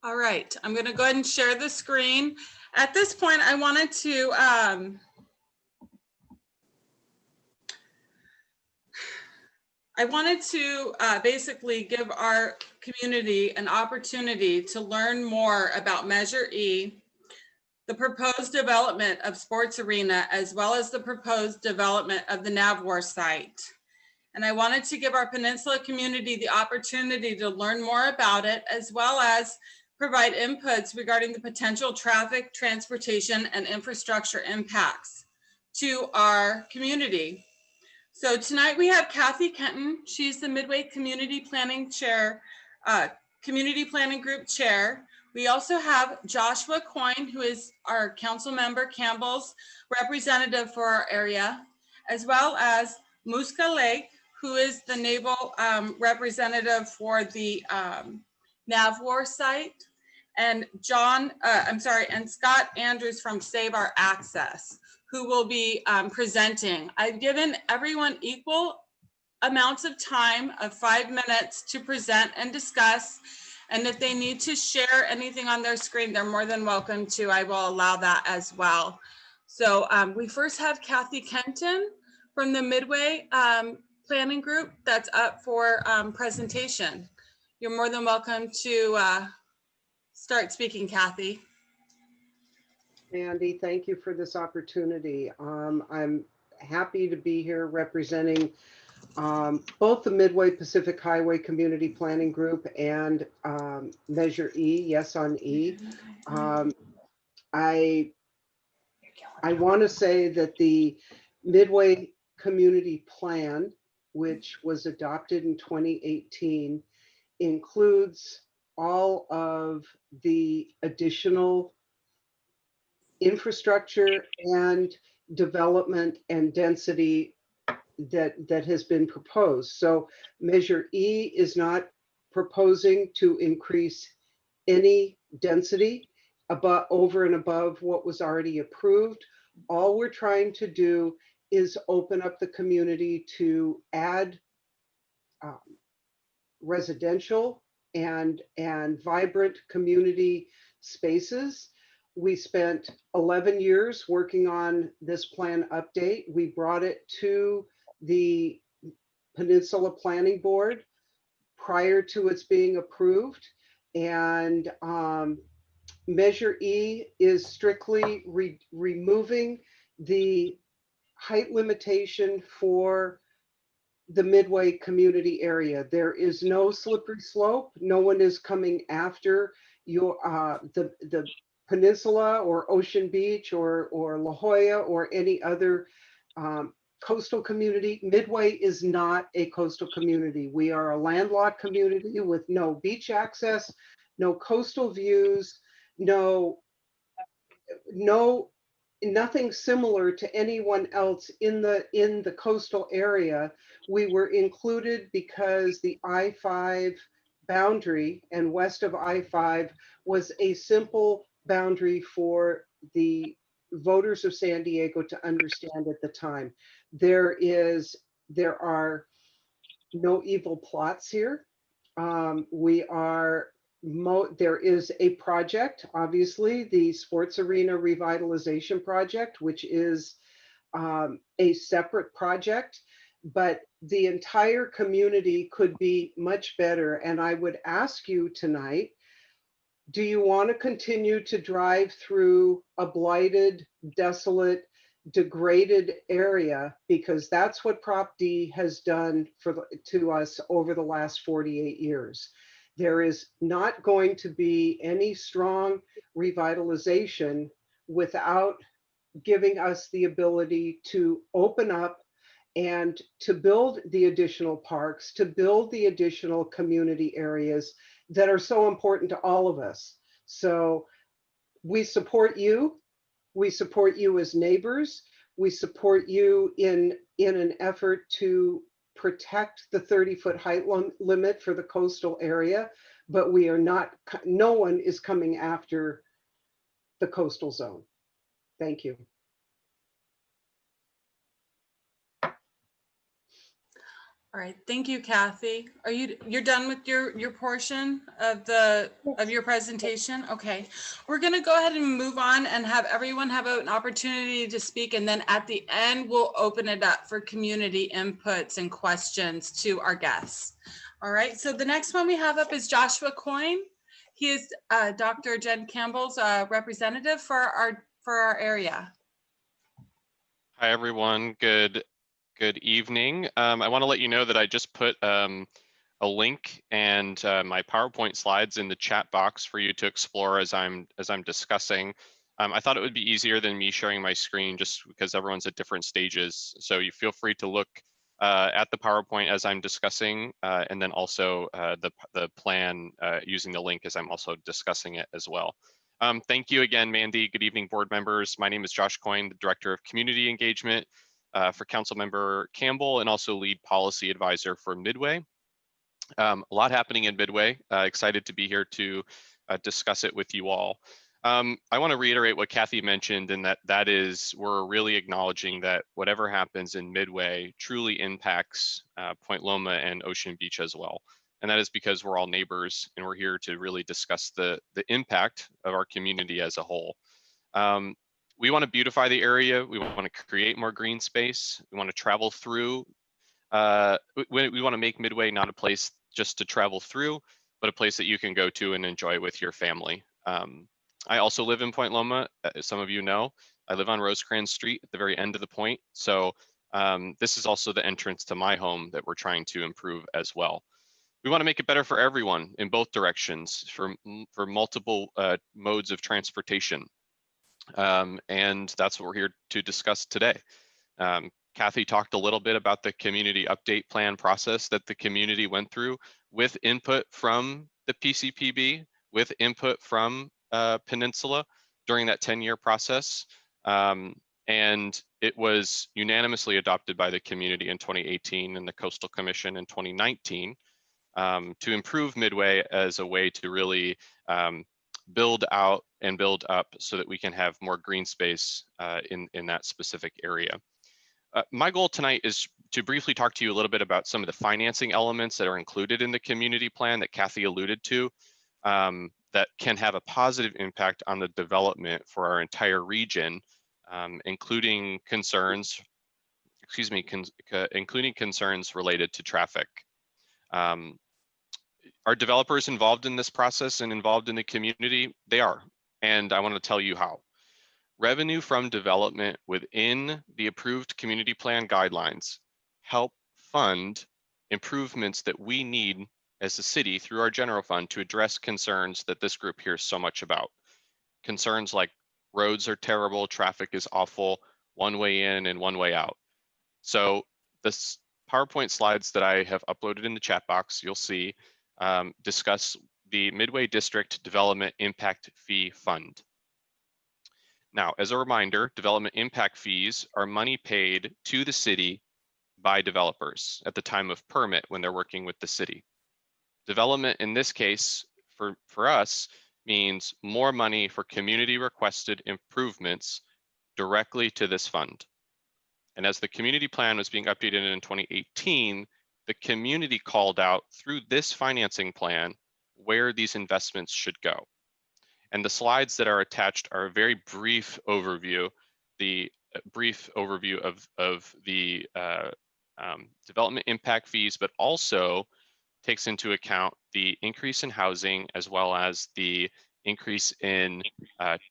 All right, I'm going to go ahead and share the screen. At this point, I wanted to basically give our community an opportunity to learn more about Measure E, the proposed development of Sports Arena, as well as the proposed development of the Navwar site. And I wanted to give our Peninsula community the opportunity to learn more about it, as well as provide inputs regarding the potential traffic, transportation, and infrastructure impacts to our community. So tonight we have Kathy Kenton. She's the Midway Community Planning Chair, Community Planning Group Chair. We also have Joshua Coyne, who is our council member, Campbell's representative for our area, as well as Muska Lake, who is the naval representative for the Navwar site, and and Scott Andrews from Save Our Access, who will be presenting. I've given everyone equal amounts of time of 5 minutes to present and discuss. And if they need to share anything on their screen, they're more than welcome to. I will allow that as well. So we first have Kathy Kenton from the Midway Planning Group that's up for presentation. You're more than welcome to start speaking, Kathy. Andy, thank you for this opportunity. I'm happy to be here representing both the Midway Pacific Highway Community Planning Group and Measure E, Yes on E. I want to say that the Midway Community Plan, which was adopted in 2018, includes all of the additional infrastructure and development and density that has been proposed. So Measure E is not proposing to increase any density over and above what was already approved. All we're trying to do is open up the community to add residential and vibrant community spaces. We spent 11 years working on this plan update. We brought it to the Peninsula Planning Board prior to its being approved. And Measure E is strictly removing the height limitation for the Midway community area. There is no slippery slope. No one is coming after your the Peninsula or Ocean Beach or La Jolla or any other coastal community. Midway is not a coastal community. We are a landlocked community with no beach access, no coastal views, nothing similar to anyone else in the coastal area. We were included because the I-5 boundary and west of I-5 was a simple boundary for the voters of San Diego to understand at the time. There are no evil plots here. There is a project, obviously, the Sports Arena Revitalization Project, which is a separate project, but the entire community could be much better. And I would ask you tonight, do you want to continue to drive through a blighted, desolate, degraded area? Because that's what Prop D has done to us over the last 48 years. There is not going to be any strong revitalization without giving us the ability to open up and to build the additional parks, to build the additional community areas that are so important to all of us. So we support you. We support you as neighbors. We support you in an effort to protect the 30-foot height limit for the coastal area, but no one is coming after the coastal zone. Thank you. All right, thank you, Kathy. You're done with your portion of your presentation? Okay. We're gonna go ahead and move on and have everyone have an opportunity to speak, and then at the end, we'll open it up for community inputs and questions to our guests. All right, so the next one we have up is Joshua Coyne. He is Dr. Jen Campbell's representative for our area. Hi, everyone. Good evening. I want to let you know that I just put a link and my PowerPoint slides in the chat box for you to explore as I'm discussing. I thought it would be easier than me sharing my screen just because everyone's at different stages. So you feel free to look at the PowerPoint as I'm discussing, and then also the plan using the link as I'm also discussing it as well. Thank you again, Mandy. Good evening, board members. My name is Josh Coyne, the Director of Community Engagement for Councilmember Campbell, and also Lead Policy Advisor for Midway. A lot happening in Midway. Excited to be here to discuss it with you all. I want to reiterate what Kathy mentioned, and that is we're really acknowledging that whatever happens in Midway truly impacts Point Loma and Ocean Beach as well. And that is because we're all neighbors and we're here to really discuss the impact of our community as a whole. We want to beautify the area. We want to create more green space. We want to travel through. We want to make Midway not a place just to travel through, but a place that you can go to and enjoy with your family. I also live in Point Loma, as some of you know. I live on Rosecrans Street at the very end of the point. So this is also the entrance to my home that we're trying to improve as well. We want to make it better for everyone in both directions for multiple modes of transportation. And that's what we're here to discuss today. Kathy talked a little bit about the community update plan process that the community went through with input from the PCPB, with input from Peninsula during that 10-year process. And it was unanimously adopted by the community in 2018 and the Coastal Commission in 2019 to improve Midway as a way to really build out and build up so that we can have more green space in that specific area. My goal tonight is to briefly talk to you a little bit about some of the financing elements that are included in the community plan that Kathy alluded to that can have a positive impact on the development for our entire region, including concerns, including concerns related to traffic. Are developers involved in this process and involved in the community? They are, and I want to tell you how. Revenue from development within the approved community plan guidelines help fund improvements that we need as a city through our general fund to address concerns that this group hears so much about. Concerns like roads are terrible, traffic is awful, one way in and one way out. So this PowerPoint slides that I have uploaded in the chat box, you'll see, discuss the Midway District Development Impact Fee Fund. Now, as a reminder, development impact fees are money paid to the city by developers at the time of permit when they're working with the city. Development in this case, for us, means more money for community requested improvements directly to this fund. And as the community plan was being updated in 2018, the community called out through this financing plan where these investments should go. And the slides that are attached are a very brief overview, of the development impact fees, but also takes into account the increase in housing as well as the increase in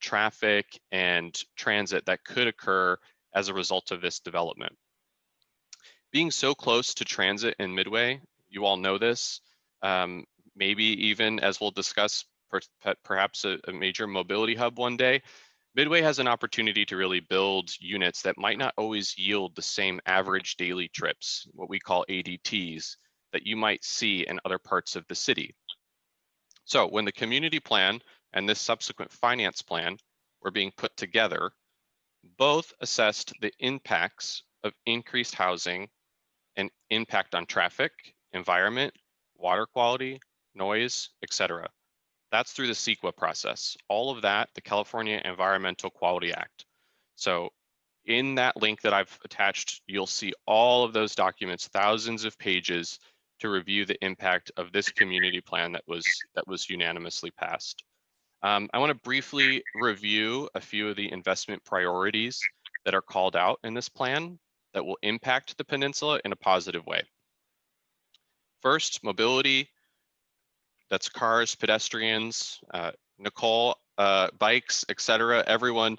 traffic and transit that could occur as a result of this development. Being so close to transit in Midway, you all know this, maybe even as we'll discuss, perhaps a major mobility hub one day, Midway has an opportunity to really build units that might not always yield the same average daily trips, what we call ADTs, that you might see in other parts of the city. So when the community plan and this subsequent finance plan were being put together, both assessed the impacts of increased housing and impact on traffic, environment, water quality, noise, etc. That's through the CEQA process. All of that, the California Environmental Quality Act. So in that link that I've attached, you'll see all of those documents, thousands of pages to review the impact of this community plan that was unanimously passed. I want to briefly review a few of the investment priorities that are called out in this plan that will impact the peninsula in a positive way. First, mobility. That's cars, pedestrians, Nicole, bikes, etc. Everyone,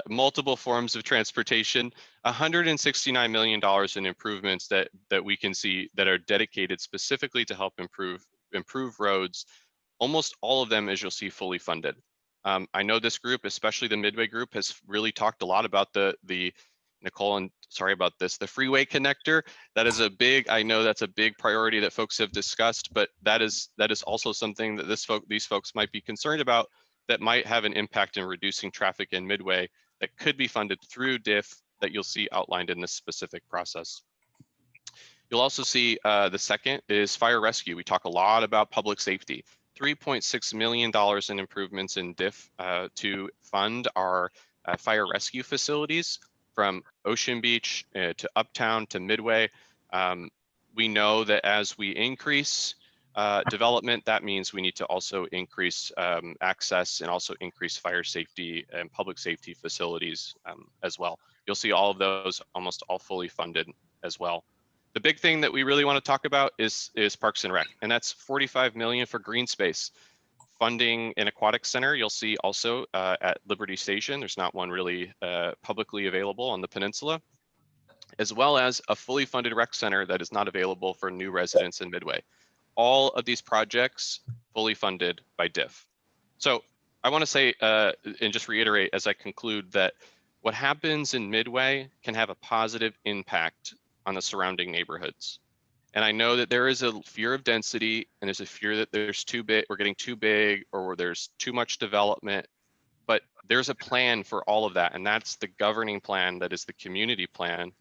multiple forms of transportation. $169 million in improvements that we can see that are dedicated specifically to help improve roads. Almost all of them, as you'll see, fully funded. I know this group, especially the Midway group, has really talked a lot about the Nicole, and sorry about this, the freeway connector. That is a big, I know that's a big priority that folks have discussed, but that is also something that these folks might be concerned about, that might have an impact in reducing traffic in Midway that could be funded through DIF that you'll see outlined in this specific process. You'll also see the second is fire rescue. We talk a lot about public safety. $3.6 million in improvements in DIF to fund our fire rescue facilities from Ocean Beach to Uptown to Midway. We know that as we increase development, that means we need to also increase access and also increase fire safety and public safety facilities as well. You'll see all of those almost all fully funded as well. The big thing that we really want to talk about is Parks and Rec, and that's $45 million for green space. Funding an aquatic center, you'll see also at Liberty Station. There's not one really publicly available on the peninsula, as well as a fully funded rec center that is not available for new residents in Midway. All of these projects fully funded by DIF. So I want to say and just reiterate as I conclude that what happens in Midway can have a positive impact on the surrounding neighborhoods. And I know that there is a fear of density, and there's a fear that there's too big, we're getting too big, or there's too much development, but there's a plan for all of that. And that's the governing plan, that is the community plan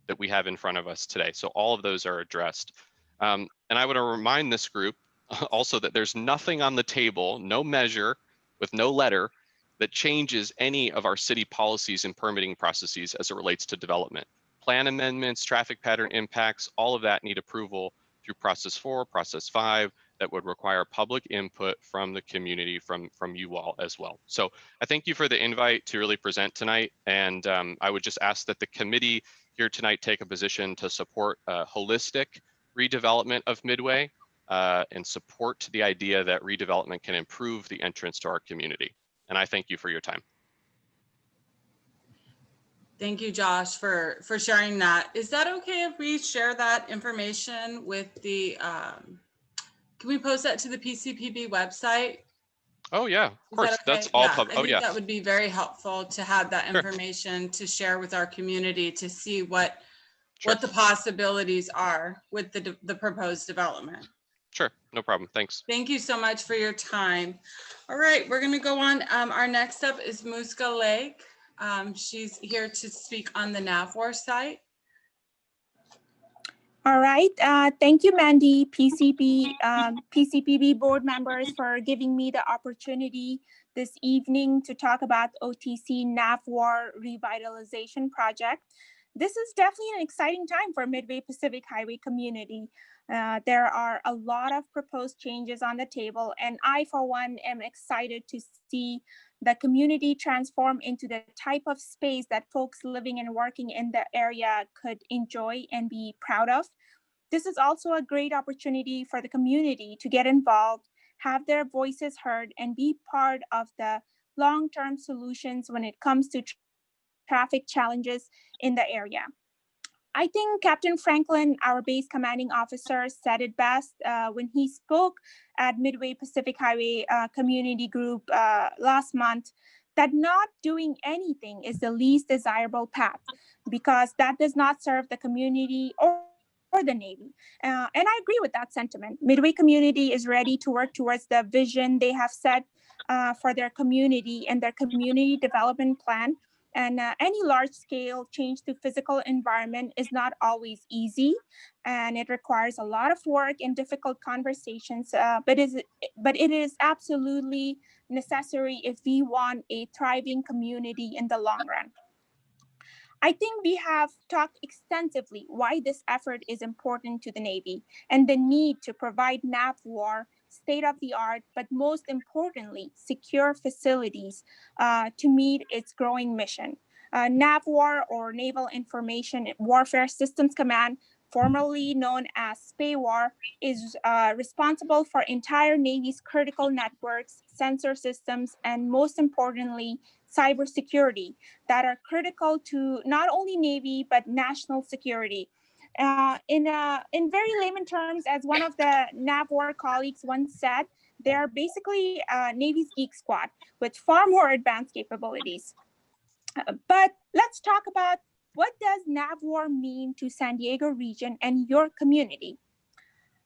that we have in front of us today. So all of those are addressed. And I want to remind this group also that there's nothing on the table, no measure with no letter, that changes any of our city policies and permitting processes as it relates to development. Plan amendments, traffic pattern impacts, all of that need approval through process 4, process 5, that would require public input from the community, from you all as well. So I thank you for the invite to really present tonight. And I would just ask that the committee here tonight take a position to support holistic redevelopment of Midway and support the idea that redevelopment can improve the entrance to our community. And I thank you for your time. Thank you, Josh, for sharing that. Is that okay if we share that information with the, can we post that to the PCPB website? Oh yeah, of course. Is that okay? That's all Yeah, public. I Oh think yeah. that would be very helpful to have that Sure. information to share with our community to see what Sure. the possibilities are with the proposed development. Sure, no problem. Thanks. Thank you so much for your time. All right, we're going to go on. Our next up is Muska Lake. She's here to speak on the NAVWAR site. All right. Thank you, Mandy, PCPB board members, for giving me the opportunity this evening to talk about OTC NAVWAR revitalization project. This is definitely an exciting time for Midway Pacific Highway community. There are a lot of proposed changes on the table, and I, for one, am excited to see the community transform into the type of space that folks living and working in the area could enjoy and be proud of. This is also a great opportunity for the community to get involved, have their voices heard, and be part of the long-term solutions when it comes to traffic challenges in the area. I think Captain Franklin, our base commanding officer, said it best when he spoke at Midway Pacific Highway Community Group last month, that not doing anything is the least desirable path, because that does not serve the community or the Navy. And I agree with that sentiment. Midway community is ready to work towards the vision they have set for their community and their community development plan. And any large-scale change to physical environment is not always easy, and it requires a lot of work and difficult conversations, but it is absolutely necessary if we want a thriving community in the long run. I think we have talked extensively why this effort is important to the Navy and the need to provide NAVWAR state-of-the-art, but most importantly, secure facilities to meet its growing mission. NAVWAR, or Naval Information Warfare Systems Command, formerly known as SPAWAR, is responsible for entire Navy's critical networks, sensor systems, and most importantly, cybersecurity that are critical to not only Navy but national security. In very layman terms, as one of the NAVWAR colleagues once said, they are basically Navy's geek squad with far more advanced capabilities. But let's talk about, what does NAVWAR mean to San Diego region and your community?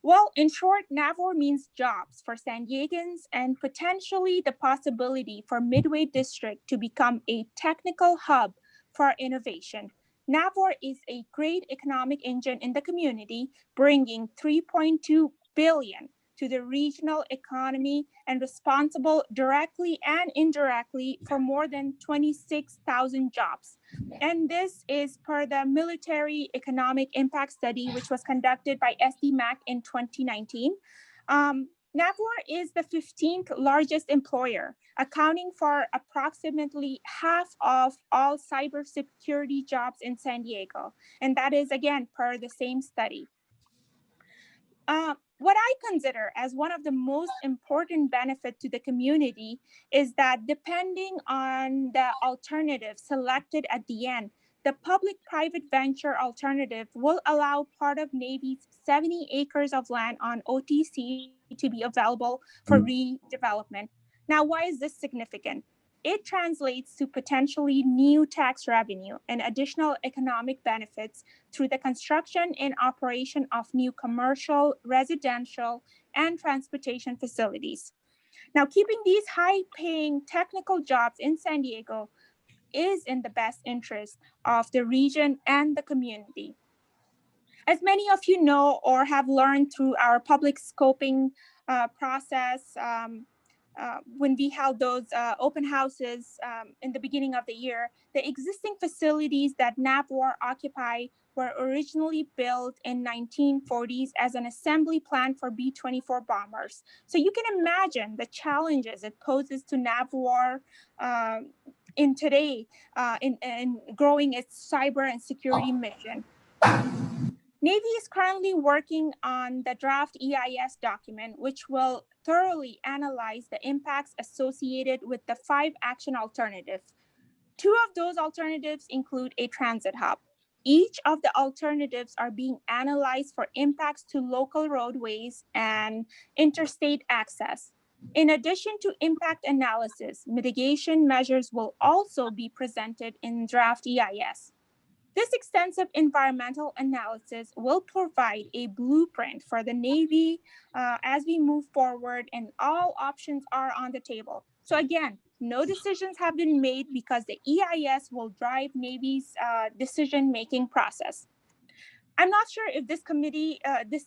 Well, in short, NAVWAR means jobs for San Diegans and potentially the possibility for Midway District to become a technical hub for innovation. NAVWAR is a great economic engine in the community, bringing 3.2 billion to the regional economy and responsible directly and indirectly for more than 26,000 jobs. And this is per the Military Economic Impact Study, which was conducted by SDMAC in 2019. NAVWAR is the 15th largest employer, accounting for approximately half of all cybersecurity jobs in San Diego. And that is, again, per the same study. What I consider as one of the most important benefits to the community is that depending on the alternative selected at the end, the public-private venture alternative will allow part of Navy's 70 acres of land on OTC to be available for redevelopment. Now, why is this significant? It translates to potentially new tax revenue and additional economic benefits through the construction and operation of new commercial, residential, and transportation facilities. Now, keeping these high-paying technical jobs in San Diego is in the best interest of the region and the community. As many of you know or have learned through our public scoping process, when we held those open houses in the beginning of the year, the existing facilities that NAVWAR occupy were originally built in 1940s as an assembly plant for B-24 bombers. So you can imagine the challenges it poses to NAVWAR in today in growing its cyber and security mission. Navy is currently working on the draft EIS document, which will thoroughly analyze the impacts associated with the 5 action alternatives. 2 of those alternatives include a transit hub. Each of the alternatives are being analyzed for impacts to local roadways and interstate access. In addition to impact analysis, mitigation measures will also be presented in draft EIS. This extensive environmental analysis will provide a blueprint for the Navy as we move forward, and all options are on the table. So again, no decisions have been made because the EIS will drive Navy's decision-making process. I'm not sure if this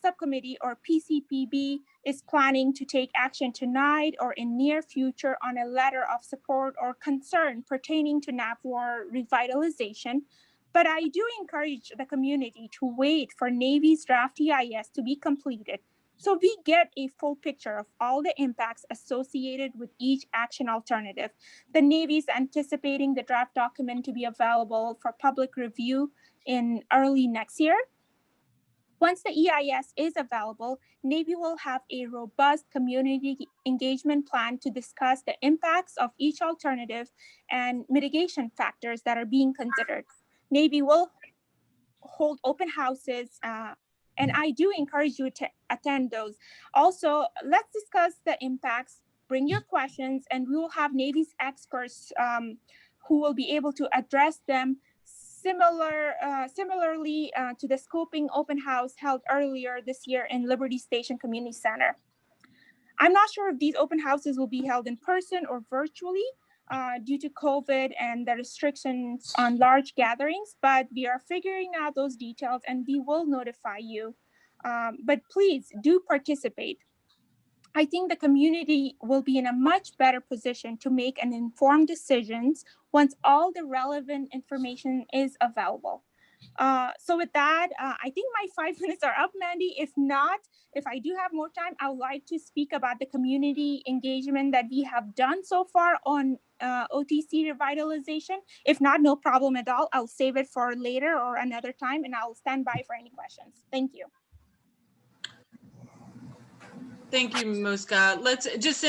subcommittee or PCPB is planning to take action tonight or in near future on a letter of support or concern pertaining to NAVWAR revitalization, but I do encourage the community to wait for Navy's draft EIS to be completed so we get a full picture of all the impacts associated with each action alternative. The Navy is anticipating the draft document to be available for public review in early next year. Once the EIS is available, Navy will have a robust community engagement plan to discuss the impacts of each alternative and mitigation factors that are being considered. Navy will hold open houses, and I do encourage you to attend those. Also, let's discuss the impacts, bring your questions, and we will have Navy's experts who will be able to address them similarly to the scoping open house held earlier this year in Liberty Station Community Center. I'm not sure if these open houses will be held in person or virtually due to COVID and the restrictions on large gatherings, but we are figuring out those details and we will notify you. But please do participate. I think the community will be in a much better position to make an informed decisions once all the relevant information is available. So with that, I think my 5 minutes are up, Mandy. If not, if I do have more time, I would like to speak about the community engagement that we have done so far on OTC revitalization. If not, no problem at all. I'll save it for later or another time, and I'll stand by for any questions. Thank you. Thank you, Muska. Let's just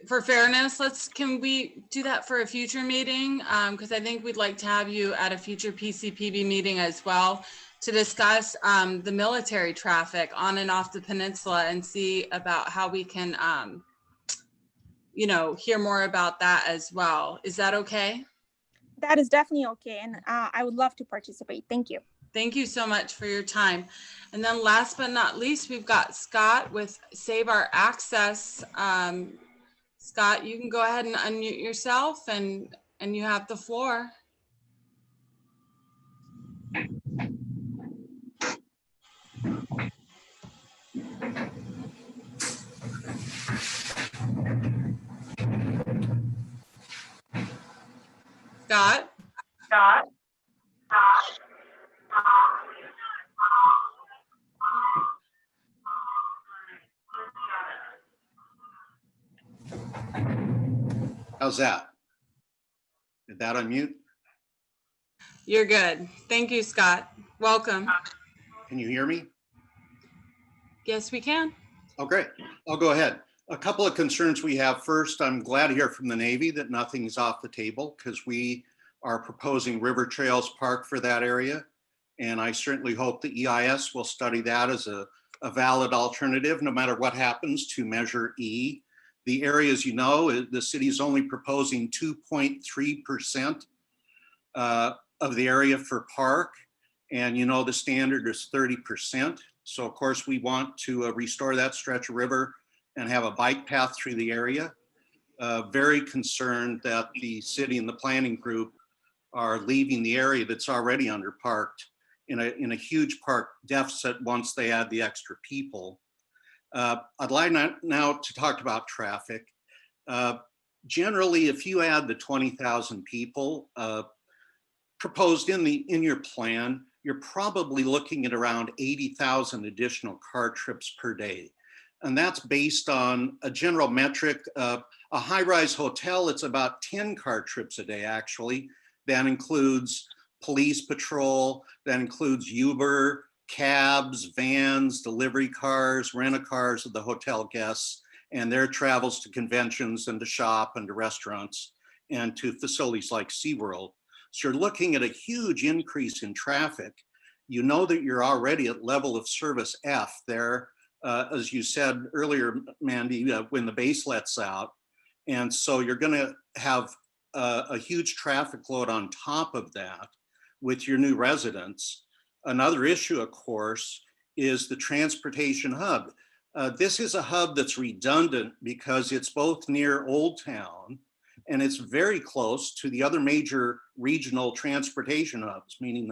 for fairness, can we do that for a future meeting? Because I think we'd like to have you at a future PCPB meeting as well to discuss the military traffic on and off the peninsula and see about how we can, hear more about that as well. Is that okay? That is definitely okay, and I would love to participate. Thank you. Thank you so much for your time. And then last but not least, we've got Scott with Save Our Access. Scott, you can go ahead and unmute yourself and you have the floor. Scott? How's that? Did that unmute? You're good. Thank you, Scott. Welcome. Can you hear me? Yes, we can. Oh, great. I'll go ahead. A couple of concerns we have. First, I'm glad to hear from the Navy that nothing's off the table because we are proposing River Trails Park for that area. And I certainly hope the EIS will study that as a valid alternative, no matter what happens to Measure E. The area, as you know, the city is only proposing 2.3% of the area for park. And you know the standard is 30%. So of course we want to restore that stretch of river and have a bike path through the area. Very concerned that the city and the planning group are leaving the area that's already underparked in a huge park deficit once they add the extra people. I'd like now to talk about traffic. Generally, if you add the 20,000 people proposed in your plan, you're probably looking at around 80,000 additional car trips per day. And that's based on a general metric. A high-rise hotel, it's about 10 car trips a day, actually. That includes police patrol, that includes Uber, cabs, vans, delivery cars, rent-a-cars of the hotel guests, and their travels to conventions and to shop and to restaurants and to facilities like SeaWorld. So you're looking at a huge increase in traffic. You know that you're already at level of service F there, as you said earlier, Mandy, when the base lets out. And so you're gonna have a huge traffic load on top of that with your new residents. Another issue, of course, is the transportation hub. This is a hub that's redundant because it's both near Old Town and it's very close to the other major regional transportation hubs, meaning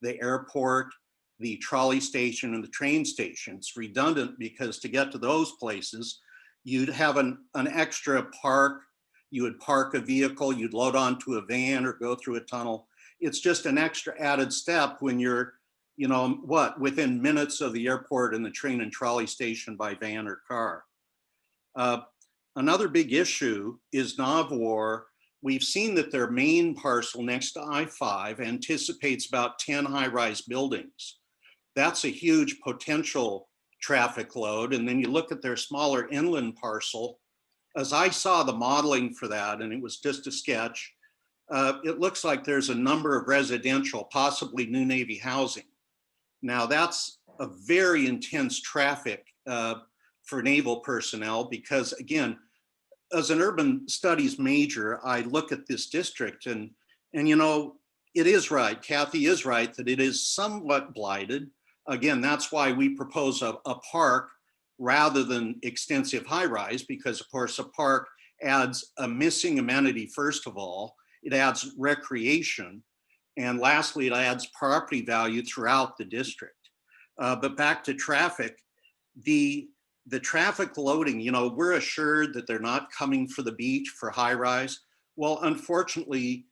the airport, the trolley station, and the train station. It's redundant because to get to those places, you'd have an extra park. You would park a vehicle, you'd load onto a van or go through a tunnel. It's just an extra added step when you're, within minutes of the airport and the train and trolley station by van or car. Another big issue is Navwar. We've seen that their main parcel next to I-5 anticipates about 10 high-rise buildings. That's a huge potential traffic load. And then you look at their smaller inland parcel. As I saw the modeling for that, and it was just a sketch, it looks like there's a number of residential, possibly new Navy housing. Now that's a very intense traffic for naval personnel because, again, as an urban studies major, I look at this district and it is right, Kathy is right, that it is somewhat blighted. Again, that's why we propose a park rather than extensive high-rise, because of course a park adds a missing amenity. First of all, it adds recreation, and lastly, it adds property value throughout the district. But back to traffic, the the traffic loading, you know, we're assured that they're not coming for the beach for high rise. Well, unfortunately,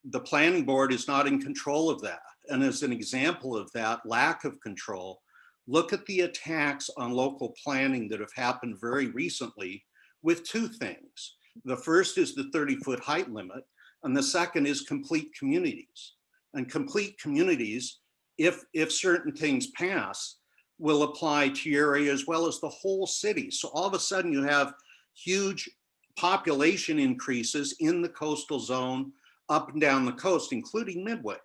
the planning board is not in control of that. And as an example of that lack of control, look at the attacks on local planning that have happened very recently with two things. The first is the 30-foot height limit, and the second is complete communities. And complete communities, if certain things pass, will apply to your area as well as the whole city. So all of a sudden you have huge population increases in the coastal zone, up and down the coast, including Midway,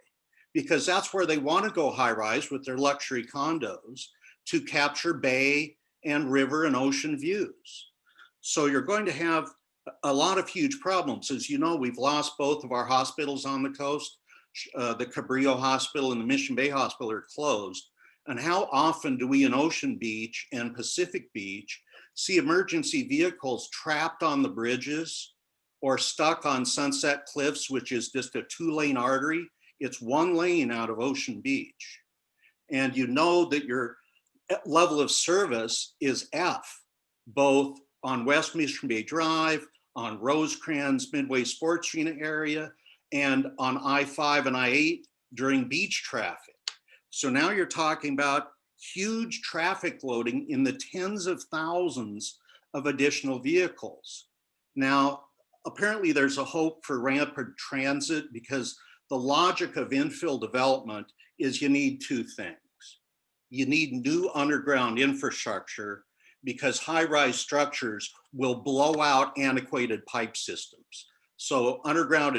because that's where they want to go high rise with their luxury condos to capture bay and river and ocean views. So you're going to have a lot of huge problems. As you know, we've lost both of our hospitals on the coast. The Cabrillo Hospital and the Mission Bay Hospital are closed. And how often do we in Ocean Beach and Pacific Beach see emergency vehicles trapped on the bridges or stuck on Sunset Cliffs, which is just a 2-lane artery? It's 1 lane out of Ocean Beach. And you know that your level of service is F, both on West Mission Bay Drive, on Rosecrans, Midway Sports Arena area, and on I-5 and I-8 during beach traffic. So now you're talking about huge traffic loading in the tens of thousands of additional vehicles. Now, apparently there's a hope for rapid transit because the logic of infill development is you need two things. You need new underground infrastructure because high-rise structures will blow out antiquated pipe systems. So underground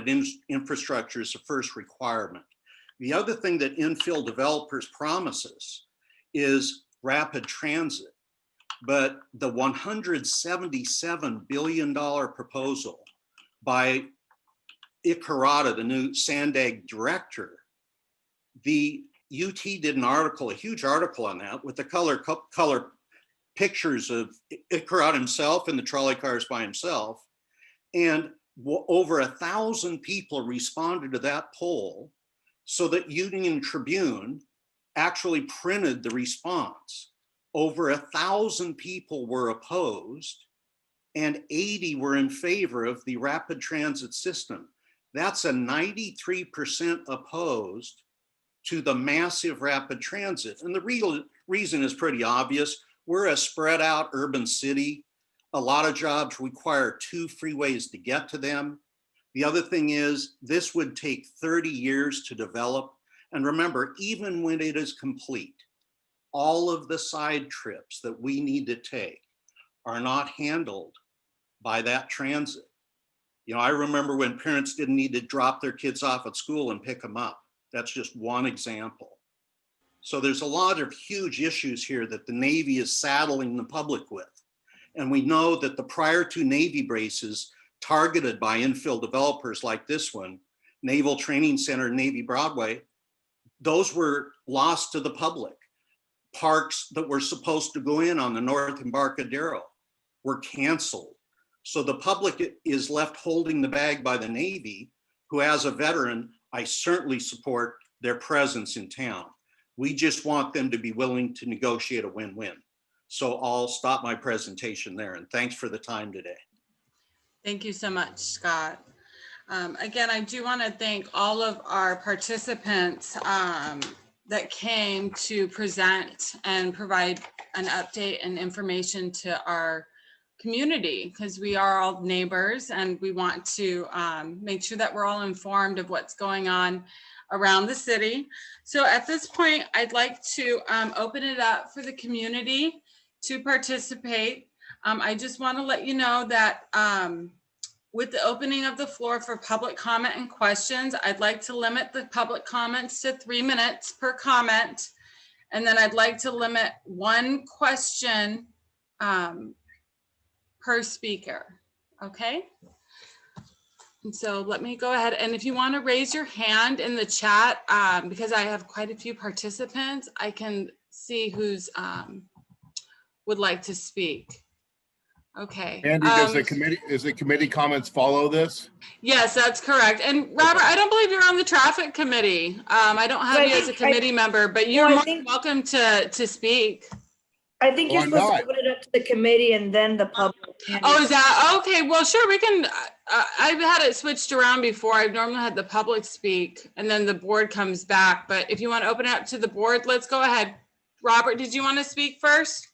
infrastructure is the first requirement. The other thing that infill developers promises is rapid transit, but the $177 billion proposal by Icarata, the new Sandag director, the UT did an article, a huge article on that with the color pictures of Icarata himself and the trolley cars by himself. And over 1,000 people responded to that poll, so that Union Tribune actually printed the response. Over 1,000 people were opposed and 80 were in favor of the rapid transit system. That's a 93% opposed to the massive rapid transit. And the real reason is pretty obvious. We're a spread out urban city. A lot of jobs require 2 freeways to get to them. The other thing is this would take 30 years to develop. And remember, even when it is complete, all of the side trips that we need to take are not handled by that transit. You know, I remember when parents didn't need to drop their kids off at school and pick them up. That's just one example. So there's a lot of huge issues here that the Navy is saddling the public with. And we know that the prior 2 Navy bases targeted by infill developers like this one, Naval Training Center, Navy Broadway, those were lost to the public. Parks that were supposed to go in on the North Embarcadero were canceled. So the public is left holding the bag by the Navy, who as a veteran, I certainly support their presence in town. We just want them to be willing to negotiate a win-win. So I'll stop my presentation there, and thanks for the time today. Thank you so much, Scott. Again, I do want to thank all of our participants that came to present and provide an update and information to our community, because we are all neighbors and we want to make sure that we're all informed of what's going on around the city. So at this point, I'd like to open it up for the community to participate. I just want to let you know that with the opening of the floor for public comment and questions, I'd like to limit the public comments to 3 minutes per comment. And then I'd like to limit 1 question per speaker, okay? And so let me go ahead, and if you want to raise your hand in the chat, because I have quite a few participants, I can see who's would like to speak. Okay. Andy, does the committee comments follow this? Yes, that's correct. And Robert, I don't believe you're on the traffic committee. I don't have you as a committee member, but you're more than welcome to speak. I think you're Why supposed not? to open it up to the committee and then the public. Oh, is that, okay, well, sure, we can, I've had it switched around before. I've normally had the public speak and then the board comes back, but if you want to open it up to the board, let's go ahead. Robert, did you want to speak first?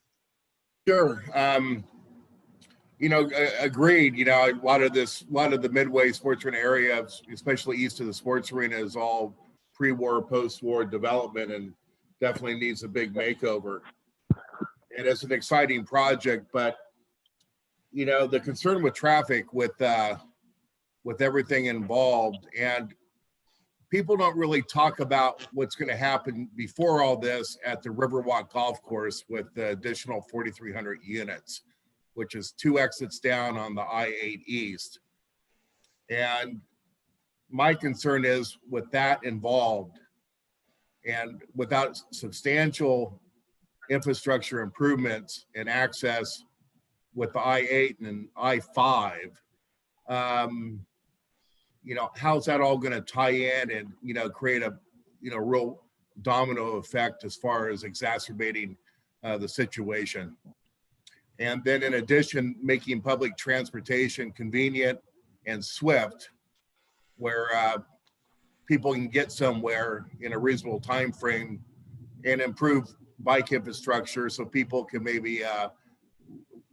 Sure. Agreed. A lot of the Midway sports arena area, especially east of the sports arena, is all pre-war, post-war development and definitely needs a big makeover. And it's an exciting project, but the concern with traffic, with everything involved, and people don't really talk about what's going to happen before all this at the Riverwalk Golf Course with the additional 4,300 units, which is 2 exits down on the I-8 East. And my concern is with that involved and without substantial infrastructure improvements and access with the I-8 and I-5, how's that all going to tie in and, create a, real domino effect as far as exacerbating the situation. And then in addition, making public transportation convenient and swift, where people can get somewhere in a reasonable time frame, and improve bike infrastructure so people can maybe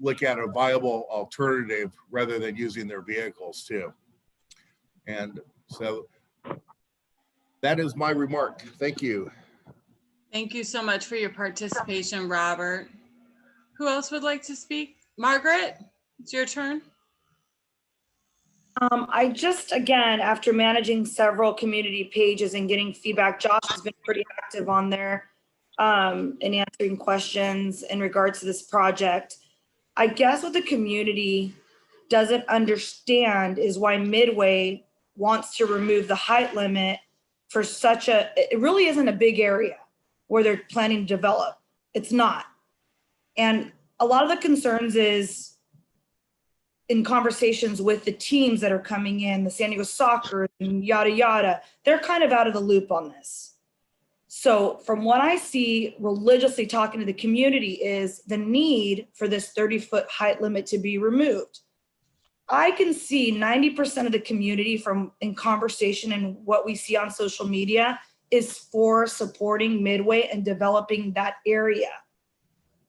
look at a viable alternative rather than using their vehicles too. And so that is my remark. Thank you. Thank you so much for your participation, Robert. Who else would like to speak? Margaret, it's your turn. I just, again, after managing several community pages and getting feedback, Josh has been pretty active on there and answering questions in regards to this project. I guess what the community doesn't understand is why Midway wants to remove the height limit for it really isn't a big area where they're planning to develop. It's not. And a lot of the concerns is in conversations with the teams that are coming in, the San Diego Soccer and yada, yada, they're kind of out of the loop on this. So from what I see religiously talking to the community is the need for this 30-foot height limit to be removed. I can see 90% of the community in conversation and what we see on social media is for supporting Midway and developing that area.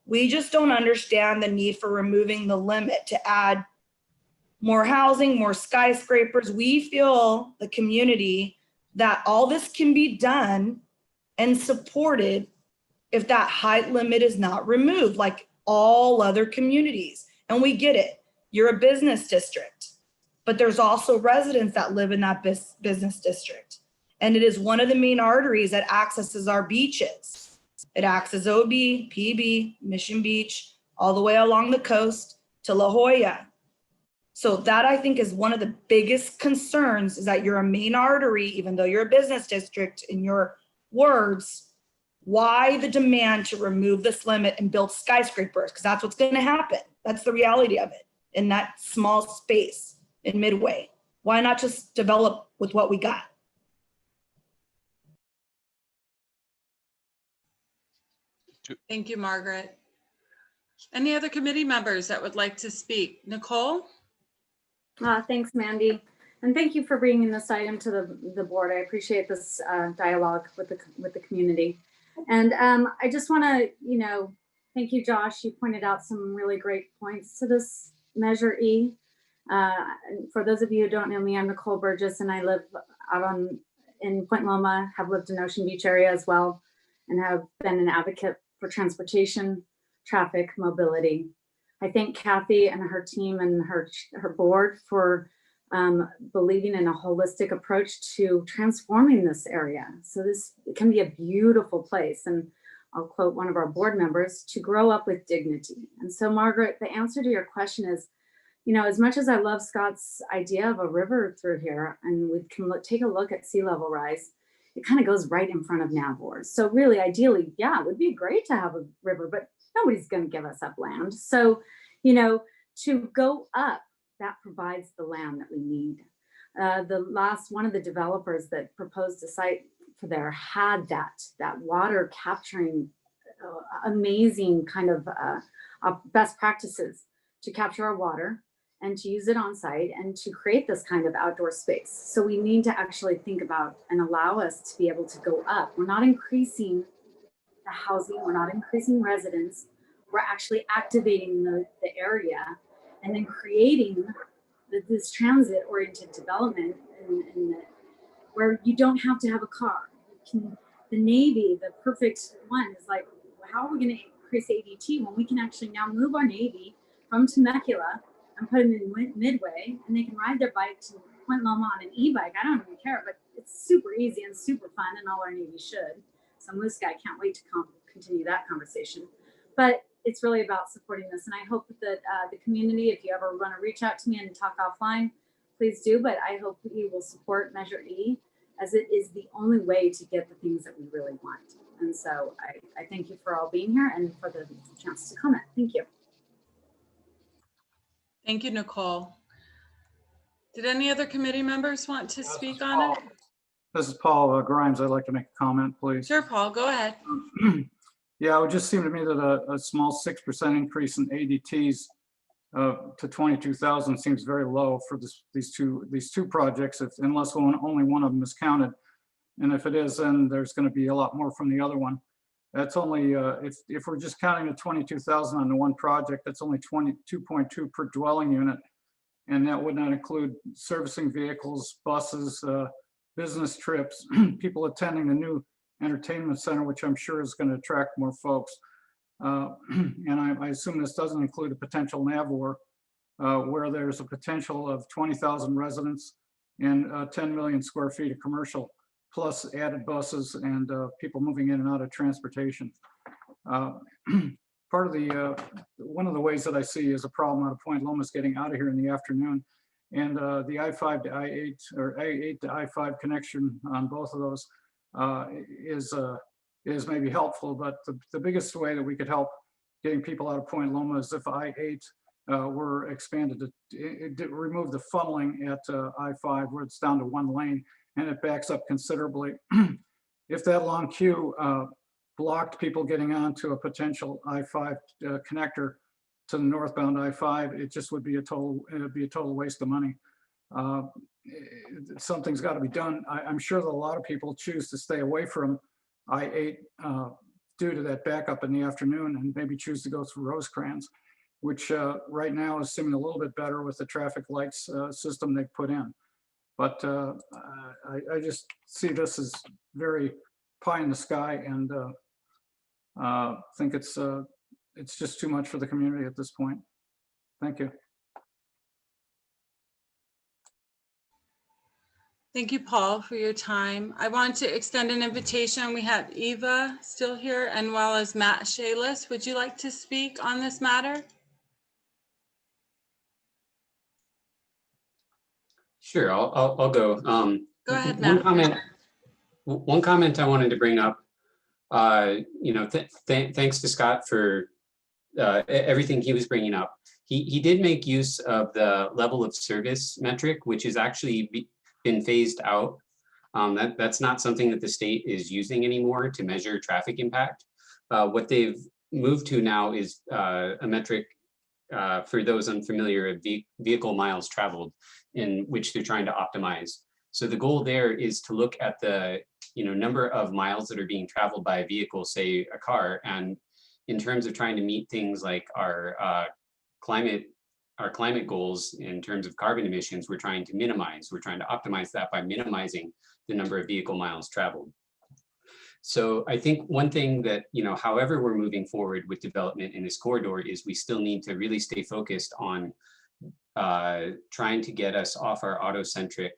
We just don't understand the need for removing the limit to add more housing, more skyscrapers. We feel, the community, that all this can be done and supported if that height limit is not removed, like all other communities. And we get it. You're a business district, but there's also residents that live in that business district. And it is one of the main arteries that accesses our beaches. It accesses OB, PB, Mission Beach, all the way along the coast to La Jolla. So that, I think, is one of the biggest concerns, is that you're a main artery, even though you're a business district, in your words. Why the demand to remove this limit and build skyscrapers? Because that's what's going to happen. That's the reality of it in that small space in Midway. Why not just develop with what we got? Thank you, Margaret. Any other committee members that would like to speak? Nicole? Thanks, Mandy. And thank you for bringing this item to the board. I appreciate this dialogue with the community. And I just want to, thank you, Josh. You pointed out some really great points to this Measure E. For those of you who don't know me, I'm Nicole Burgess, and I live out in Point Loma, have lived in Ocean Beach area as well, and have been an advocate for transportation, traffic, mobility. I thank Kathy and her team and her board for believing in a holistic approach to transforming this area. So it can be a beautiful place. And I'll quote one of our board members, to grow up with dignity. And so, Margaret, the answer to your question is, as much as I love Scott's idea of a river through here, and we can take a look at sea level rise, it kind of goes right in front of Navor. So really, ideally, yeah, it would be great to have a river, but nobody's going to give us up land. So, to go up, that provides the land that we need. One of the developers that proposed a site for there had that water capturing amazing kind of best practices to capture our water and to use it on site and to create this kind of outdoor space. So we need to actually think about and allow us to be able to go up. We're not increasing the housing, we're not increasing residents, we're actually activating the area and then creating this transit-oriented development where you don't have to have a car. The Navy, the perfect one, is like, how are we going to increase ADT when we can actually now move our Navy from Temecula and put them in Midway, and they can ride their bike to Point Loma on an e-bike. I don't even care, but it's super easy and super fun, and all our Navy should. So Moose Guy can't wait to continue that conversation. But it's really about supporting this, and I hope that the community, if you ever want to reach out to me and talk offline, please do. But I hope that you will support Measure E, as it is the only way to get the things that we really want. And so I thank you for all being here and for the chance to comment. Thank you. Thank you, Nicole. Did any other committee members want to speak on it? This is Paul Grimes. I'd like to make a comment, please. Sure, Paul, go ahead. Yeah, it would just seem to me that a small 6% increase in ADTs to 22,000 seems very low for these two projects, unless only one of them is counted. And if it is, then there's going to be a lot more from the other one. That's only if we're just counting the 22,000 on the one project, that's only 22.2 per dwelling unit, and that would not include servicing vehicles, buses, business trips, people attending the new entertainment center, which I'm sure is going to attract more folks. And I assume this doesn't include a potential NAVWAR, where there's a potential of 20,000 residents and 10 million square feet of commercial, plus added buses and people moving in and out of transportation. Part of the, one of the ways that I see is a problem out of Point Loma is getting out of here in the afternoon. And the I-5 to I-8 or I-8 to I-5 connection on both of those is maybe helpful, but the biggest way that we could help getting people out of Point Loma is if I-8 were expanded to remove the funneling at I-5 where it's down to one lane and it backs up considerably. If that long queue blocked people getting onto a potential I-5 connector to the northbound I-5, it just would be a total waste of money. Something's got to be done. I'm sure that a lot of people choose to stay away from I-8 due to that backup in the afternoon and maybe choose to go through Rosecrans, which right now is seeming a little bit better with the traffic lights system they've put in. But I just see this as very pie in the sky, and think it's just too much for the community at this point. Thank you. Thank you, Paul, for your time. I want to extend an invitation. We have Eva still here, and well as Matt Shalis. Would you like to speak on this matter? Sure, I'll go. Go ahead, Matt. One comment I wanted to bring up. Thanks to Scott for everything he was bringing up. He did make use of the level of service metric, which has actually been phased out. That's not something that the state is using anymore to measure traffic impact. What they've moved to now is a metric for those unfamiliar of vehicle miles traveled, in which they're trying to optimize. So the goal there is to look at the number of miles that are being traveled by a vehicle, say a car, and in terms of trying to meet things like our climate goals in terms of carbon emissions, we're trying to optimize that by minimizing the number of vehicle miles traveled. So I think one thing that, however we're moving forward with development in this corridor is we still need to really stay focused on trying to get us off our auto-centric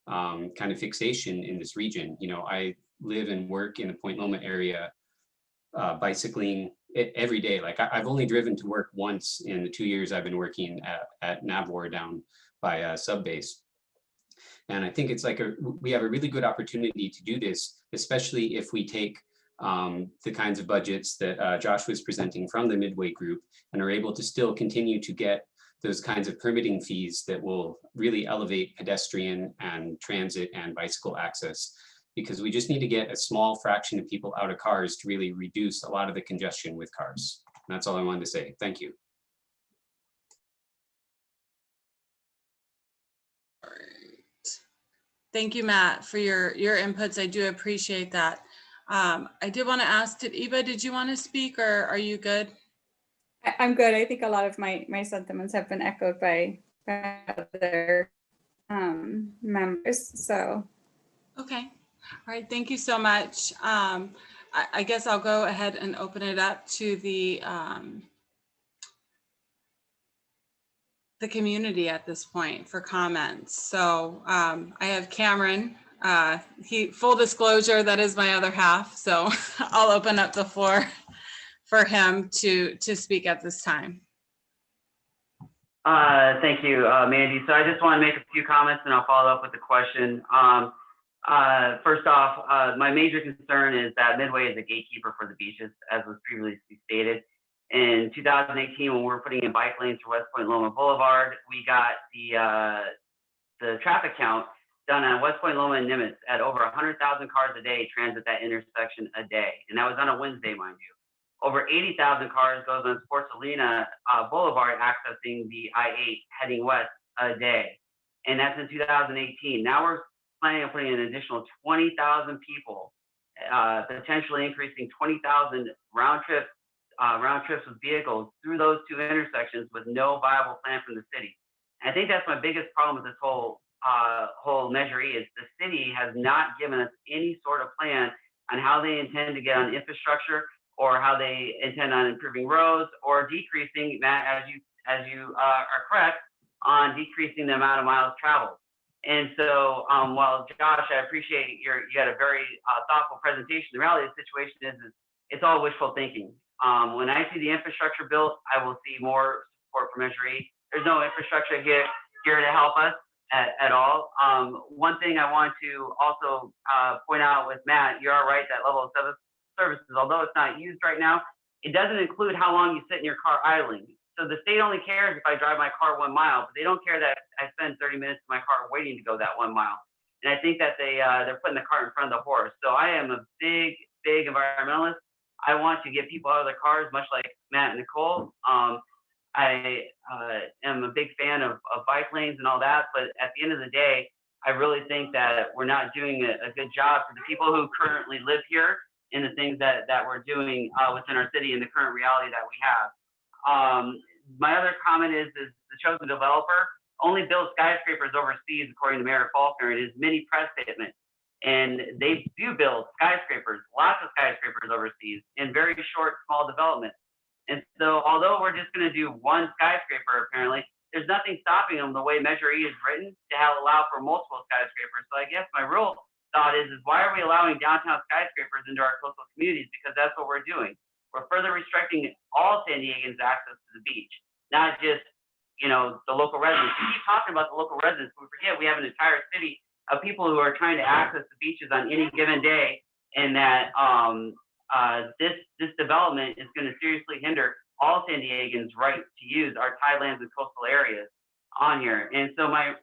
kind of fixation in this region. I live and work in the Point Loma area, bicycling every day. Like I've only driven to work once in the 2 years I've been working at NAVWAR down by Subbase. And I think it's like we have a really good opportunity to do this, especially if we take the kinds of budgets that Josh was presenting from the Midway group and are able to still continue to get those kinds of permitting fees that will really elevate pedestrian and transit and bicycle access because we just need to get a small fraction of people out of cars to really reduce a lot of the congestion with cars. And that's all I wanted to say. Thank you. Thank you, Matt, for your inputs. I do appreciate that. I did want to ask, Eva, did you want to speak, or are you good? I'm good. I think a lot of my sentiments have been echoed by other members. So. Okay. All right. Thank you so much. I guess I'll go ahead and open it up to the community at this point for comments. So I have Cameron. Full disclosure, that is my other half. So I'll open up the floor for him to speak at this time. Thank you, Mandy. So I just want to make a few comments and I'll follow up with a question. First off, my major concern is that Midway is a gatekeeper for the beaches, as was previously stated. In 2018, when we were putting in bike lanes for West Point Loma Boulevard, we got the traffic count done on West Point Loma and Nimitz at over 100,000 cars a day transit that intersection a day. And that was on a Wednesday, mind you. Over 80,000 cars goes on Sports Arena Boulevard accessing the I-8 heading west a day. And that's in 2018. Now we're planning on putting in an additional 20,000 people, potentially increasing 20,000 round trips with vehicles through those two intersections with no viable plan from the city. And I think that's my biggest problem with this whole Measure E is the city has not given us any sort of plan on how they intend to get on infrastructure or how they intend on improving roads or decreasing, Matt, as you are correct, on decreasing the amount of miles traveled. And so while Josh, I appreciate you had a very thoughtful presentation, the reality of the situation is it's all wishful thinking. When I see the infrastructure built, I will see more support for Measure E. There's no infrastructure here to help us at all. One thing I want to also point out with Matt, you are right, that level of services, although it's not used right now, it doesn't include how long you sit in your car idling. So the state only cares if I drive my car 1 mile, but they don't care that I spend 30 minutes in my car waiting to go that 1 mile. And I think that they're putting the cart in front of the horse. So I am a big environmentalist. I want to get people out of their cars, much like Matt and Nicole. I am a big fan of bike lanes and all that, but at the end of the day, I really think that we're not doing a good job for the people who currently live here and the things that we're doing within our city and the current reality that we have. My other comment is the chosen developer only builds skyscrapers overseas, according to Mayor Faulkner in his mini press statement. And they do build skyscrapers, lots of skyscrapers overseas in very short, small developments. And so although we're just going to do one skyscraper, apparently, there's nothing stopping them the way Measure E is written to allow for multiple skyscrapers. So I guess my real thought is why are we allowing downtown skyscrapers into our coastal communities? Because that's what we're doing. We're further restricting all San Diegans' access to the beach, not just, the local residents. We keep talking about the local residents, but we forget we have an entire city of people who are trying to access the beaches on any given day, and that this development is going to seriously hinder all San Diegans' right to use our tidelands and coastal areas on here. And so my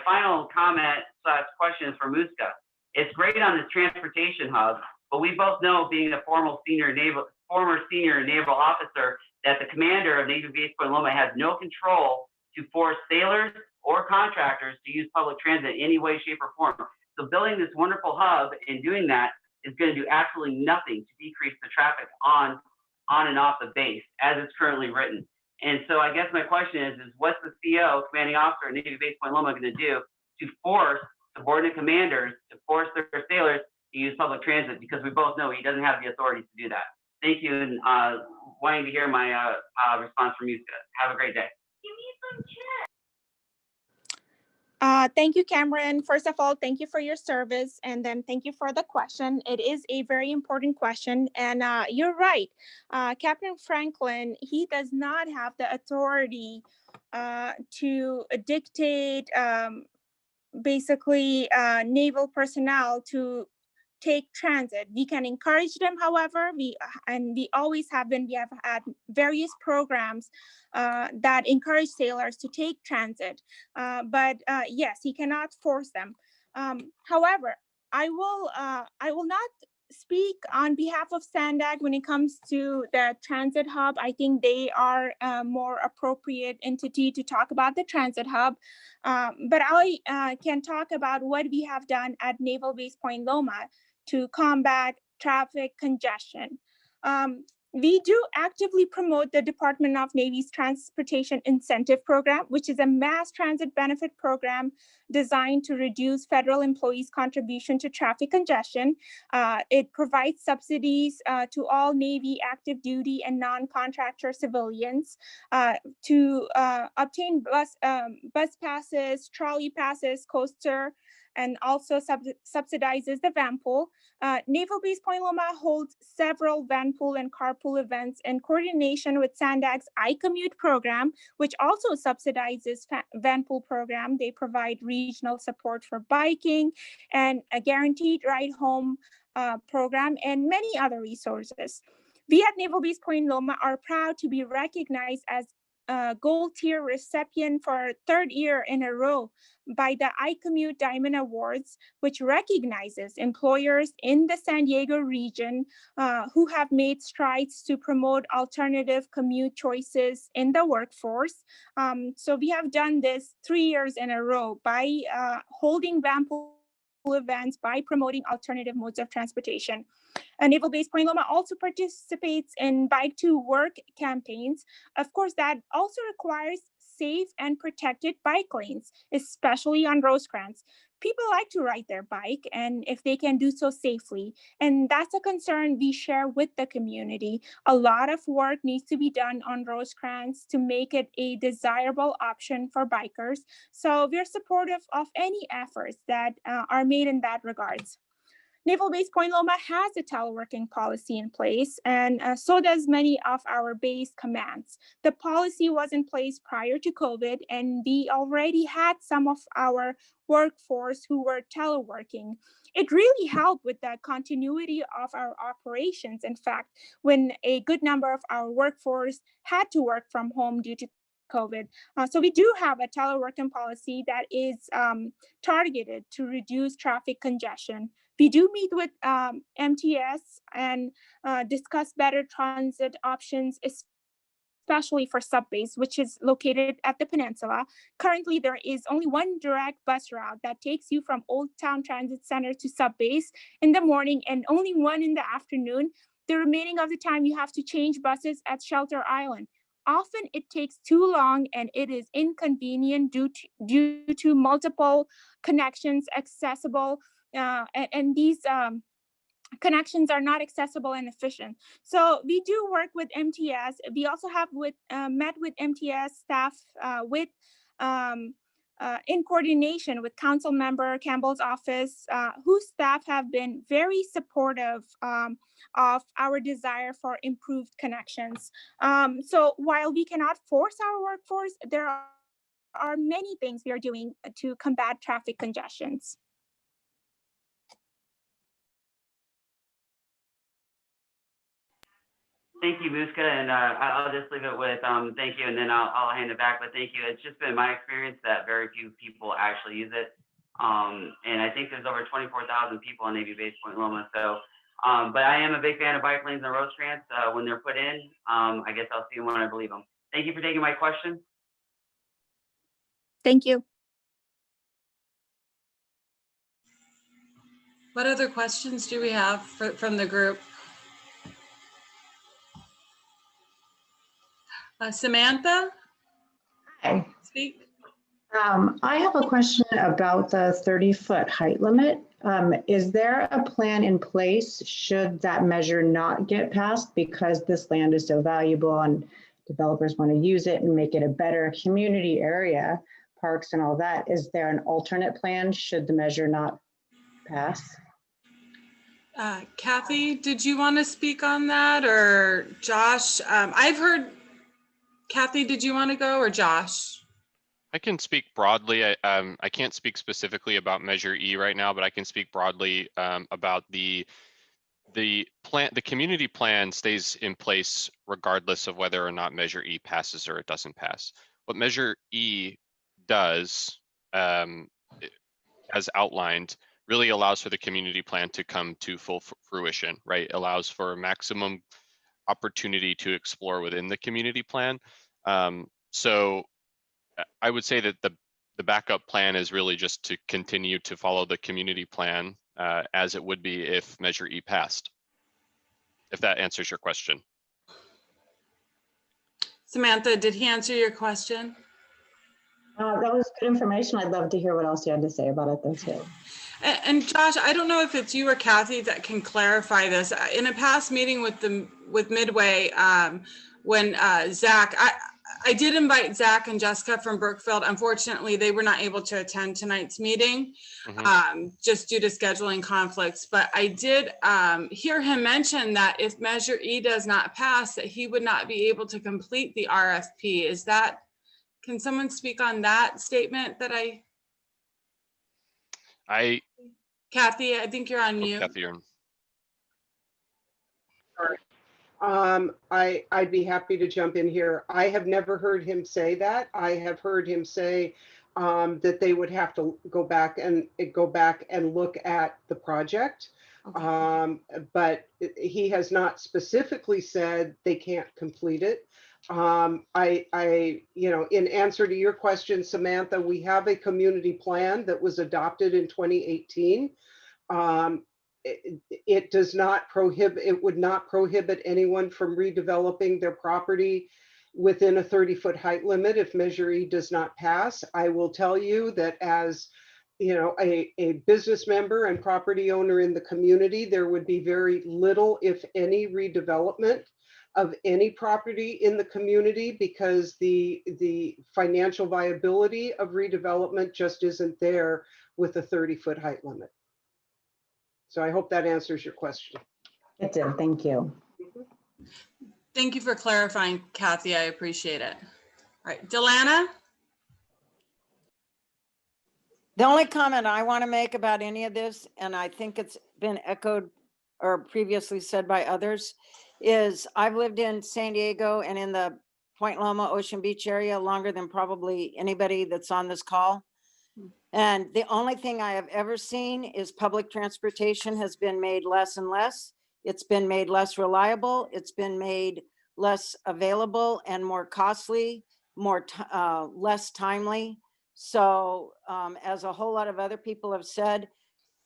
final comment / question is for Muska. It's great on this transportation hub, but we both know, being a former senior naval officer, that the commander of Navy Base Point Loma has no control to force sailors or contractors to use public transit in any way, shape, or form. So building this wonderful hub and doing that is going to do absolutely nothing to decrease the traffic on and off the base as it's currently written. And so I guess my question is what's the CO, commanding officer of Navy Base Point Loma, going to do to force subordinate commanders to force their sailors to use public transit? Because we both know he doesn't have the authority to do that. Thank you, and wanting to hear my response from Muska. Have a great day. Thank you, Cameron. First of all, thank you for your service, and then thank you for the question. It is a very important question, and you're right. Captain Franklin, he does not have the authority to dictate basically naval personnel to take transit. We can encourage them, however, we always have been. We have had various programs that encourage sailors to take transit, but yes, he cannot force them. However, I will not speak on behalf of Sandag when it comes to the transit hub. I think they are a more appropriate entity to talk about the transit hub. But I can talk about what we have done at Naval Base Point Loma to combat traffic congestion. We do actively promote the Department of Navy's Transportation Incentive Program, which is a mass transit benefit program designed to reduce federal employees' contribution to traffic congestion. It provides subsidies to all Navy active duty and non-contractor civilians to obtain bus passes, trolley passes, coaster, and also subsidizes the van pool. Naval Base Point Loma holds several van pool and carpool events in coordination with Sandag's iCommute program, which also subsidizes van pool program. They provide regional support for biking and a guaranteed ride home program and many other resources. We at Naval Base Point Loma are proud to be recognized as gold tier recipient for third year in a row by the iCommute Diamond Awards, which recognizes employers in the San Diego region who have made strides to promote alternative commute choices in the workforce. So we have done this 3 years in a row by holding van pool events, by promoting alternative modes of transportation. Naval Base Point Loma also participates in Bike to Work campaigns. Of course, that also requires safe and protected bike lanes, especially on Rosecrans. People like to ride their bike, and if they can do so safely, and that's a concern we share with the community. A lot of work needs to be done on Rosecrans to make it a desirable option for bikers. So we're supportive of any efforts that are made in that regards. Naval Base Point Loma has a teleworking policy in place, and so does many of our base commands. The policy was in place prior to COVID, and we already had some of our workforce who were teleworking. It really helped with the continuity of our operations. In fact, when a good number of our workforce had to work from home due to COVID. So we do have a teleworking policy that is targeted to reduce traffic congestion. We do meet with MTS and discuss better transit options, especially for Subbase, which is located at the peninsula. Currently, there is only one direct bus route that takes you from Old Town Transit Center to Subbase in the morning and only one in the afternoon. The remaining of the time, you have to change buses at Shelter Island. Often it takes too long and it is inconvenient due to multiple connections accessible, and these connections are not accessible and efficient. So we do work with MTS. We also have met with MTS staff in coordination with Council Member Campbell's office, whose staff have been very supportive of our desire for improved connections. So while we cannot force our workforce, there are many things we are doing to combat traffic congestions. Thank you, Muska, and I'll just leave it with thank you, and then I'll hand it back. But thank you. It's just been my experience that very few people actually use it, and I think there's over 24,000 people on Navy Base Point Loma. So, but I am a big fan of bike lanes and Rosecrans when they're put in. I guess I'll see them when I believe them. Thank you for taking my question. Thank you. What other questions do we have from the group? Samantha? Hi. Speak. I have a question about the 30-foot height limit. Is there a plan in place should that measure not get passed because this land is so valuable and developers want to use it and make it a better community area, parks and all that? Is there an alternate plan should the measure not pass? Kathy, did you want to speak on that, or Josh? I've heard, Kathy, did you want to go, or Josh? I can speak broadly. I can't speak specifically about Measure E right now, but I can speak broadly about the plan. The community plan stays in place regardless of whether or not Measure E passes or it doesn't pass. What Measure E does, as outlined, really allows for the community plan to come to full fruition, right? Allows for maximum opportunity to explore within the community plan. So I would say that the backup plan is really just to continue to follow the community plan as it would be if Measure E passed, if that answers your question. Samantha, did he answer your question? That was good information. I'd love to hear what else you had to say about it though too. And Josh, I don't know if it's you or Kathy that can clarify this. In a past meeting with Midway, when Zach, I did invite Zach and Jessica from Brookfield. Unfortunately, they were not able to attend tonight's meeting, just due to scheduling conflicts. But I did hear him mention that if Measure E does not pass, that he would not be able to complete the RFP. Is that, can someone speak on that statement that Kathy, I think you're on mute. Kathy, you're on. I'd be happy to jump in here. I have never heard him say that. I have heard him say that they would have to go back and look at the project. Okay. But he has not specifically said they can't complete it. In answer to your question, Samantha, we have a community plan that was adopted in 2018. It does not prohibit, it would not prohibit anyone from redeveloping their property within a 30-foot height limit if Measure E does not pass. I will tell you that as a business member and property owner in the community, there would be very little, if any, redevelopment of any property in the community because the financial viability of redevelopment just isn't there with a 30-foot height limit. So I hope that answers your question. It did, thank you. Thank you for clarifying, Kathy, I appreciate it. All right, Delana? The only comment I want to make about any of this, and I think it's been echoed or previously said by others, is I've lived in San Diego and in the Point Loma Ocean Beach area longer than probably anybody that's on this call. And the only thing I have ever seen is public transportation has been made less and less. It's been made less reliable. It's been made less available and more costly, less timely. So as a whole lot of other people have said,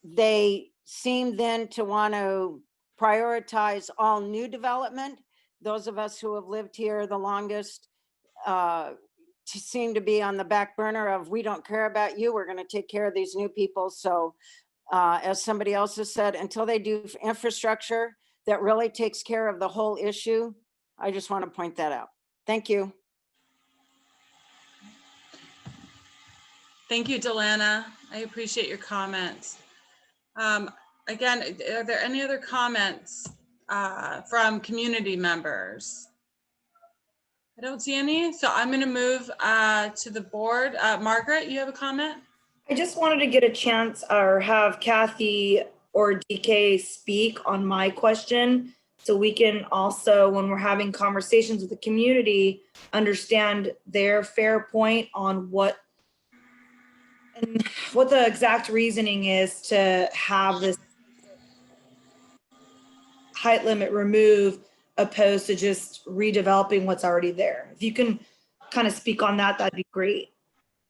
they seem then to want to prioritize all new development. Those of us who have lived here the longest seem to be on the back burner of, we don't care about you, we're going to take care of these new people. So as somebody else has said, until they do infrastructure that really takes care of the whole issue, I just want to point that out. Thank you. Thank you, Delana. I appreciate your comments. Again, are there any other comments from community members? I don't see any, so I'm going to move to the board. Margaret, you have a comment? I just wanted to get a chance or have Kathy or DK speak on my question so we can also, when we're having conversations with the community, understand their fair point on what the exact reasoning is to have this height limit removed opposed to just redeveloping what's already there. If you can kind of speak on that, that'd be great.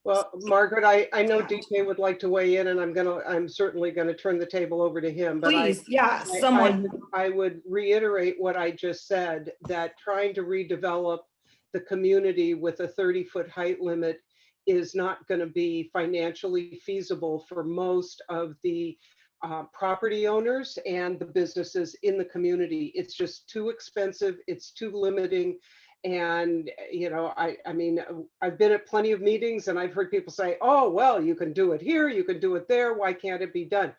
Well, Margaret, I know DK would like to weigh in, and I'm certainly gonna turn the table over to him. But please, someone. I would reiterate what I just said, that trying to redevelop the community with a 30-foot height limit is not going to be financially feasible for most of the property owners and the businesses in the community. It's just too expensive. It's too limiting. And, I mean, I've been at plenty of meetings and I've heard people say, oh, well, you can do it here, you can do it there. Why can't it be done?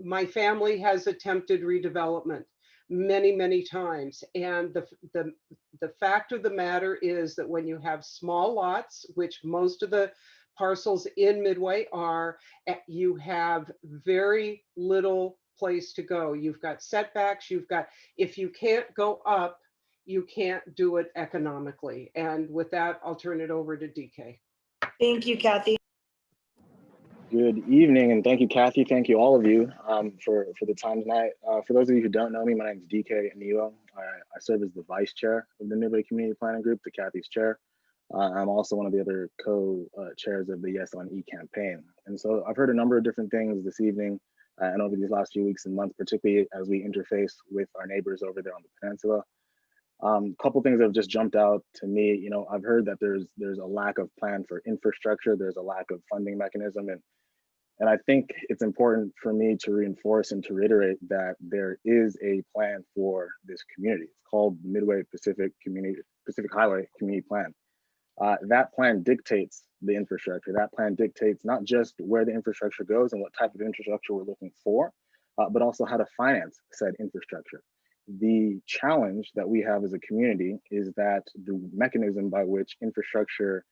My family has attempted redevelopment many times. And the fact of the matter is that when you have small lots, which most of the parcels in Midway are, you have very little place to go. You've got setbacks, if you can't go up, you can't do it economically. And with that, I'll turn it over to DK. Thank you, Kathy. Good evening, and thank you, Kathy. Thank you, all of you, for the time tonight. For those of you who don't know me, my name is DK Aniwo. I serve as the vice chair of the Midway Community Planning Group, the Kathy's chair. I'm also one of the other co-chairs of the Yes on E campaign. And so I've heard a number of different things this evening and over these last few weeks and months, particularly as we interface with our neighbors over there on the peninsula. A couple things that have just jumped out to me. You know, I've heard that there's a lack of plan for infrastructure, there's a lack of funding mechanism, and I think it's important for me to reinforce and to reiterate that there is a plan for this community. It's called the Midway Pacific Highway Community Plan. That plan dictates the infrastructure. That plan dictates not just where the infrastructure goes and what type of infrastructure we're looking for, but also how to finance said infrastructure. The challenge that we have as a community is that the mechanism by which infrastructure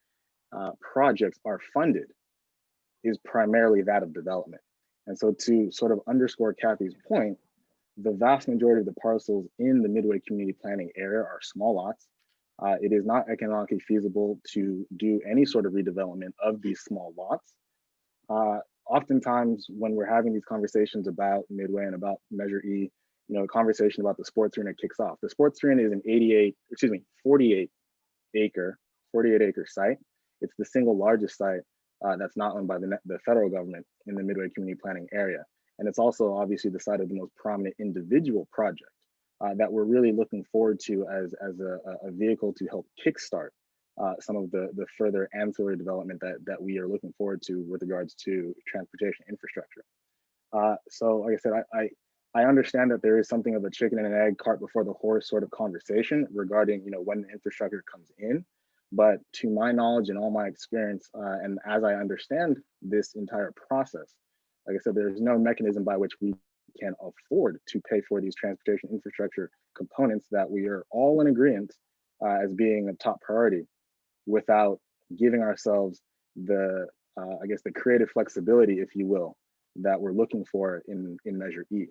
projects are funded is primarily that of development. And so to sort of underscore Kathy's point, the vast majority of the parcels in the Midway community planning area are small lots. It is not economically feasible to do any sort of redevelopment of these small lots. Oftentimes when we're having these conversations about Midway and about Measure E, you know, a conversation about the sports arena kicks off. The sports arena is an 48 acre site. It's the single largest site that's not owned by the federal government in the Midway community planning area. And it's also obviously the site of the most prominent individual project that we're really looking forward to as a vehicle to help kickstart some of the further ancillary development that we are looking forward to with regards to transportation infrastructure. So like I said, I understand that there is something of a chicken and an egg, cart before the horse sort of conversation regarding, you know, when the infrastructure comes in. But to my knowledge and all my experience, and as I understand this entire process, like I said, there's no mechanism by which we can afford to pay for these transportation infrastructure components that we are all in agreement as being a top priority without giving ourselves the, I guess, the creative flexibility, if you will, that we're looking for in Measure E.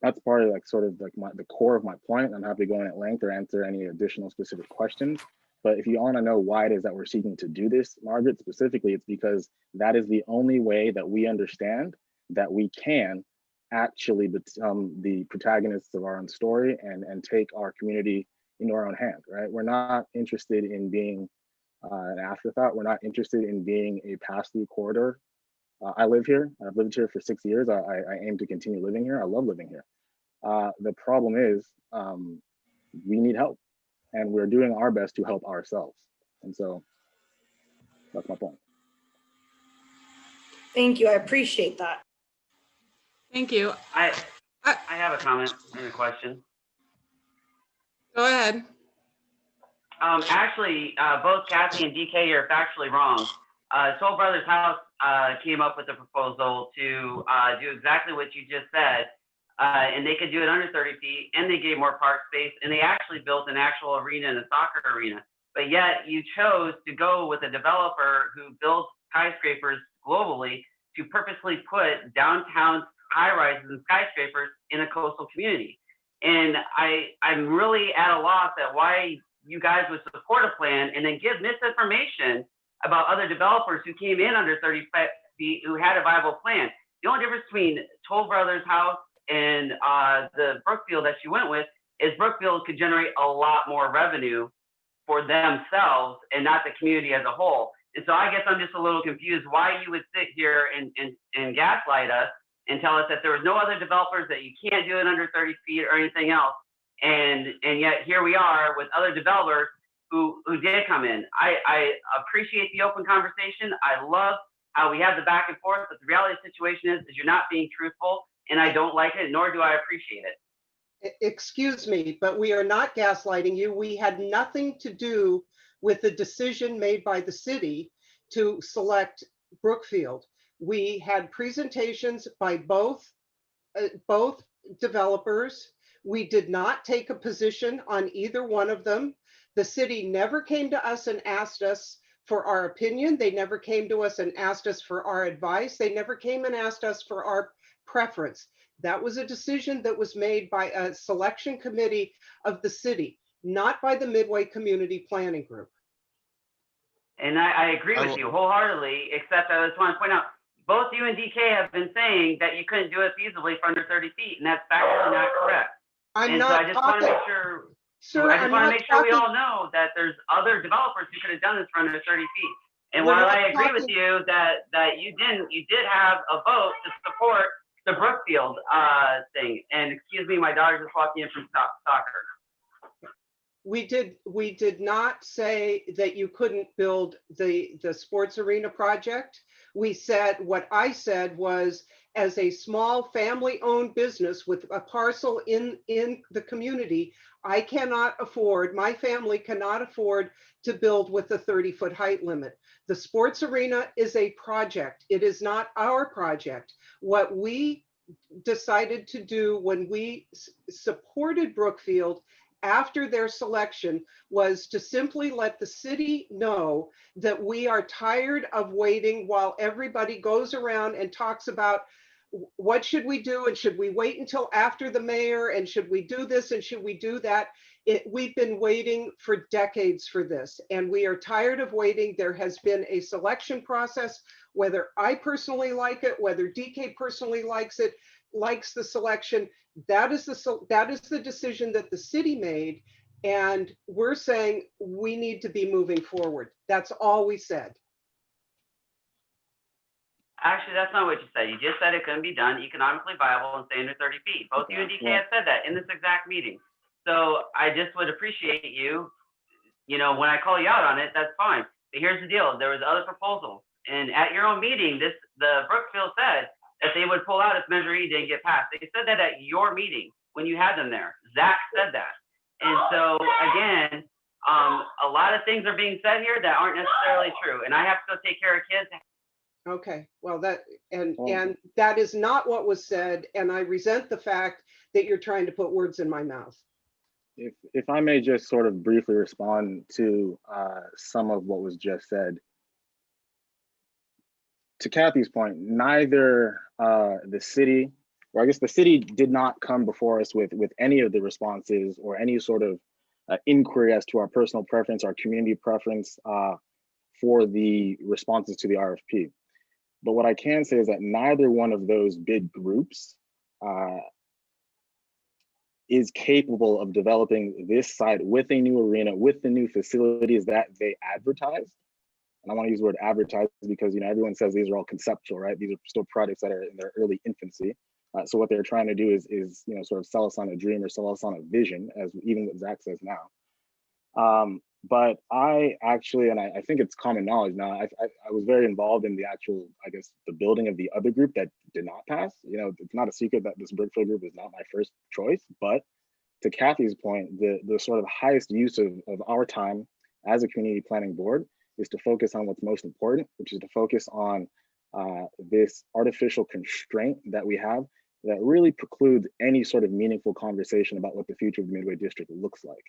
That's part of like sort of like the core of my point. I'm happy to go in at length or answer any additional specific questions. But if you want to know why it is that we're seeking to do this, Margaret, specifically, it's because that is the only way that we understand that we can actually become the protagonists of our own story and take our community into our own hand, right? We're not interested in being an afterthought. We're not interested in being a pass-through corridor. I live here. I've lived here for 6 years. I aim to continue living here. I love living here. The problem is we need help, and we're doing our best to help ourselves. And so that's my point. Thank you. I appreciate that. Thank you. I have a comment and a question. Go ahead. Actually, both Kathy and DK are factually wrong. Toll Brothers House came up with a proposal to do exactly what you just said, and they could do it under 30 feet, and they gave more park space, and they actually built an actual arena and a soccer arena. But yet you chose to go with a developer who builds skyscrapers globally to purposely put downtown high rises and skyscrapers in a coastal community. And I'm really at a loss at why you guys would support a plan and then give misinformation about other developers who came in under 30 feet who had a viable plan. The only difference between Toll Brothers House and the Brookfield that you went with is Brookfield could generate a lot more revenue for themselves and not the community as a whole. And so I guess I'm just a little confused why you would sit here and gaslight us and tell us that there was no other developers, that you can't do it under 30 feet or anything else. And yet here we are with other developers who did come in. I appreciate the open conversation. I love how we have the back and forth, but the reality of the situation is you're not being truthful, and I don't like it, nor do I appreciate it. Excuse me, but we are not gaslighting you. We had nothing to do with the decision made by the city to select Brookfield. We had presentations by both developers. We did not take a position on either one of them. The city never came to us and asked us for our opinion. They never came to us and asked us for our advice. They never came and asked us for our preference. That was a decision that was made by a selection committee of the city, not by the Midway Community Planning Group. And I agree with you wholeheartedly, except I just want to point out, both you and DK have been saying that you couldn't do it feasibly for under 30 feet, and that's factually not correct. I'm And so not I just want to talking, make sure, sir, I just I'm want to not make sure we talking, all know that there's other developers who could have done this for under 30 feet. And We're while not I agree with talking- you that you did have a vote to support the Brookfield thing. And excuse me, my daughter just walking in from soccer. we did not say that you couldn't build the sports arena project. We said, what I said was, as a small family-owned business with a parcel in the community, I cannot afford, my family cannot afford to build with a 30-foot height limit. The sports arena is a project. It is not our project. What we decided to do when we supported Brookfield after their selection was to simply let the city know that we are tired of waiting while everybody goes around and talks about what should we do, and should we wait until after the mayor, and should we do this, and should we do that? We've been waiting for decades for this, and we are tired of waiting. There has been a selection process, whether I personally like it, whether DK personally likes it, likes the selection. That is the decision that the city made, and we're saying we need to be moving forward. That's all we said. Actually, that's not what you said. You just said it couldn't be done economically viable and stay under 30 feet. Both you and DK have said that in this exact meeting. So I just would appreciate you, when I call you out on it, that's fine. But here's the deal. There was other proposals. And at your own meeting, the Brookfield said that they would pull out if Measure E didn't get passed. They said that at your meeting when you had them there. Zach said that. And so again, a lot of things are being said here that aren't necessarily true. And I have to go take care of kids. Okay, well, and that is not what was said, and I resent the fact that you're trying to put words in my mouth. If I may just sort of briefly respond to some of what was just said. To Kathy's point, neither the city, or I guess the city did not come before us with any of the responses or any sort of inquiry as to our personal preference, our community preference for the responses to the RFP. But what I can say is that neither one of those big groups is capable of developing this site with a new arena, with the new facilities that they advertised. And I want to use the word advertise because everyone says these are all conceptual, right? These are still projects that are in their early infancy. So what they're trying to do is sort of sell us on a dream or sell us on a vision, as even what Zach says now. But I actually, and I think it's common knowledge now, I was very involved in the actual, I guess, the building of the other group that did not pass. It's not a secret that this Brookfield group is not my first choice, but to Kathy's point, the sort of highest use of our time as a community planning board is to focus on what's most important, which is to focus on this artificial constraint that we have that really precludes any sort of meaningful conversation about what the future of the Midway District looks like.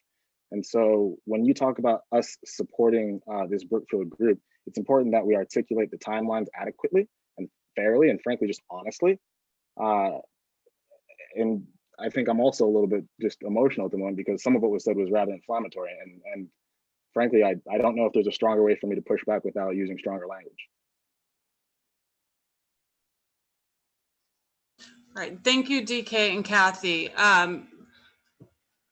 And so when you talk about us supporting this Brookfield group, it's important that we articulate the timelines adequately and fairly and frankly, just honestly. And I think I'm also a little bit just emotional at the moment because some of what was said was rather inflammatory. And frankly, I don't know if there's a stronger way for me to push back without using stronger language. All right, thank you, DK and Kathy.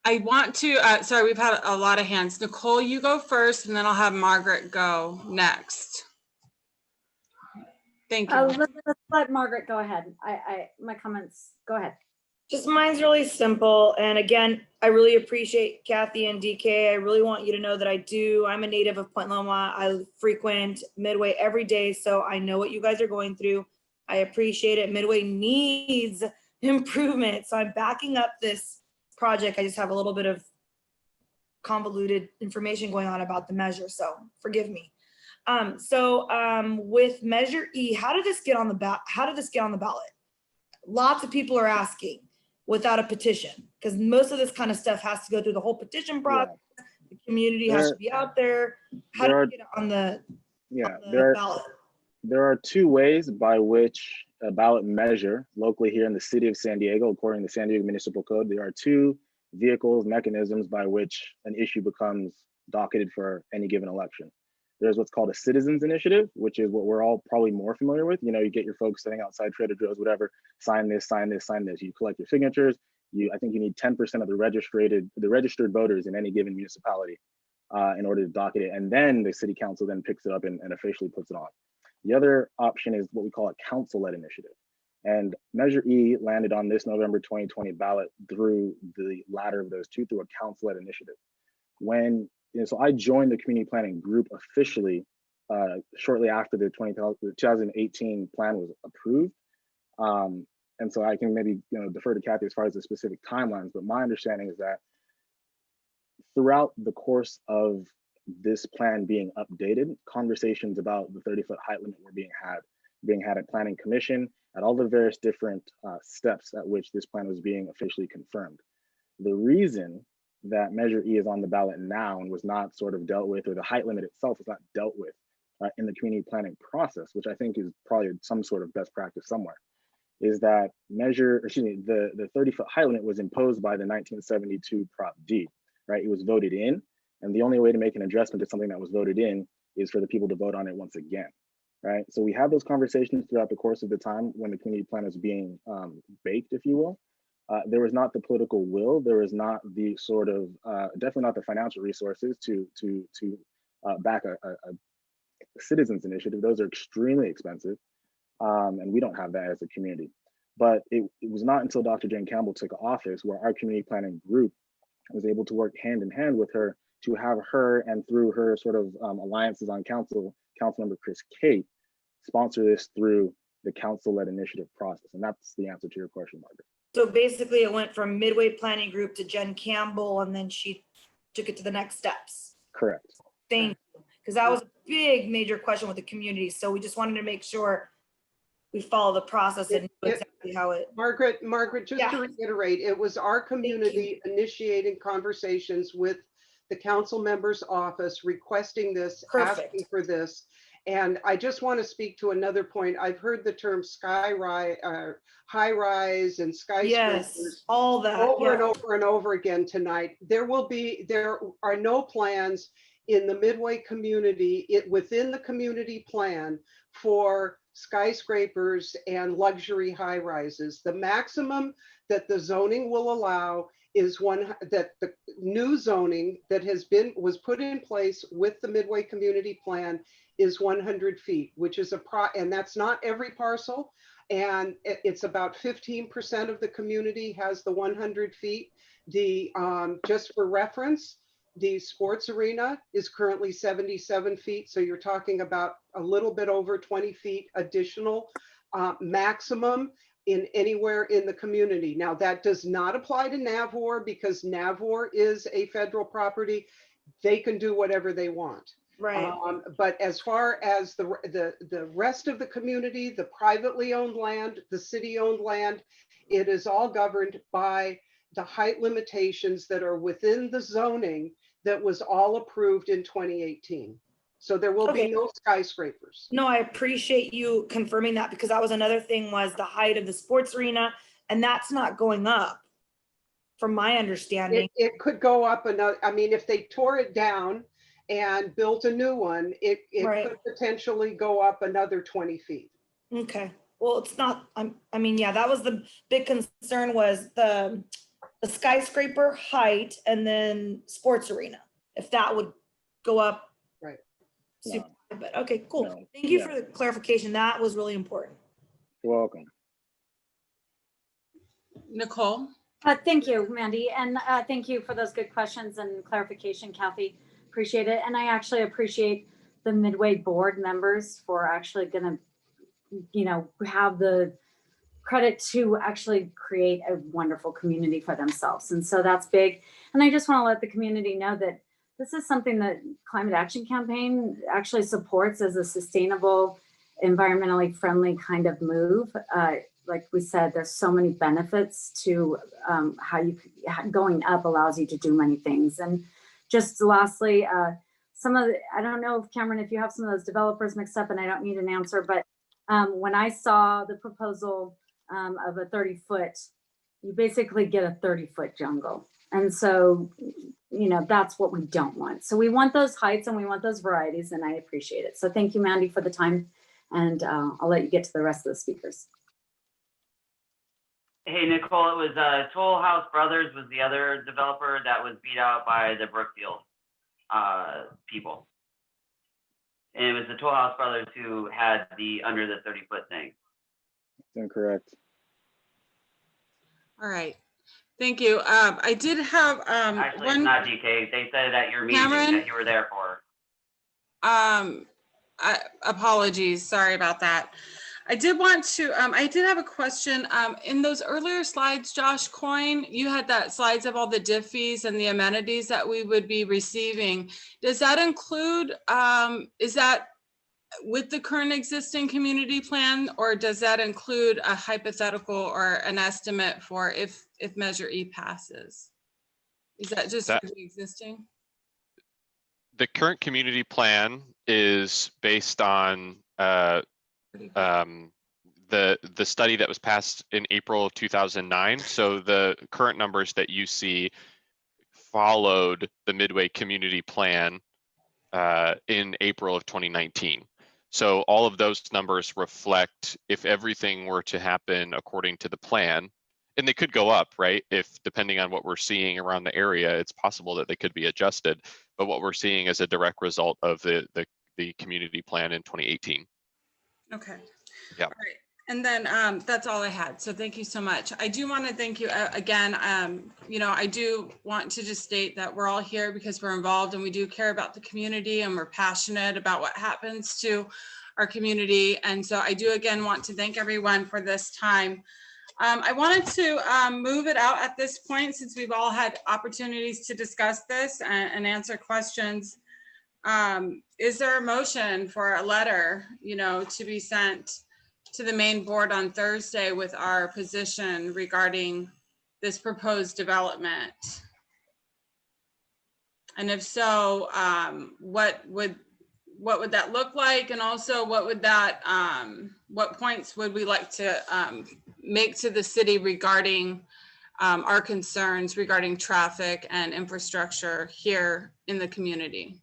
I want to, sorry, we've had a lot of hands. Nicole, you go first, and then I'll have Margaret go next. Thank you. Let's let Margaret go ahead. My comments, go ahead. Just mine's really simple. And again, I really appreciate Kathy and DK. I really want you to know that I'm a native of Point Loma. I frequent Midway every day, so I know what you guys are going through. I appreciate it. Midway needs improvement. So I'm backing up this project. I just have a little bit of convoluted information going on about the measure, so forgive me. With Measure E, how did this get on the ballot? Lots of people are asking without a petition, because most of this kind of stuff has to go through the whole petition process. Yeah. The community has to be out there. How do you get it on the ballot? There are two ways by which a ballot measure locally here in the city of San Diego, according to the San Diego Municipal Code, there are two mechanisms by which an issue becomes docketed for any given election. There's what's called a citizens initiative, which is what we're all probably more familiar with. You know, you get your folks sitting outside Trader Joe's, whatever, sign this, sign this, sign this. You collect your signatures. I think you need 10% of the registered voters in any given municipality in order to docket it. And then the city council then picks it up and officially puts it on. The other option is what we call a council-led initiative. And Measure E landed on this November 2020 ballot through the latter of those two, through a council-led initiative. So I joined the community planning group officially shortly after the 2018 plan was approved. And so I can maybe defer to Kathy as far as the specific timelines, but my understanding is that throughout the course of this plan being updated, conversations about the 30-foot height limit were being had at Planning Commission, at all the various different steps at which this plan was being officially confirmed. The reason that Measure E is on the ballot now and was not sort of dealt with, or the height limit itself was not dealt with in the community planning process, which I think is probably some sort of best practice somewhere, is that the 30-foot height limit was imposed by the 1972 Prop D, right? It was voted in, and the only way to make an adjustment to something that was voted in is for the people to vote on it once again, right? So we had those conversations throughout the course of the time when the community plan was being baked, if you will. There was not the political will, there was not the sort of, definitely not the financial resources to back a citizens initiative. Those are extremely expensive, and we don't have that as a community. But it was not until Dr. Jane Campbell took office where our community planning group was able to work hand in hand with her to have her, and through her sort of alliances on council, Councilmember Chris Kate, sponsor this through the council-led initiative process. And that's the answer to your question, Margaret. So basically it went from Midway Planning Group to Jen Campbell, and then she took it to the next steps. Correct. Thank you. Because that was a big major question with the community. So we just wanted to make sure we follow the process and knew exactly how it. Margaret, just to reiterate, it was our community initiating conversations with the council member's office, requesting this, asking for this. And I just want to speak to another point. I've heard the term high rise and skyscrapers all that over and over and over again tonight. There are no plans in the Midway community, within the community plan, for skyscrapers and luxury high rises. The maximum that the zoning will allow is that the new zoning that was put in place with the Midway community plan is 100 feet, which is and that's not every parcel. And it's about 15% of the community has the 100 feet. Just for reference, the sports arena is currently 77 feet. So you're talking about a little bit over 20 feet additional maximum in anywhere in the community. Now that does not apply to Navwar, because Navwar is a federal property. They can do whatever they want. Right. But as far as the rest of the community, the privately owned land, the city owned land, it is all governed by the height limitations that are within the zoning that was all approved in 2018. So there will be no skyscrapers. No, I appreciate you confirming that, because that was another thing, was the height of the sports arena, and that's not going up from my understanding. It could go up another, I mean, if they tore it down and built a new one, it could potentially go up another 20 feet. Okay, well, it's not, I mean, yeah, that was the big concern, was the skyscraper height and then sports arena, if that would go up. Right. Super, but okay, cool. Thank you for the clarification. That was really important. You're welcome. Nicole? Thank you, Mandy. And thank you for those good questions and clarification, Kathy. Appreciate it. And I actually appreciate the Midway board members for actually going to, have the credit to actually create a wonderful community for themselves. And so that's big. And I just want to let the community know that this is something that Climate Action Campaign actually supports as a sustainable, environmentally friendly kind of move. Like we said, there's so many benefits to going up allows you to do many things. And just lastly, I don't know if Cameron, if you have some of those developers mixed up, and I don't need an answer, but when I saw the proposal of a 30-foot, you basically get a 30-foot jungle. And so that's what we don't want. So we want those heights and we want those varieties, and I appreciate it. So thank you, Mandy, for the time, and I'll let you get to the rest of the speakers. Hey, Nicole, it was Toll House Brothers was the other developer that was beat out by the Brookfield people. And it was the Toll House Brothers who had the under the 30-foot thing. Incorrect. All right. Thank you. I did have Actually, one. it's not DK. They said it at your meeting Cameron? that you were there for. Apologies. Sorry about that. I did want to, I did have a question. In those earlier slides, Josh Coyne, you had that slides of all the diff fees and the amenities that we would be receiving. Does that include, is that with the current existing community plan, or does that include a hypothetical or an estimate for if Measure E passes? Is that just for the existing? The current community plan is based on the study that was passed in April of 2009. So the current numbers that you see followed the Midway community plan in April of 2019. So all of those numbers reflect if everything were to happen according to the plan, and they could go up, right? If depending on what we're seeing around the area, it's possible that they could be adjusted. But what we're seeing is a direct result of the community plan in 2018. Okay. Yeah. All right. And then that's all I had. So thank you so much. I do want to thank you again. I do want to just state that we're all here because we're involved and we do care about the community and we're passionate about what happens to our community. And so I do again want to thank everyone for this time. I wanted to move it out at this point since we've all had opportunities to discuss this and answer questions. Is there a motion for a letter, to be sent to the main board on Thursday with our position regarding this proposed development? And if so, what would that look like? And also what would that, what points would we like to make to the city regarding our concerns regarding traffic and infrastructure here in the community?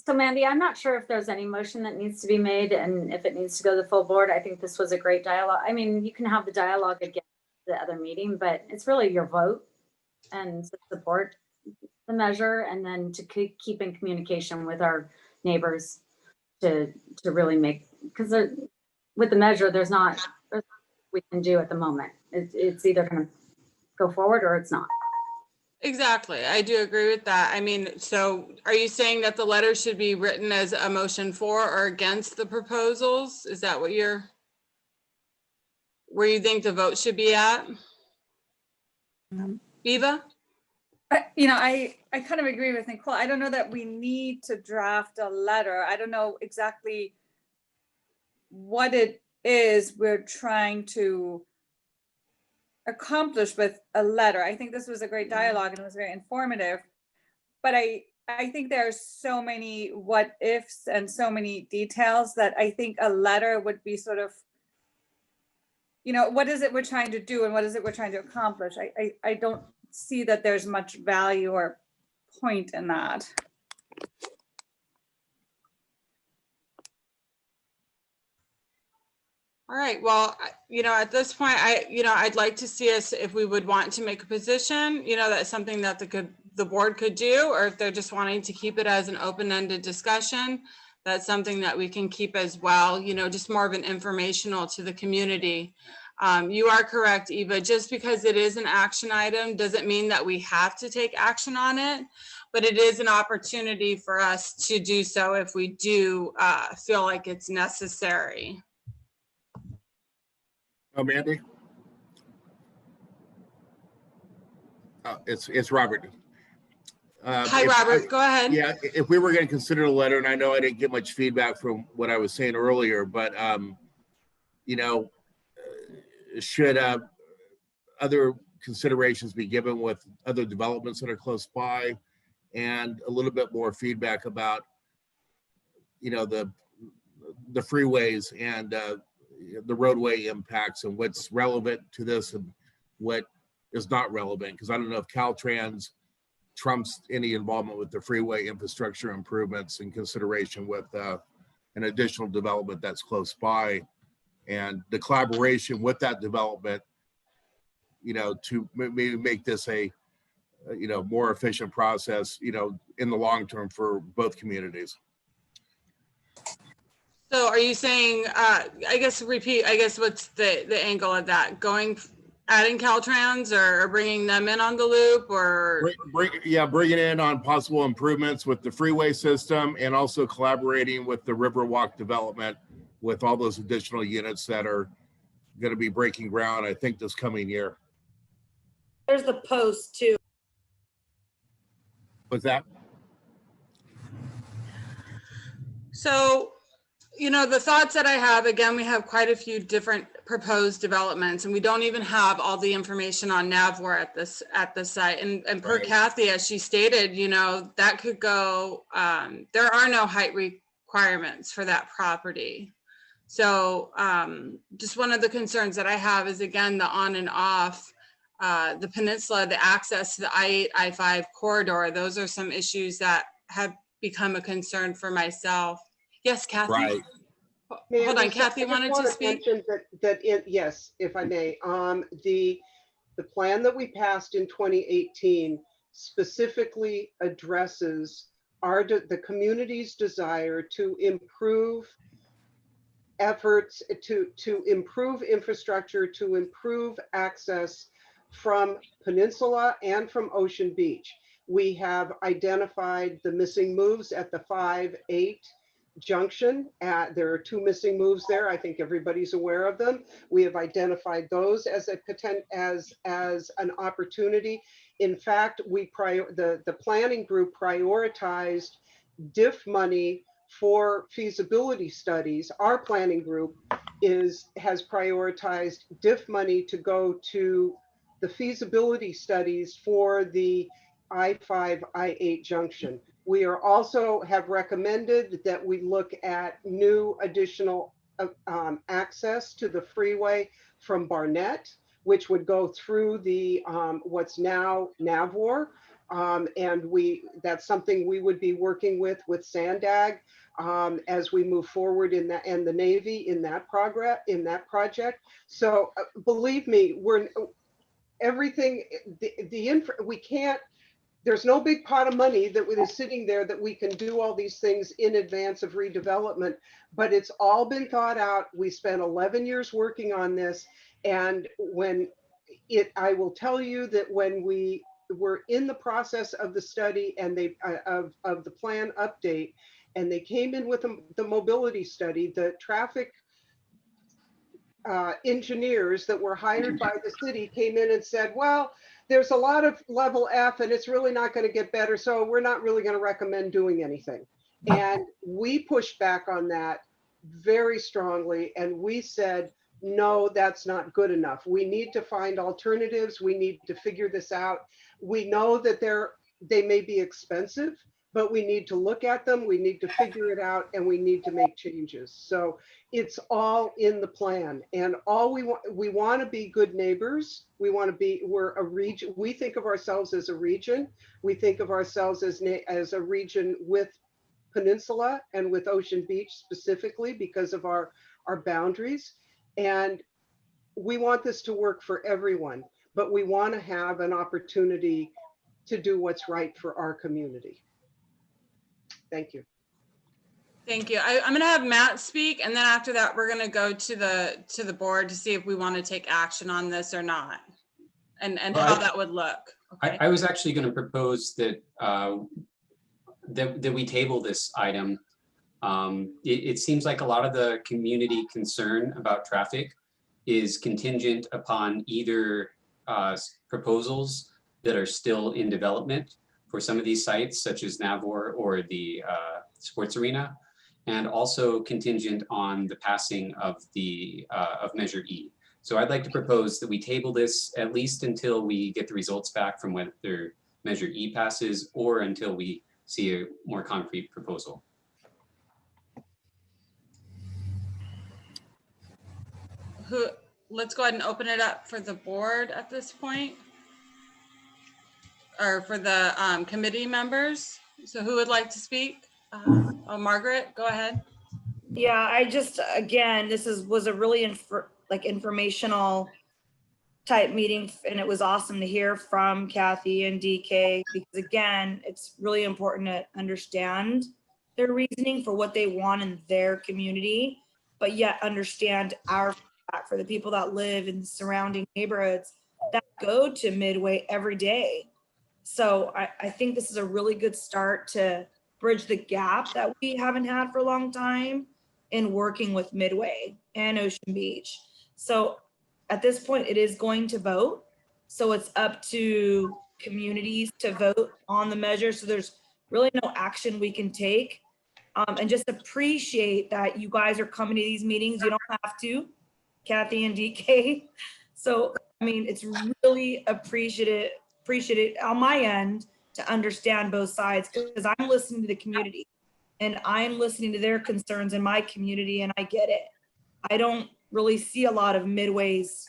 So Mandy, I'm not sure if there's any motion that needs to be made and if it needs to go to the full board. I think this was a great dialogue. I mean, you can have the dialogue again at the other meeting, but it's really your vote and to support the measure and then to keep in communication with our neighbors to really make, because with the measure, there's not we can do at the moment. It's either going to go forward or it's not. Exactly. I do agree with that. I mean, so are you saying that the letter should be written as a motion for or against the proposals? Is that what where you think the vote should be at? Viva? I kind of agree with Nicole. I don't know that we need to draft a letter. I don't know exactly what it is we're trying to accomplish with a letter. I think this was a great dialogue and it was very informative, but I think there are so many what ifs and so many details that I think a letter would be sort of, what is it we're trying to do and what is it we're trying to accomplish? I don't see that there's much value or point in that. All right. Well, at this point, I'd like to see us, if we would want to make a position, that's something that the board could do, or if they're just wanting to keep it as an open-ended discussion, that's something that we can keep as well, just more of an informational to the community. You are correct, Eva, just because it is an action item doesn't mean that we have to take action on it, but it is an opportunity for us to do so if we do feel like it's necessary. Oh, Mandy? It's Robert. Hi, Robert. Go ahead. Yeah, if we were going to consider a letter, and I know I didn't get much feedback from what I was saying earlier, but should other considerations be given with other developments that are close by, and a little bit more feedback about the freeways and the roadway impacts and what's relevant to this and what is not relevant. Because I don't know if Caltrans trumps any involvement with the freeway infrastructure improvements in consideration with an additional development that's close by, and the collaboration with that development, you know, to maybe make this a, you know, more efficient process, you know, in the long term for both communities. So are you saying, I guess repeat, I guess what's the angle of that? Adding Caltrans or bringing them in on the loop, or? Bringing in on possible improvements with the freeway system, and also collaborating with the Riverwalk development with all those additional units that are going to be breaking ground, I think, this coming year. There's the post too. What's that? So, you know, the thoughts that I have, again, we have quite a few different proposed developments, and we don't even have all the information on Navwar at the site. And per Kathy, as she stated, you know, that could go, there are no height requirements for that property. So just one of the concerns that I have is, again, the on and off, the peninsula, the access to the I-8, I-5 corridor. Those are some issues that have become a concern for myself. Yes, Kathy. Right. Hold on, Kathy wanted to speak. Yes, if I may, the plan that we passed in 2018 specifically addresses the community's desire to improve efforts to improve infrastructure, to improve access from Peninsula and from Ocean Beach. We have identified the missing moves at the 5-8 junction. There are 2 missing moves there. I think everybody's aware of them. We have identified those as an opportunity. In fact, the planning group prioritized DIF money for feasibility studies. Our planning group has prioritized DIF money to go to the feasibility studies for the I-5, I-8 junction. We are also have recommended that we look at new additional access to the freeway from Barnett, which would go through the what's now Navwar. And that's something we would be working with Sandag as we move forward in that, and the Navy in that project. So believe me, we can't. There's no big pot of money that is sitting there that we can do all these things in advance of redevelopment, but it's all been thought out. We spent 11 years working on this. And I will tell you that when we were in the process of the study and of the plan update, and they came in with the mobility study, the traffic engineers that were hired by the city came in and said, well, there's a lot of level F and it's really not going to get better, so we're not really going to recommend doing anything. And we pushed back on that very strongly, and we said, no, that's not good enough. We need to find alternatives. We need to figure this out. We know that they may be expensive, but we need to look at them. We need to figure it out, and we need to make changes. So it's all in the plan. And we want to be good neighbors. We're a region. We think of ourselves as a region. We think of ourselves as a region with Peninsula and with Ocean Beach specifically because of our boundaries. And we want this to work for everyone, but we want to have an opportunity to do what's right for our community. Thank you. Thank you. I'm going to have Matt speak, and then after that, we're going to go to the board to see if we want to take action on this or not, and how that would look. Okay. I was actually going to propose that that we table this item. It seems like a lot of the community concern about traffic is contingent upon either proposals that are still in development for some of these sites, such as Navwar or the sports arena, and also contingent on the passing of Measure E. So I'd like to propose that we table this at least until we get the results back from whether Measure E passes, or until we see a more concrete proposal. let's go ahead and open it up for the board at this point, or for the committee members. So who would like to speak? Oh, Margaret, go ahead. Yeah, I just, again, was a really informational type meeting, and it was awesome to hear from Kathy and DK, because again, it's really important to understand their reasoning for what they want in their community, but yet understand our feedback for the people that live in the surrounding neighborhoods that go to Midway every day. So I think this is a really good start to bridge the gap that we haven't had for a long time in working with Midway and Ocean Beach. So at this point, it is going to vote. So it's up to communities to vote on the measure. So there's really no action we can take. And just appreciate that you guys are coming to these meetings. You don't have to, Kathy and DK. So, I mean, it's really appreciated on my end to understand both sides, because I'm listening to the community and I'm listening to their concerns in my community, and I get it. I don't really see a lot of Midway's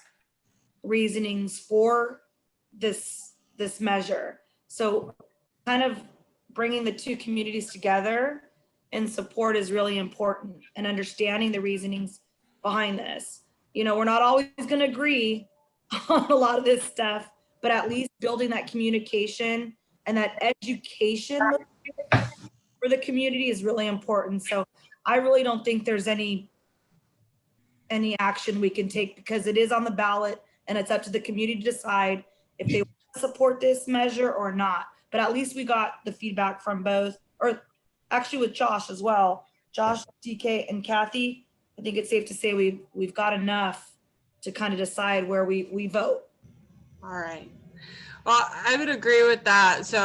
reasonings for this measure. So kind of bringing the two communities together in support is really important, and understanding the reasonings behind this. You know, we're not always going to agree on a lot of this stuff, but at least building that communication and that education for the community is really important. So I really don't think there's any action we can take, because it is on the ballot and it's up to the community to decide if they want to support this measure or not. But at least we got the feedback from both, or actually with Josh as well. Josh, DK, and Kathy, I think it's safe to say we've got enough to kind of decide where we vote. All right. Well, I would agree with that. So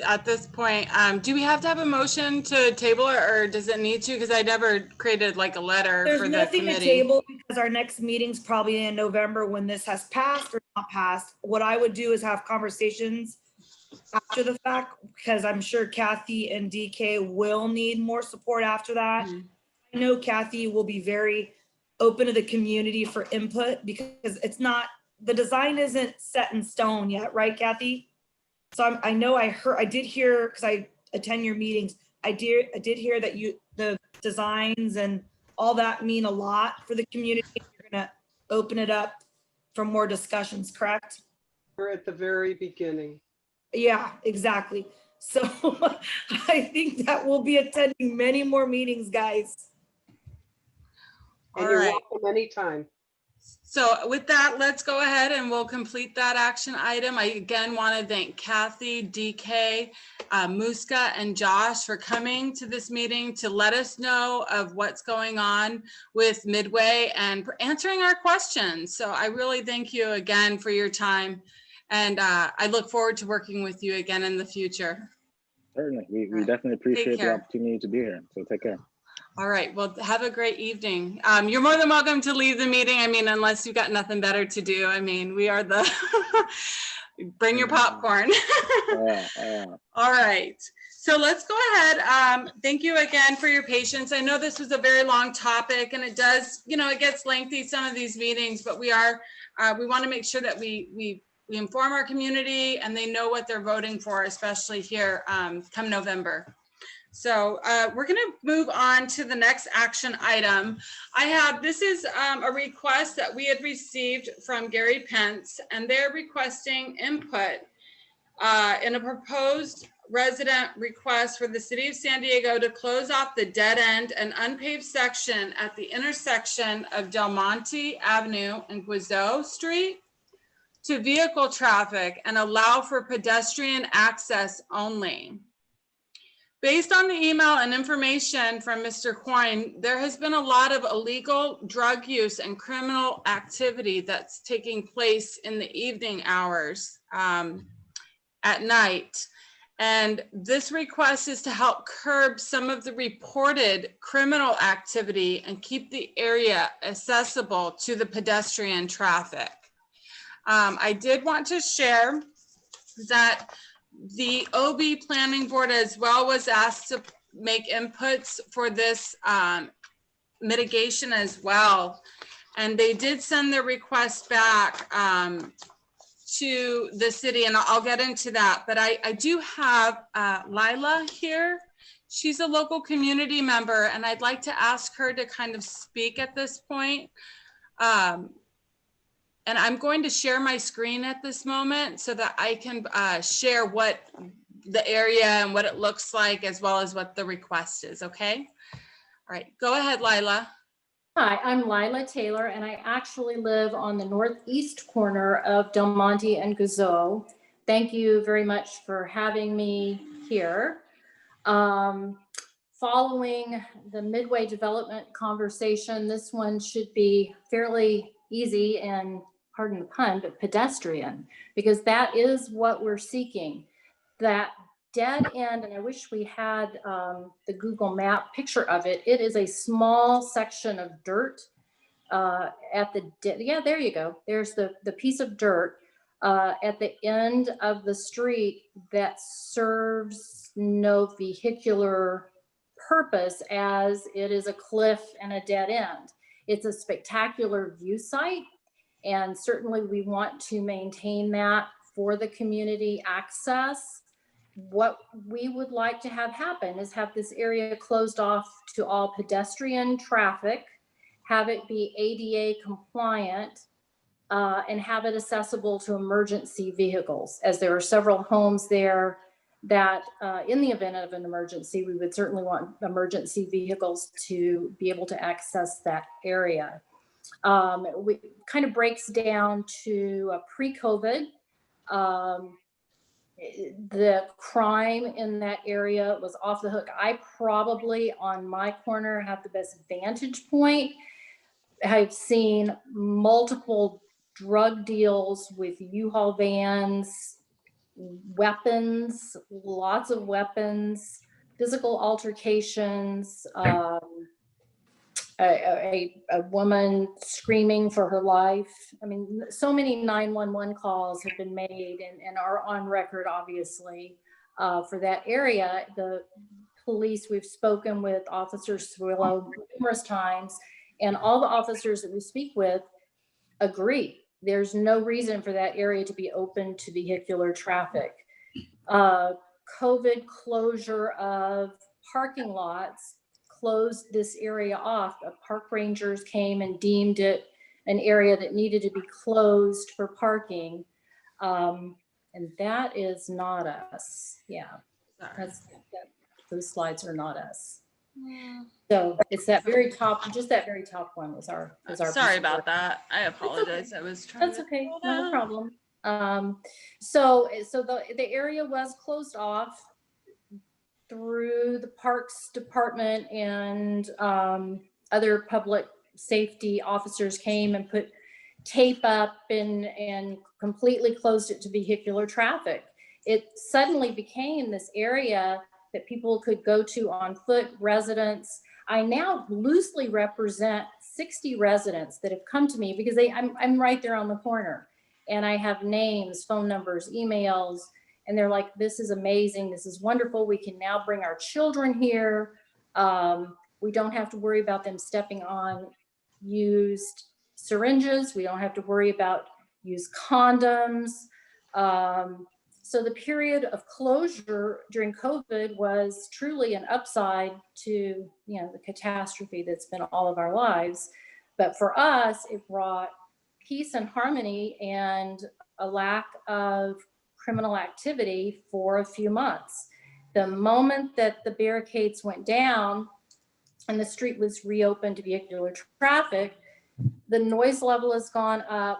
at this point, do we have to have a motion to table it, or does it need to? Because I never created like a letter for the committee. There's nothing to table, because our next meeting's probably in November when this has passed or not passed. What I would do is have conversations after the fact, because I'm sure Kathy and DK will need more support after that. I know Kathy will be very open to the community for input, because the design isn't set in stone yet, right, Kathy? So I know I did hear, because I attend your meetings, I did hear that the designs and all that mean a lot for the community. You're gonna open it up for more discussions, correct? We're at the very beginning. Yeah, exactly. So I think that we'll be attending many more meetings, guys. And you're welcome anytime. So with that, let's go ahead and we'll complete that action item. I again want to thank Kathy, DK, Muska, and Josh for coming to this meeting to let us know of what's going on with Midway and for answering our questions. So I really thank you again for your time. And I look forward to working with you again in the future. Certainly, we definitely appreciate the opportunity to be here. So take care. All right, well, have a great evening. You're more than welcome to leave the meeting. I mean, unless you've got nothing better to do. I mean, we are the, bring your popcorn. All right, so let's go ahead. Thank you again for your patience. I know this was a very long topic, and it does, it gets lengthy, some of these meetings, but we want to make sure that we inform our community and they know what they're voting for, especially here come November. So we're going to move on to the next action item. This is a request that we had received from Gary Pence, and they're requesting input in a proposed resident request for the city of San Diego to close off the dead end and unpaved section at the intersection of Del Monte Avenue and Guizot Street to vehicle traffic and allow for pedestrian access only. Based on the email and information from Mr. Coyne, there has been a lot of illegal drug use and criminal activity that's taking place in the evening hours at night. And this request is to help curb some of the reported criminal activity and keep the area accessible to the pedestrian traffic. I did want to share that the OB Planning Board as well was asked to make inputs for this mitigation as well. And they did send their request back to the city, and I'll get into that. But I do have Lila here. She's a local community member, and I'd like to ask her to kind of speak at this point. And I'm going to share my screen at this moment so that I can share what the area and what it looks like, as well as what the request is, okay? All right, go ahead, Lila. Hi, I'm Lila Taylor, and I actually live on the northeast corner of Del Monte and Gazoo. Thank you very much for having me here. Following the Midway development conversation, this one should be fairly easy and, pardon the pun, but pedestrian, because that is what we're seeking. That dead end, and I wish we had the Google map picture of it. It is a small section of dirt at the, yeah, there you go. There's the piece of dirt at the end of the street that serves no vehicular purpose, as it is a cliff and a dead end. It's a spectacular view site, and certainly we want to maintain that for the community access. What we would like to have happen is have this area closed off to all pedestrian traffic, have it be ADA compliant, and have it accessible to emergency vehicles, as there are several homes there that in the event of an emergency, we would certainly want emergency vehicles to be able to access that area. We kind of breaks down to pre-COVID. The crime in that area was off the hook. I probably, on my corner, have the best vantage point. I've seen multiple drug deals with U-Haul vans, weapons, lots of weapons, physical altercations, a woman screaming for her life. I mean, so many 911 calls have been made and are on record, obviously, for that area. The police, we've spoken with Officer Swillo numerous times, and all the officers that we speak with agree. There's no reason for that area to be open to vehicular traffic. COVID closure of parking lots closed this area off. Park rangers came and deemed it an area that needed to be closed for parking. And that is not us. Yeah, those slides are not us. So it's that very top, just that very top one was our. Sorry about that. I apologize. I was trying. That's okay, not a problem. So the area was closed off through the Parks Department, and other public safety officers came and put tape up and completely closed it to vehicular traffic. It suddenly became this area that people could go to on foot, residents. I now loosely represent 60 residents that have come to me because I'm right there on the corner, and I have names, phone numbers, emails, and they're like, this is amazing. This is wonderful. We can now bring our children here. We don't have to worry about them stepping on used syringes. We don't have to worry about used condoms. So the period of closure during COVID was truly an upside to, the catastrophe that's been all of our lives. But for us, it brought peace and harmony and a lack of criminal activity for a few months. The moment that the barricades went down and the street was reopened to vehicular traffic, the noise level has gone up.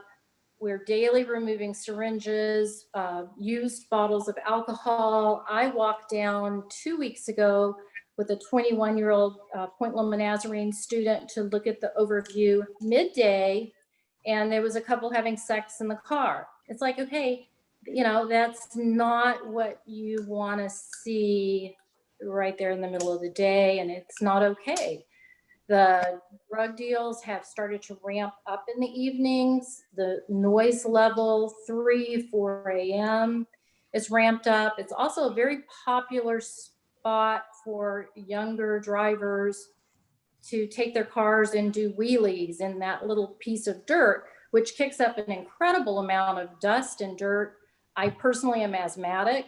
We're daily removing syringes, used bottles of alcohol. I walked down 2 weeks ago with a 21-year-old Point Loma Nazarene student to look at the overview midday, and there was a couple having sex in the car. It's like, okay, that's not what you want to see right there in the middle of the day, and it's not okay. The drug deals have started to ramp up in the evenings. The noise level, 3, 4 a.m. is ramped up. It's also a very popular spot for younger drivers to take their cars and do wheelies in that little piece of dirt, which kicks up an incredible amount of dust and dirt. I personally am asthmatic,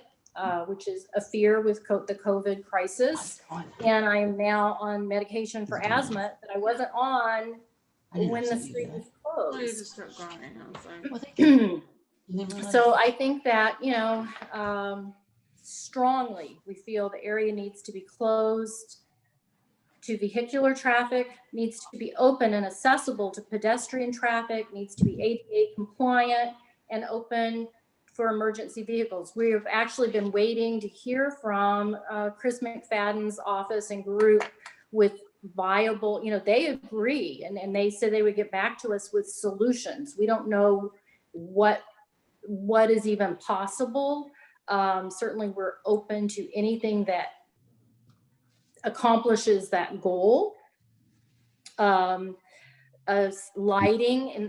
which is a fear with the COVID crisis. And I am now on medication for asthma that I wasn't on when the street was Oh, you closed. just start going. I was like, So I think that, strongly, we feel the area needs to be closed to vehicular traffic, needs to be open and accessible to pedestrian traffic, needs to be ADA compliant and open for emergency vehicles. We have actually been waiting to hear from Chris McFadden's office and group with viable, they agree, and they said they would get back to us with solutions. We don't know what is even possible. Certainly we're open to anything that accomplishes that goal. Lighting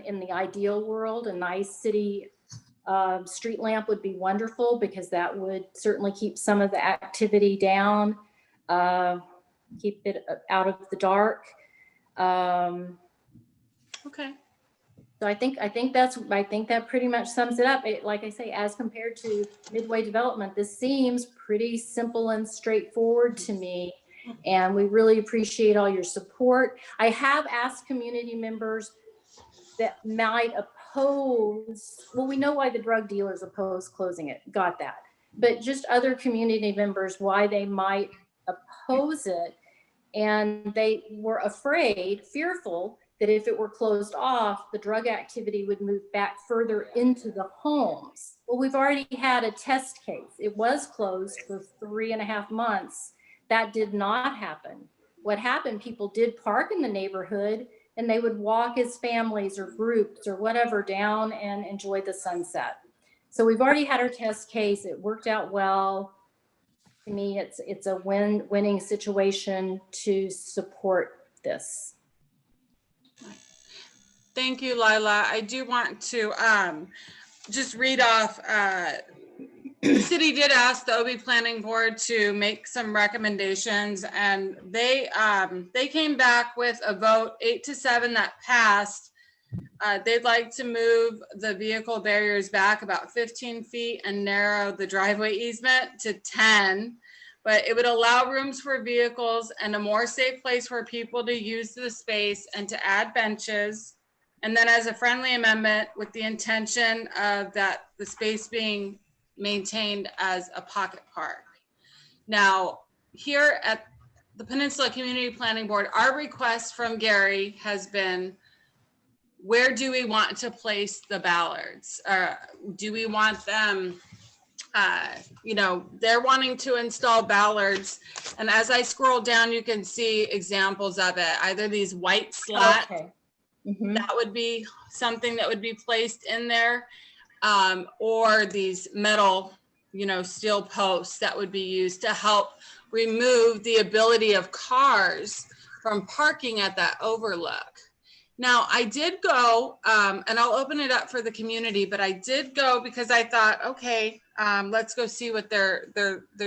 in the ideal world, a nice city street lamp would be wonderful, because that would certainly keep some of the activity down, keep it out of the dark. okay. So I think that pretty much sums it up. Like I say, as compared to Midway Development, this seems pretty simple and straightforward to me. And we really appreciate all your support. I have asked community members that might oppose, well, we know why the drug dealers oppose closing it, got that. But just other community members, why they might oppose it. And they were fearful that if it were closed off, the drug activity would move back further into the homes. Well, we've already had a test case. It was closed for 3.5 months. That did not happen. What happened, people did park in the neighborhood and they would walk as families or groups or whatever down and enjoy the sunset. So we've already had our test case. It worked out well. To me, it's a winning situation to support this. Thank you, Lila. I do want to just read off. The city did ask the OB Planning Board to make some recommendations, and they came back with a vote 8-7 that passed. They'd like to move the vehicle barriers back about 15 feet and narrow the driveway easement to 10. But it would allow rooms for vehicles and a more safe place for people to use the space and to add benches. And then as a friendly amendment with the intention of that the space being maintained as a pocket park. Now, here at the Peninsula Community Planning Board, our request from Gary has been, where do we want to place the ballards? Do we want them, they're wanting to install ballards. And as I scroll down, you can see examples of it. Either these white slats, that would be something that would be placed in there, or these metal, steel posts that would be used to help remove the ability of cars from parking at that overlook. Now, I did go, and I'll open it up for the community, but I did go because I thought, okay, let's go see what they're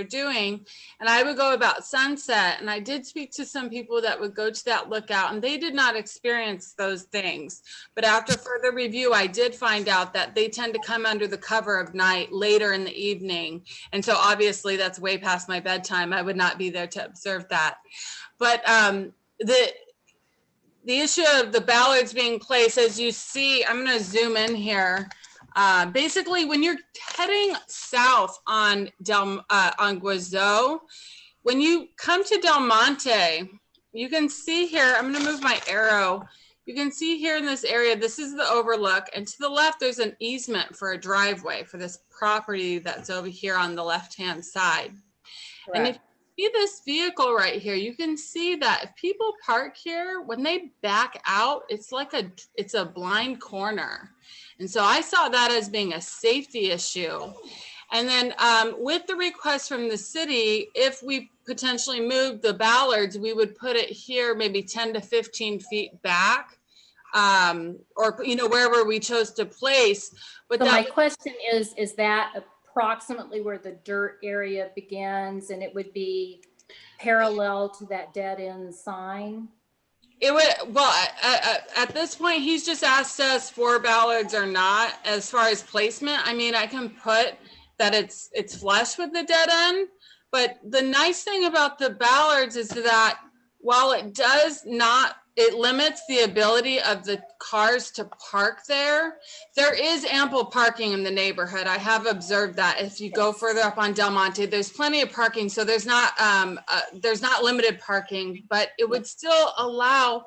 doing. And I would go about sunset, and I did speak to some people that would go to that lookout, and they did not experience those things. But after further review, I did find out that they tend to come under the cover of night later in the evening. And so obviously that's way past my bedtime. I would not be there to observe that. But the issue of the ballards being placed, as you see, I'm going to zoom in here. Basically, when you're heading south on Guizot, when you come to Del Monte, you can see here, I'm going to move my arrow. You can see here in this area, this is the overlook, and to the left, there's an easement for a driveway for this property that's over here on the left-hand side. Correct. And if see this vehicle right here, you can see that if people park here, when they back out, it's a blind corner. And so I saw that as being a safety issue. And then with the request from the city, if we potentially move the ballards, we would put it here maybe 10 to 15 feet back, or wherever we chose to place. But so my question is that approximately where the dirt area begins, and it would be parallel to that dead end sign? It would, well, at this point, he's just asked us for ballards or not. As far as placement, I mean, I can put that it's flush with the dead end, but the nice thing about the ballards is that while it does not, it limits the ability of the cars to park there, there is ample parking in the neighborhood. I have observed that. If you go further up on Del Monte, there's plenty of parking, so there's not limited parking, but it would still allow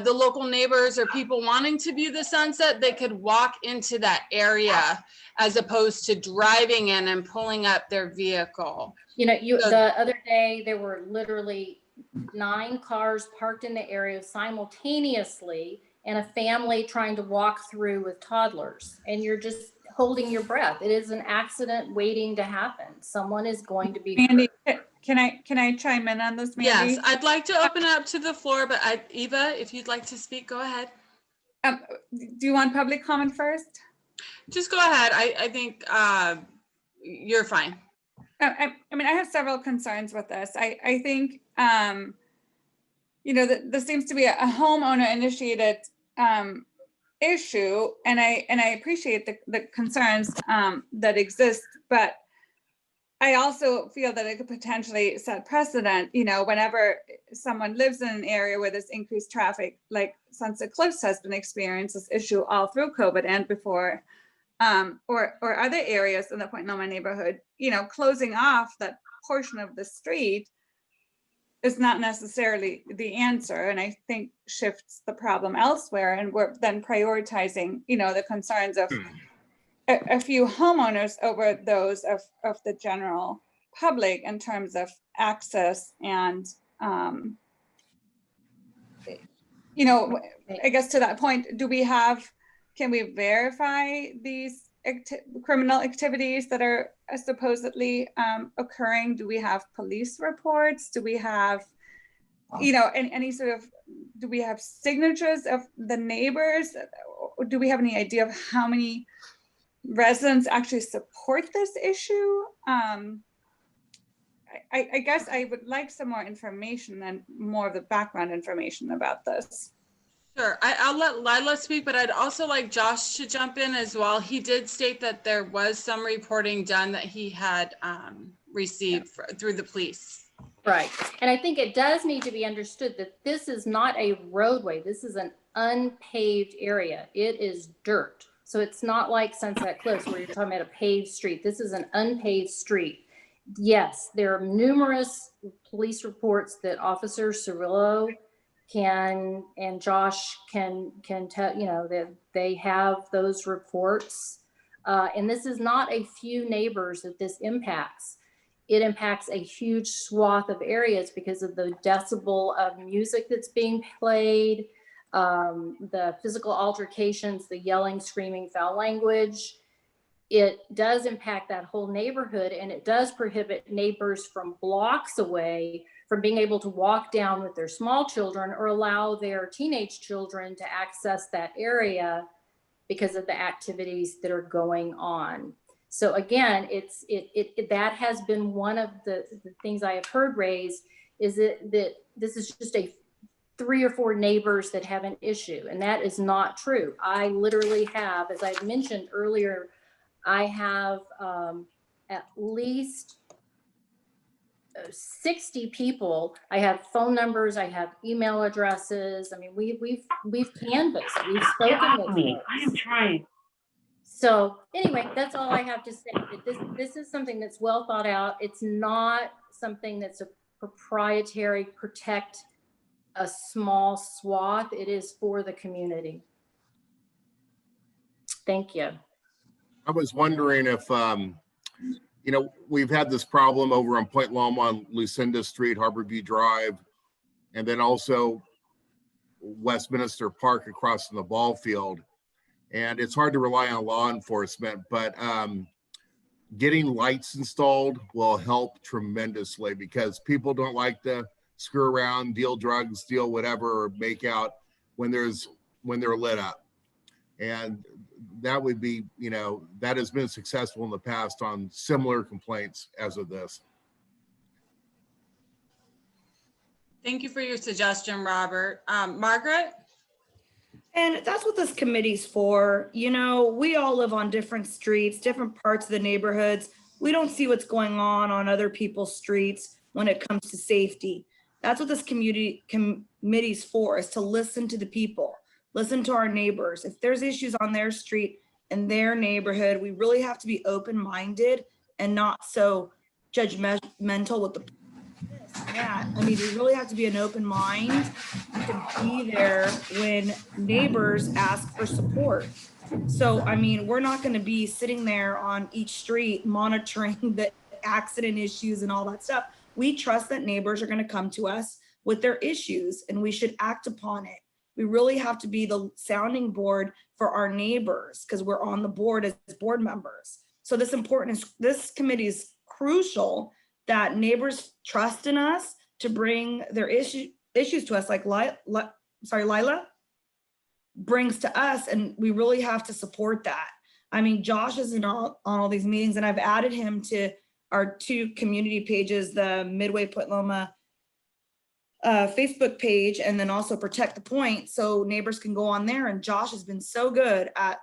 the local neighbors or people wanting to view the sunset, they could walk into that area as opposed to driving in and pulling up their vehicle. You know, the other day, there were literally 9 cars parked in the area simultaneously and a family trying to walk through with toddlers, and you're just holding your breath. It is an accident waiting to happen. Someone is going to be Mandy, can I chime in on this, Mandy? Yes, I'd like to open it up to the floor, but Eva, if you'd like to speak, go ahead. Do you want public comment first? Just go ahead. I think you're fine. I mean, I have several concerns with this. I think, you know, this seems to be a homeowner initiated issue, and I appreciate the concerns that exist, but I also feel that it could potentially set precedent, you know, whenever someone lives in an area where there's increased traffic, like Sunset Cliffs has been experiencing this issue all through COVID and before, or other areas in the Point Loma neighborhood, you know, closing off that portion of the street is not necessarily the answer, and I think shifts the problem elsewhere, and we're then prioritizing, you know, the concerns of a few homeowners over those of the general public in terms of access and, you know, I guess to that point, can we verify these criminal activities that are supposedly occurring? Do we have police reports? Do we have, you know, any sort of, do we have signatures of the neighbors? Do we have any idea of how many residents actually support this issue? I guess I would like some more information and more of the background information about this. Sure, I'll let Lila speak, but I'd also like Josh to jump in as well. He did state that there was some reporting done that he had received through the police. Right. And I think it does need to be understood that this is not a roadway. This is an unpaved area. It is dirt. So it's not like Sunset Cliffs where you're talking about a paved street. This is an unpaved street. Yes, there are numerous police reports that Officer Cirillo can, and Josh can tell, you know, that they have those reports. And this is not a few neighbors that this impacts. It impacts a huge swath of areas because of the decibel of music that's being played, the physical altercations, the yelling, screaming, foul language. It does impact that whole neighborhood, and it does prohibit neighbors from blocks away from being able to walk down with their small children or allow their teenage children to access that area because of the activities that are going on. So again, that has been one of the things I have heard raised, is that this is just 3 or 4 neighbors that have an issue, and that is not true. I literally have, as I mentioned earlier, I have at least 60 people. I have phone numbers, I have email addresses. I mean, we've canvassed, we've spoken with folks. I am trying. So anyway, that's all I have to say. This is something that's well thought out. It's not something that's a proprietary, protect a small swath. It is for the community. Thank you. I was wondering if, you know, we've had this problem over on Point Loma on Lucinda Street, Harborview Drive, and then also Westminster Park across from the ball field. And it's hard to rely on law enforcement, but getting lights installed will help tremendously because people don't like to screw around, deal drugs, deal whatever, or make out when they're lit up. And that would be, you know, that has been successful in the past on similar complaints as of this. Thank you for your suggestion, Robert. Margaret? And that's what this committee's for. You know, we all live on different streets, different parts of the neighborhoods. We don't see what's going on other people's streets when it comes to safety. That's what this committee's for, is to listen to the people, listen to our neighbors. If there's issues on their street and their neighborhood, we really have to be open-minded and not so judgmental with the yeah, I mean, we really have to be an open mind to be there when neighbors ask for support. So, I mean, we're not going to be sitting there on each street monitoring the accident issues and all that stuff. We trust that neighbors are going to come to us with their issues and we should act upon it. We really have to be the sounding board for our neighbors because we're on the board as board members. So this committee is crucial that neighbors trust in us to bring their issues to us, like Lila brings to us, and we really have to support that. I mean, Josh is on all these meetings, and I've added him to our 2 community pages, the Midway Point Loma Facebook page, and then also Protect the Point, so neighbors can go on there. And Josh has been so good at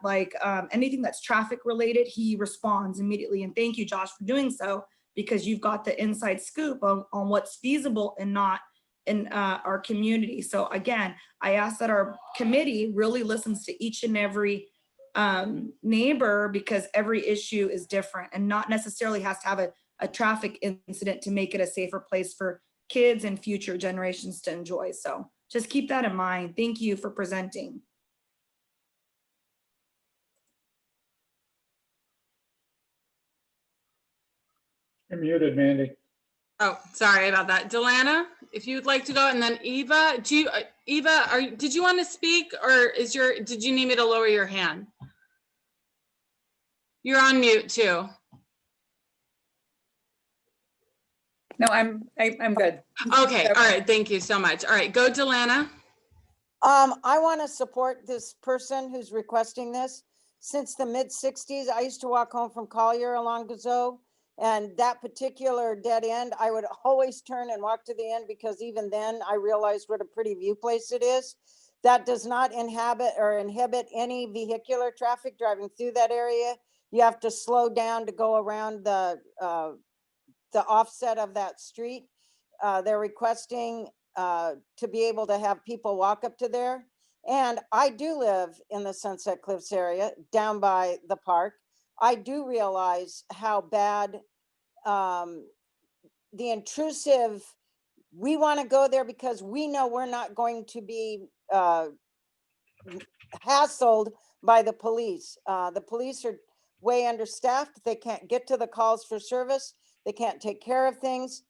anything that's traffic related, he responds immediately. And thank you, Josh, for doing so, because you've got the inside scoop on what's feasible and not in our community. So again, I ask that our committee really listens to each and every neighbor, because every issue is different and not necessarily has to have a traffic incident to make it a safer place for kids and future generations to enjoy. So just keep that in mind. Thank you for presenting. You're muted, Mandy. Oh, sorry about that. Delana, if you'd like to go, and then Eva, did you want to speak, or did you need me to lower your hand? You're on mute too. No, I'm good. Okay, all right, thank you so much. All right, go Delana. I want to support this person who's requesting this. Since the mid-60s, I used to walk home from Collier along Gazoo, and that particular dead end, I would always turn and walk to the end, because even then I realized what a pretty view place it is. That does not inhibit any vehicular traffic driving through that area. You have to slow down to go around the offset of that street. They're requesting to be able to have people walk up to there. And I do live in the Sunset Cliffs area down by the park. I do realize how bad the intrusive, we want to go there because we know we're not going to be hassled by the police. The police are way understaffed. They can't get to the calls for service. They can't take care of things.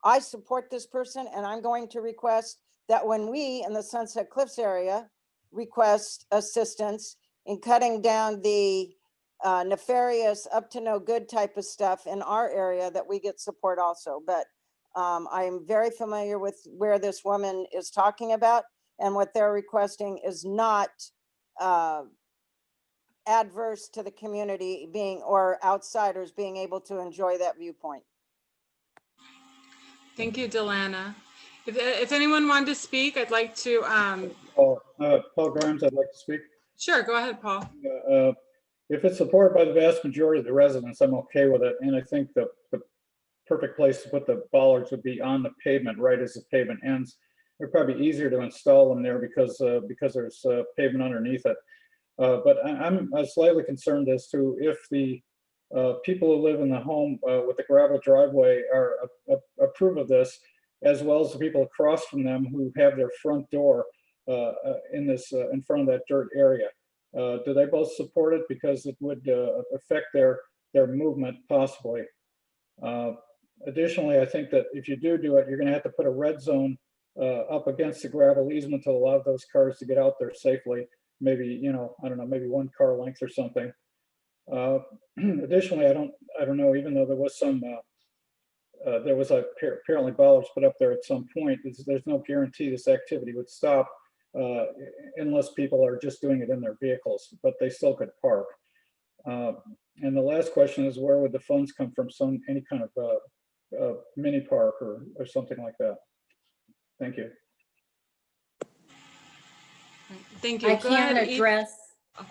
I support this person, and I'm going to request that when we in the Sunset Cliffs area request assistance in cutting down the nefarious up to no good type of stuff in our area, that we get support also. But I'm very familiar with where this woman is talking about, and what they're requesting is not adverse to the community or outsiders being able to enjoy that viewpoint. Thank you, Delana. If anyone wanted to speak, I'd like to. Paul Grimes, I'd like to speak. Sure, go ahead, Paul. If it's supported by the vast majority of the residents, I'm okay with it. And I think the perfect place to put the bollards would be on the pavement, right as the pavement ends. It'd probably be easier to install them there because there's pavement underneath it. But I'm slightly concerned as to if the people who live in the home with the gravel driveway approve of this, as well as the people across from them who have their front door in front of that dirt area. Do they both support it? Because it would affect their movement possibly. Additionally, I think that if you do it, you're going to have to put a red zone up against the gravel easement to allow those cars to get out there safely. Maybe, I don't know, maybe 1 car length or something. Additionally, I don't know, even though there was some, there was apparently bollards put up there at some point, there's no guarantee this activity would stop unless people are just doing it in their vehicles, but they still could park. And the last question is, where would the funds come from? Any kind of mini park or something like that? Thank you. Thank you. I Go can ahead, Eve. address,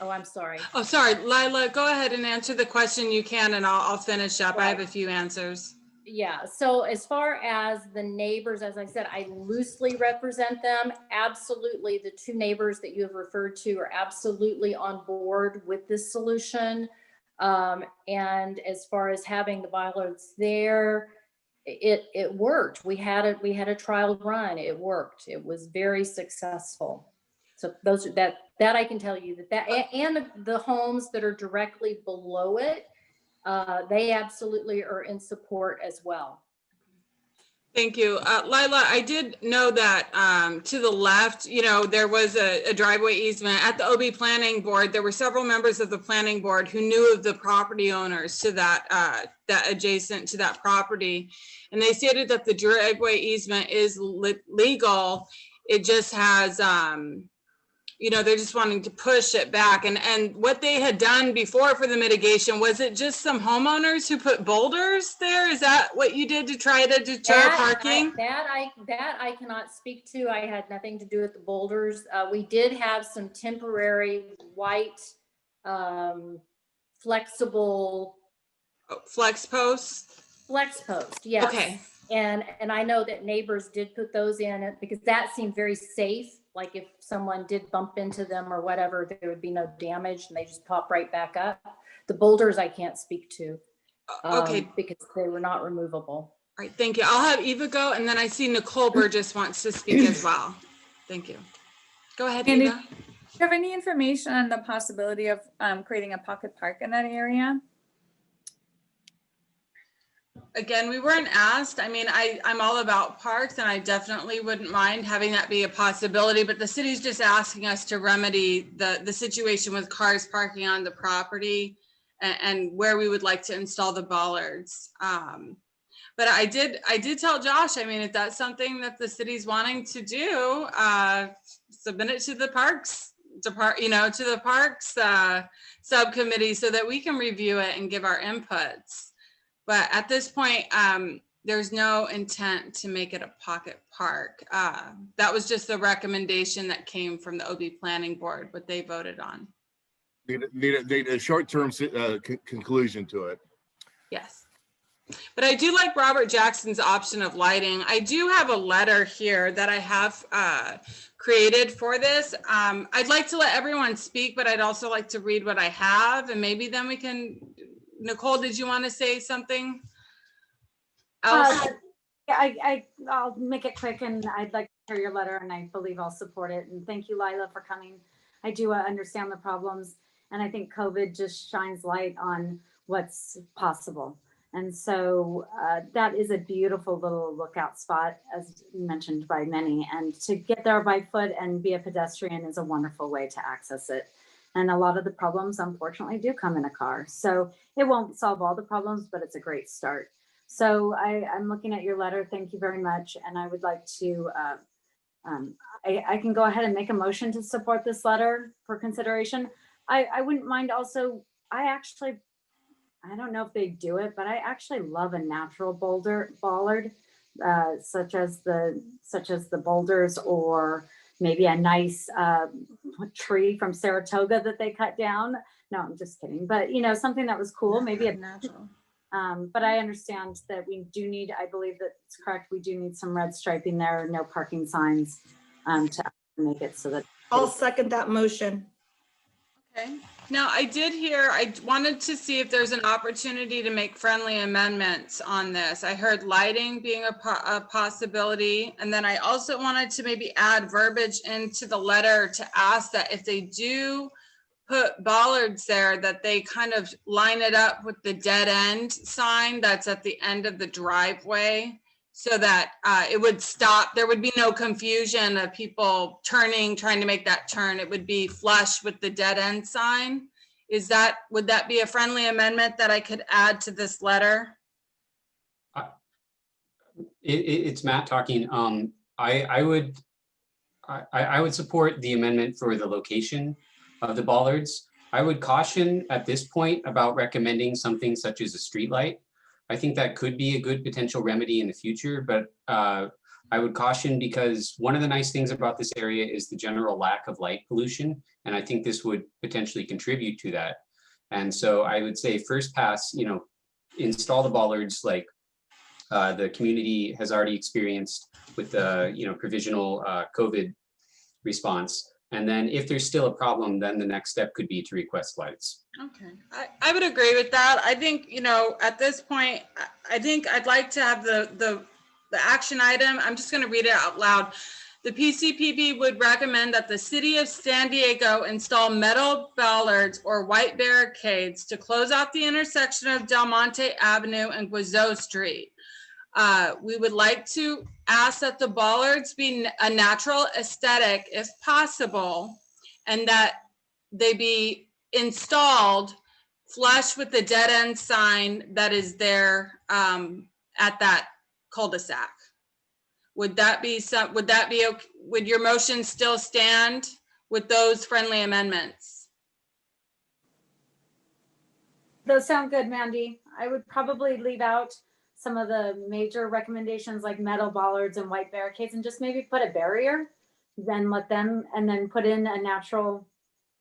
oh, I'm sorry. Oh, sorry, Lila, go ahead and answer the question you can, and I'll finish up. I have a few answers. Yeah, so as far as the neighbors, as I said, I loosely represent them. Absolutely, the two neighbors that you have referred to are absolutely on board with this solution. And as far as having the bollards there, it worked. We had a trial run. It worked. It was very successful. So those that I can tell you that and the homes that are directly below it, they absolutely are in support as well. Thank you. Lila, I did know that to the left, there was a driveway easement at the OB Planning Board. There were several members of the planning board who knew of the property owners to that adjacent to that property. And they stated that the driveway easement is legal. It just has, they're just wanting to push it back. And what they had done before for the mitigation, was it just some homeowners who put boulders there? Is that what you did to try to deter parking? That I cannot speak to. I had nothing to do with the boulders. We did have some temporary white flexible flex posts. Flex post, yes. Okay. And I know that neighbors did put those in because that seemed very safe. Like if someone did bump into them or whatever, there would be no damage and they just pop right back up. The boulders I can't speak to. Okay. Because they were not removable. All right, thank you. I'll have Eva go, and then I see Nicole Burgess wants to speak as well. Thank you. Go ahead, Andy, Eva. do you have any information on the possibility of creating a pocket park in that area? Again, we weren't asked. I mean, I'm all about parks, and I definitely wouldn't mind having that be a possibility, but the city's just asking us to remedy the situation with cars parking on the property and where we would like to install the bollards. But I did tell Josh, I mean, if that's something that the city's wanting to do, submit it to the parks to the parks subcommittee so that we can review it and give our inputs. But at this point, there's no intent to make it a pocket park. That was just the recommendation that came from the OB Planning Board, what they voted on. Need a short-term conclusion to it. Yes. But I do like Robert Jackson's option of lighting. I do have a letter here that I have created for this. I'd like to let everyone speak, but I'd also like to read what I have, and maybe then we can. Nicole, did you want to say something else? I'll make it quick, and I'd like to hear your letter, and I believe I'll support it. And thank you, Lila, for coming. I do understand the problems, and I think COVID just shines light on what's possible. And so that is a beautiful little lookout spot, as mentioned by many. And to get there by foot and be a pedestrian is a wonderful way to access it. And a lot of the problems, unfortunately, do come in a car. So it won't solve all the problems, but it's a great start. So I'm looking at your letter. Thank you very much. And I would like to, I can go ahead and make a motion to support this letter for consideration. I wouldn't mind also, I don't know if they do it, but I actually love a natural bollard, such as the boulders, or maybe a nice tree from Saratoga that they cut down. No, I'm just kidding. But something that was cool, maybe a natural. But I understand that we do need, I believe that it's correct, we do need some red striping there, no parking signs to make it so that. I'll second that motion. Okay. Now I wanted to see if there's an opportunity to make friendly amendments on this. I heard lighting being a possibility. And then I also wanted to maybe add verbiage into the letter to ask that if they do put bollards there, that they kind of line it up with the dead end sign that's at the end of the driveway, so that it would stop. There would be no confusion of people trying to make that turn. It would be flush with the dead end sign. Would that be a friendly amendment that I could add to this letter? It's Matt talking. I would support the amendment for the location of the bollards. I would caution at this point about recommending something such as a street light. I think that could be a good potential remedy in the future, but I would caution because one of the nice things about this area is the general lack of light pollution. And I think this would potentially contribute to that. And so I would say first pass, install the bollards like the community has already experienced with the, provisional COVID response. And then if there's still a problem, then the next step could be to request lights. Okay, I would agree with that. I think, at this point, I think I'd like to have the action item. I'm just going to read it out loud. The PCPB would recommend that the city of San Diego install metal bollards or white barricades to close off the intersection of Del Monte Avenue and Guizot Street. We would like to ask that the bollards be a natural aesthetic if possible, and that they be installed flush with the dead end sign that is there at that cul-de-sac. Would that be okay? Would your motion still stand with those friendly amendments? Those sound good, Mandy. I would probably leave out some of the major recommendations like metal bollards and white barricades and just maybe put a barrier, then and then put in a natural,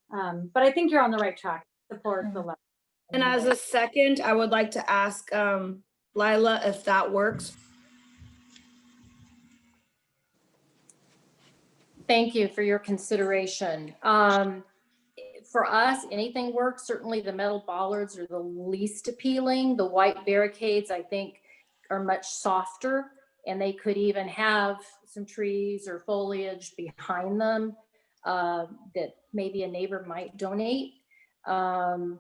but I think you're on the right track. Support the level. And as a second, I would like to ask Lila if that works. Thank you for your consideration. For us, anything works. Certainly the metal bollards are the least appealing. The white barricades, I think, are much softer, and they could even have some trees or foliage behind them that maybe a neighbor might donate. But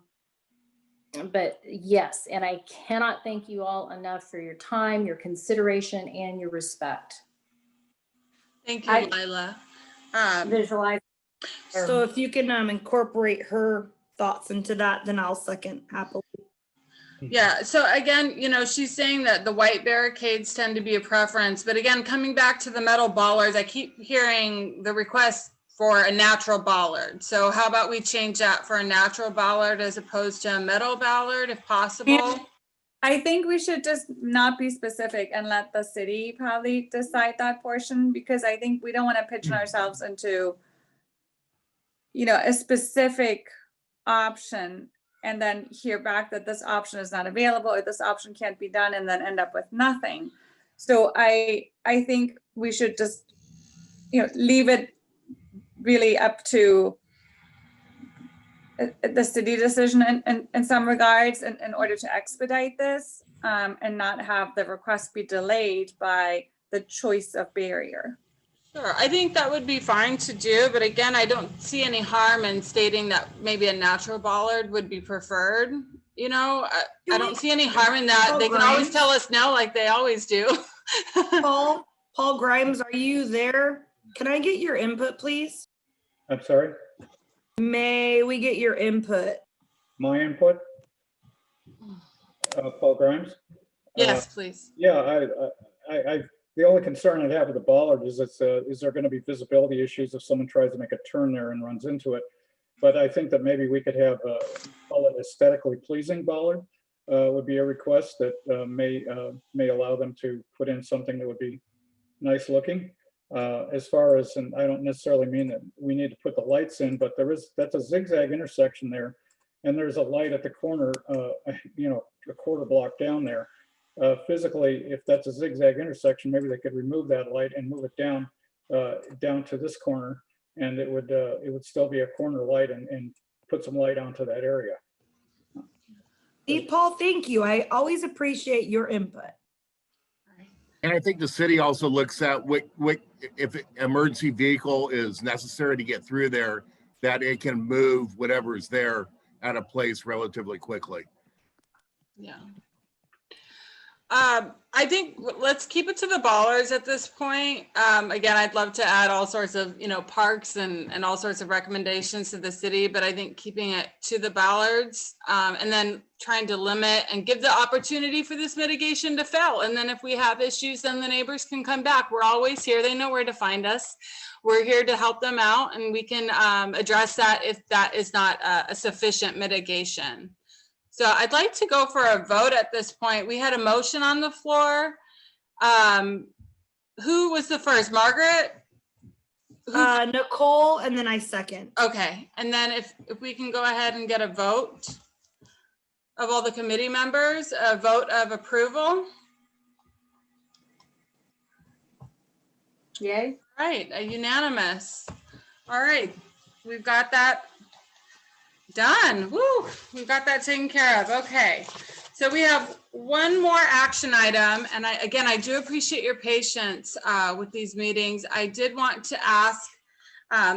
yes, and I cannot thank you all enough for your time, your consideration, and your respect. Thank you, Lila. Visualize. So if you can incorporate her thoughts into that, then I'll second happily. Yeah, so again, she's saying that the white barricades tend to be a preference, but again, coming back to the metal bollards, I keep hearing the request for a natural bollard. So how about we change that for a natural bollard as opposed to a metal bollard if possible? And I think we should just not be specific and let the city probably decide that portion, because I think we don't want to pigeon ourselves into, a specific option and then hear back that this option is not available or this option can't be done and then end up with nothing. So I think we should just, leave it really up to the city decision in some regards in order to expedite this and not have the request be delayed by the choice of barrier. Sure, I think that would be fine to do, but again, I don't see any harm in stating that maybe a natural bollard would be preferred. I don't see any harm in that. They can always tell us no, like they always do. Paul Grimes, are you there? Can I get your input, please? I'm sorry, May we get your input? my input? Paul Grimes? Yes, please. Yeah, I the only concern I'd have with the bollard is is there going to be visibility issues if someone tries to make a turn there and runs into it? But I think that maybe we could have call it aesthetically pleasing bollard would be a request that may allow them to put in something that would be nice looking. As far as, and I don't necessarily mean that we need to put the lights in, but that's a zigzag intersection there, and there's a light at the corner, a quarter block down there. Physically, if that's a zigzag intersection, maybe they could remove that light and move it down to this corner, and it would still be a corner light and put some light onto that area. Paul, thank you. I always appreciate your input. And I think the city also looks at what if an emergency vehicle is necessary to get through there, that it can move whatever is there out of place relatively quickly. Yeah. I think let's keep it to the bollards at this point. Again, I'd love to add all sorts of, parks and all sorts of recommendations to the city, but I think keeping it to the bollards and then trying to limit and give the opportunity for this mitigation to fail. And then if we have issues, then the neighbors can come back. We're always here. They know where to find us. We're here to help them out, and we can address that if that is not a sufficient mitigation. So I'd like to go for a vote at this point. We had a motion on the floor. who was the first? Margaret? Nicole, and then I second. Okay, and then if we can go ahead and get a vote of all the committee members, a vote of approval. Yay. Right, a unanimous. All right, we've got that done. Woo, we've got that taken care of. Okay, so we have one more action item, and I do appreciate your patience with these meetings. I did want to ask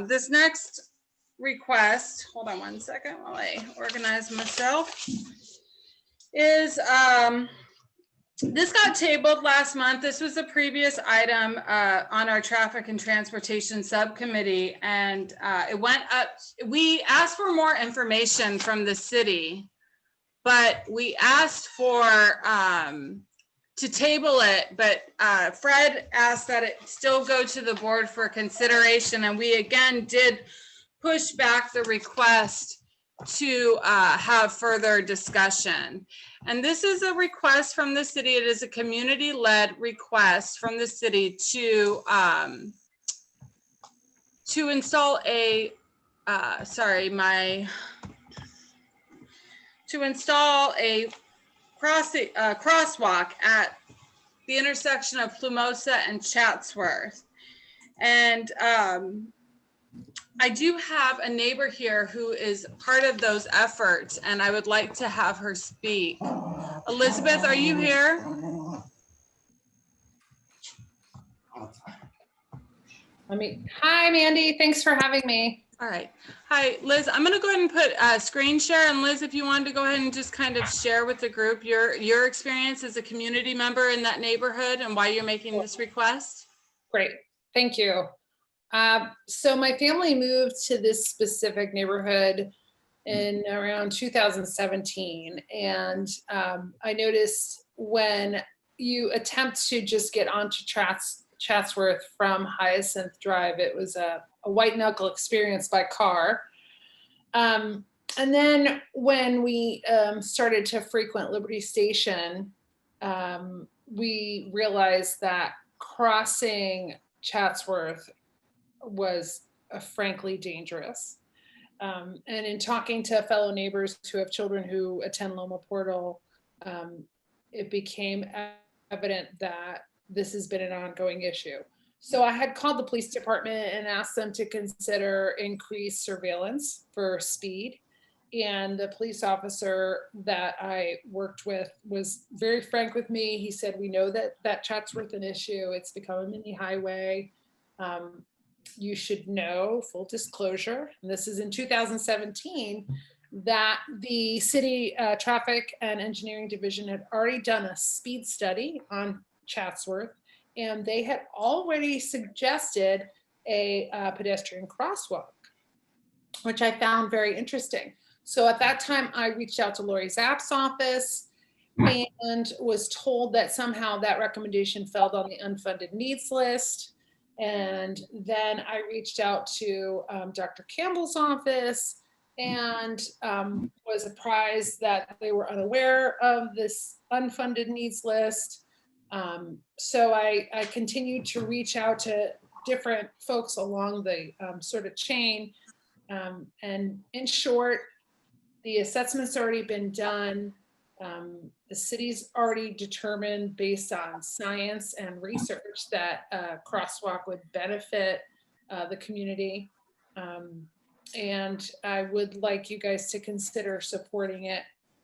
this next request, hold on one second while I organize myself, is this got tabled last month. This was a previous item on our Traffic and Transportation Subcommittee, and it went up. We asked for more information from the city, but we asked for to table it, but Fred asked that it still go to the board for consideration, and we again did push back the request to have further discussion. And this is a request from the city. It is a community-led request from the city to install a crosswalk at the intersection of Plumosa and Chatsworth. And I do have a neighbor here who is part of those efforts, and I would like to have her speak. Elizabeth, are you here? Hi, Mandy. Thanks for having me. All right. Hi, Liz. I'm going to go ahead and put a screen share. And Liz, if you wanted to go ahead and just kind of share with the group your experience as a community member in that neighborhood and why you're making this request. Great. Thank you. So my family moved to this specific neighborhood in around 2017. And I noticed when you attempt to just get onto Chatsworth from Hyacinth Drive, it was a white knuckle experience by car. And then when we started to frequent Liberty Station, we realized that crossing Chatsworth was frankly dangerous. And in talking to fellow neighbors who have children who attend Loma Portal, it became evident that this has been an ongoing issue. So I had called the police department and asked them to consider increased surveillance for speed. And the police officer that I worked with was very frank with me. He said, we know that Chatsworth an issue. It's become a mini highway. You should know, full disclosure, and this is in 2017, that the city traffic and engineering division had already done a speed study on Chatsworth, and they had already suggested a pedestrian crosswalk, which I found very interesting. So at that time, I reached out to Lori Zapp's office and was told that somehow that recommendation fell on the unfunded needs list. And then I reached out to Dr. Campbell's office and was apprised that they were unaware of this unfunded needs list. So I continued to reach out to different folks along the sort of chain. And in short, the assessment's already been done. The city's already determined based on science and research that a crosswalk would benefit the community. And I would like you guys to consider supporting it.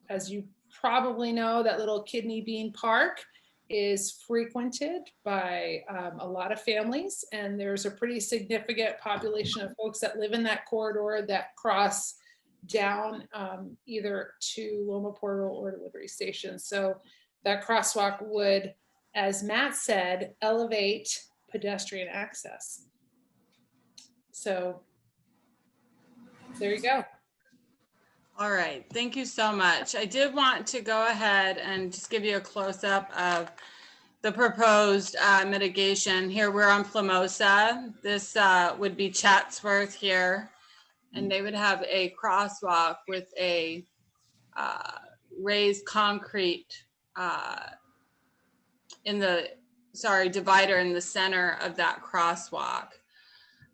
As you probably know, that little kidney bean park is frequented by a lot of families, and there's a pretty significant population of folks that live in that corridor that cross down either to Loma Portal or to Liberty Station. So that crosswalk would, as Matt said, elevate pedestrian access. So there you go. All right, thank you so much. I did want to go ahead and just give you a close-up of the proposed mitigation. Here we're on Plumosa. This would be Chatsworth here. And they would have a crosswalk with a raised concrete in the divider in the center of that crosswalk.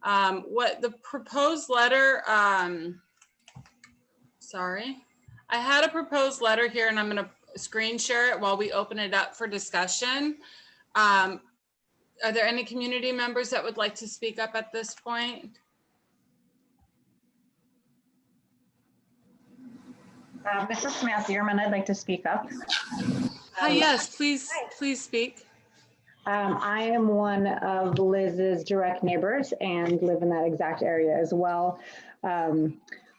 What the proposed letter, sorry, I had a proposed letter here and I'm going to screen share it while we open it up for discussion. Are there any community members that would like to speak up at this point? Mrs. Smith-Ehrman, I'd like to speak up. Hi, yes, please speak. I am one of Liz's direct neighbors and live in that exact area as well.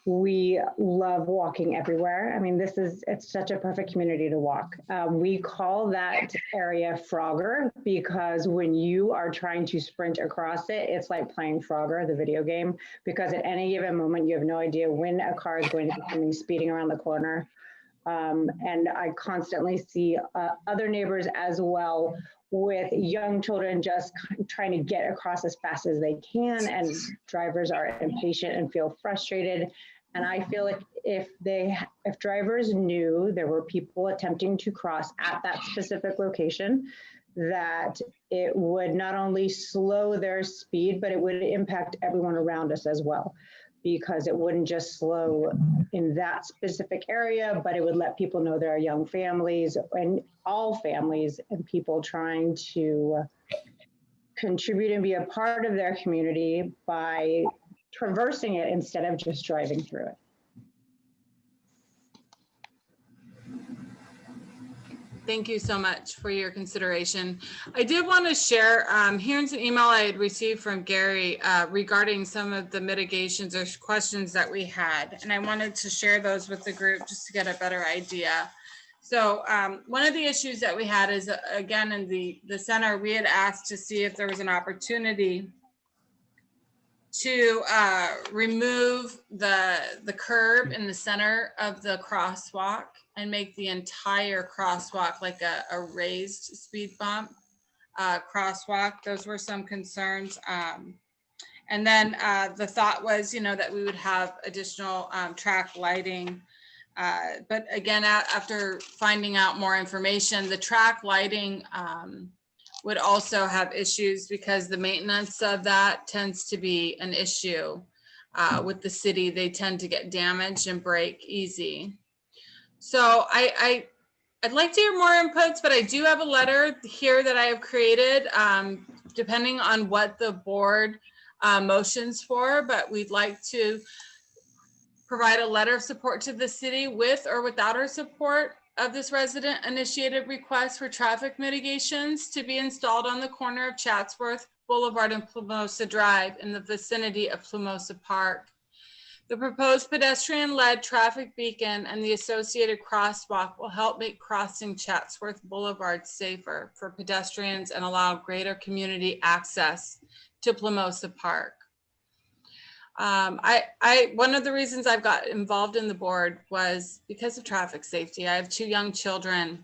We love walking everywhere. I mean, it's such a perfect community to walk. We call that area Frogger because when you are trying to sprint across it, it's like playing Frogger, the video game, because at any given moment, you have no idea when a car is going to be coming speeding around the corner. And I constantly see other neighbors as well with young children just trying to get across as fast as they can, and drivers are impatient and feel frustrated. And I feel like if drivers knew there were people attempting to cross at that specific location, that it would not only slow their speed, but it would impact everyone around us as well, because it wouldn't just slow in that specific area, but it would let people know there are young families and all families and people trying to contribute and be a part of their community by traversing it instead of just driving through it. Thank you so much for your consideration. I did want to share, here's an email I had received from Gary regarding some of the mitigations or questions that we had. And I wanted to share those with the group just to get a better idea. So one of the issues that we had is, again, in the center, we had asked to see if there was an opportunity to remove the curb in the center of the crosswalk and make the entire crosswalk like a raised speed bump crosswalk. Those were some concerns. And then the thought was, that we would have additional track lighting. But again, after finding out more information, the track lighting would also have issues because the maintenance of that tends to be an issue with the city. They tend to get damaged and break easy. So I'd like to hear more inputs, but I do have a letter here that I have created depending on what the board motions for, but we'd like to provide a letter of support to the city with or without our support of this resident initiated request for traffic mitigations to be installed on the corner of Chatsworth Boulevard and Plumosa Drive in the vicinity of Plumosa Park. The proposed pedestrian-led traffic beacon and the associated crosswalk will help make crossing Chatsworth Boulevard safer for pedestrians and allow greater community access to Plumosa Park. One of the reasons I've got involved in the board was because of traffic safety. I have 2 young children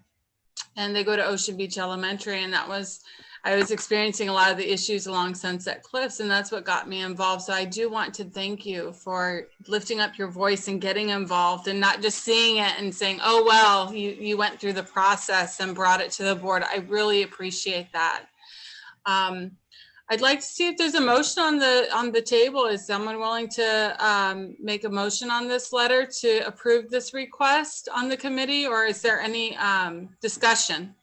and they go to Ocean Beach Elementary, and I was experiencing a lot of the issues along Sunset Cliffs, and that's what got me involved. So I do want to thank you for lifting up your voice and getting involved and not just seeing it and saying, oh, well, you went through the process and brought it to the board. I really appreciate that. I'd like to see if there's a motion on the table. Is someone willing to make a motion on this letter to approve this request on the committee, or is there any discussion?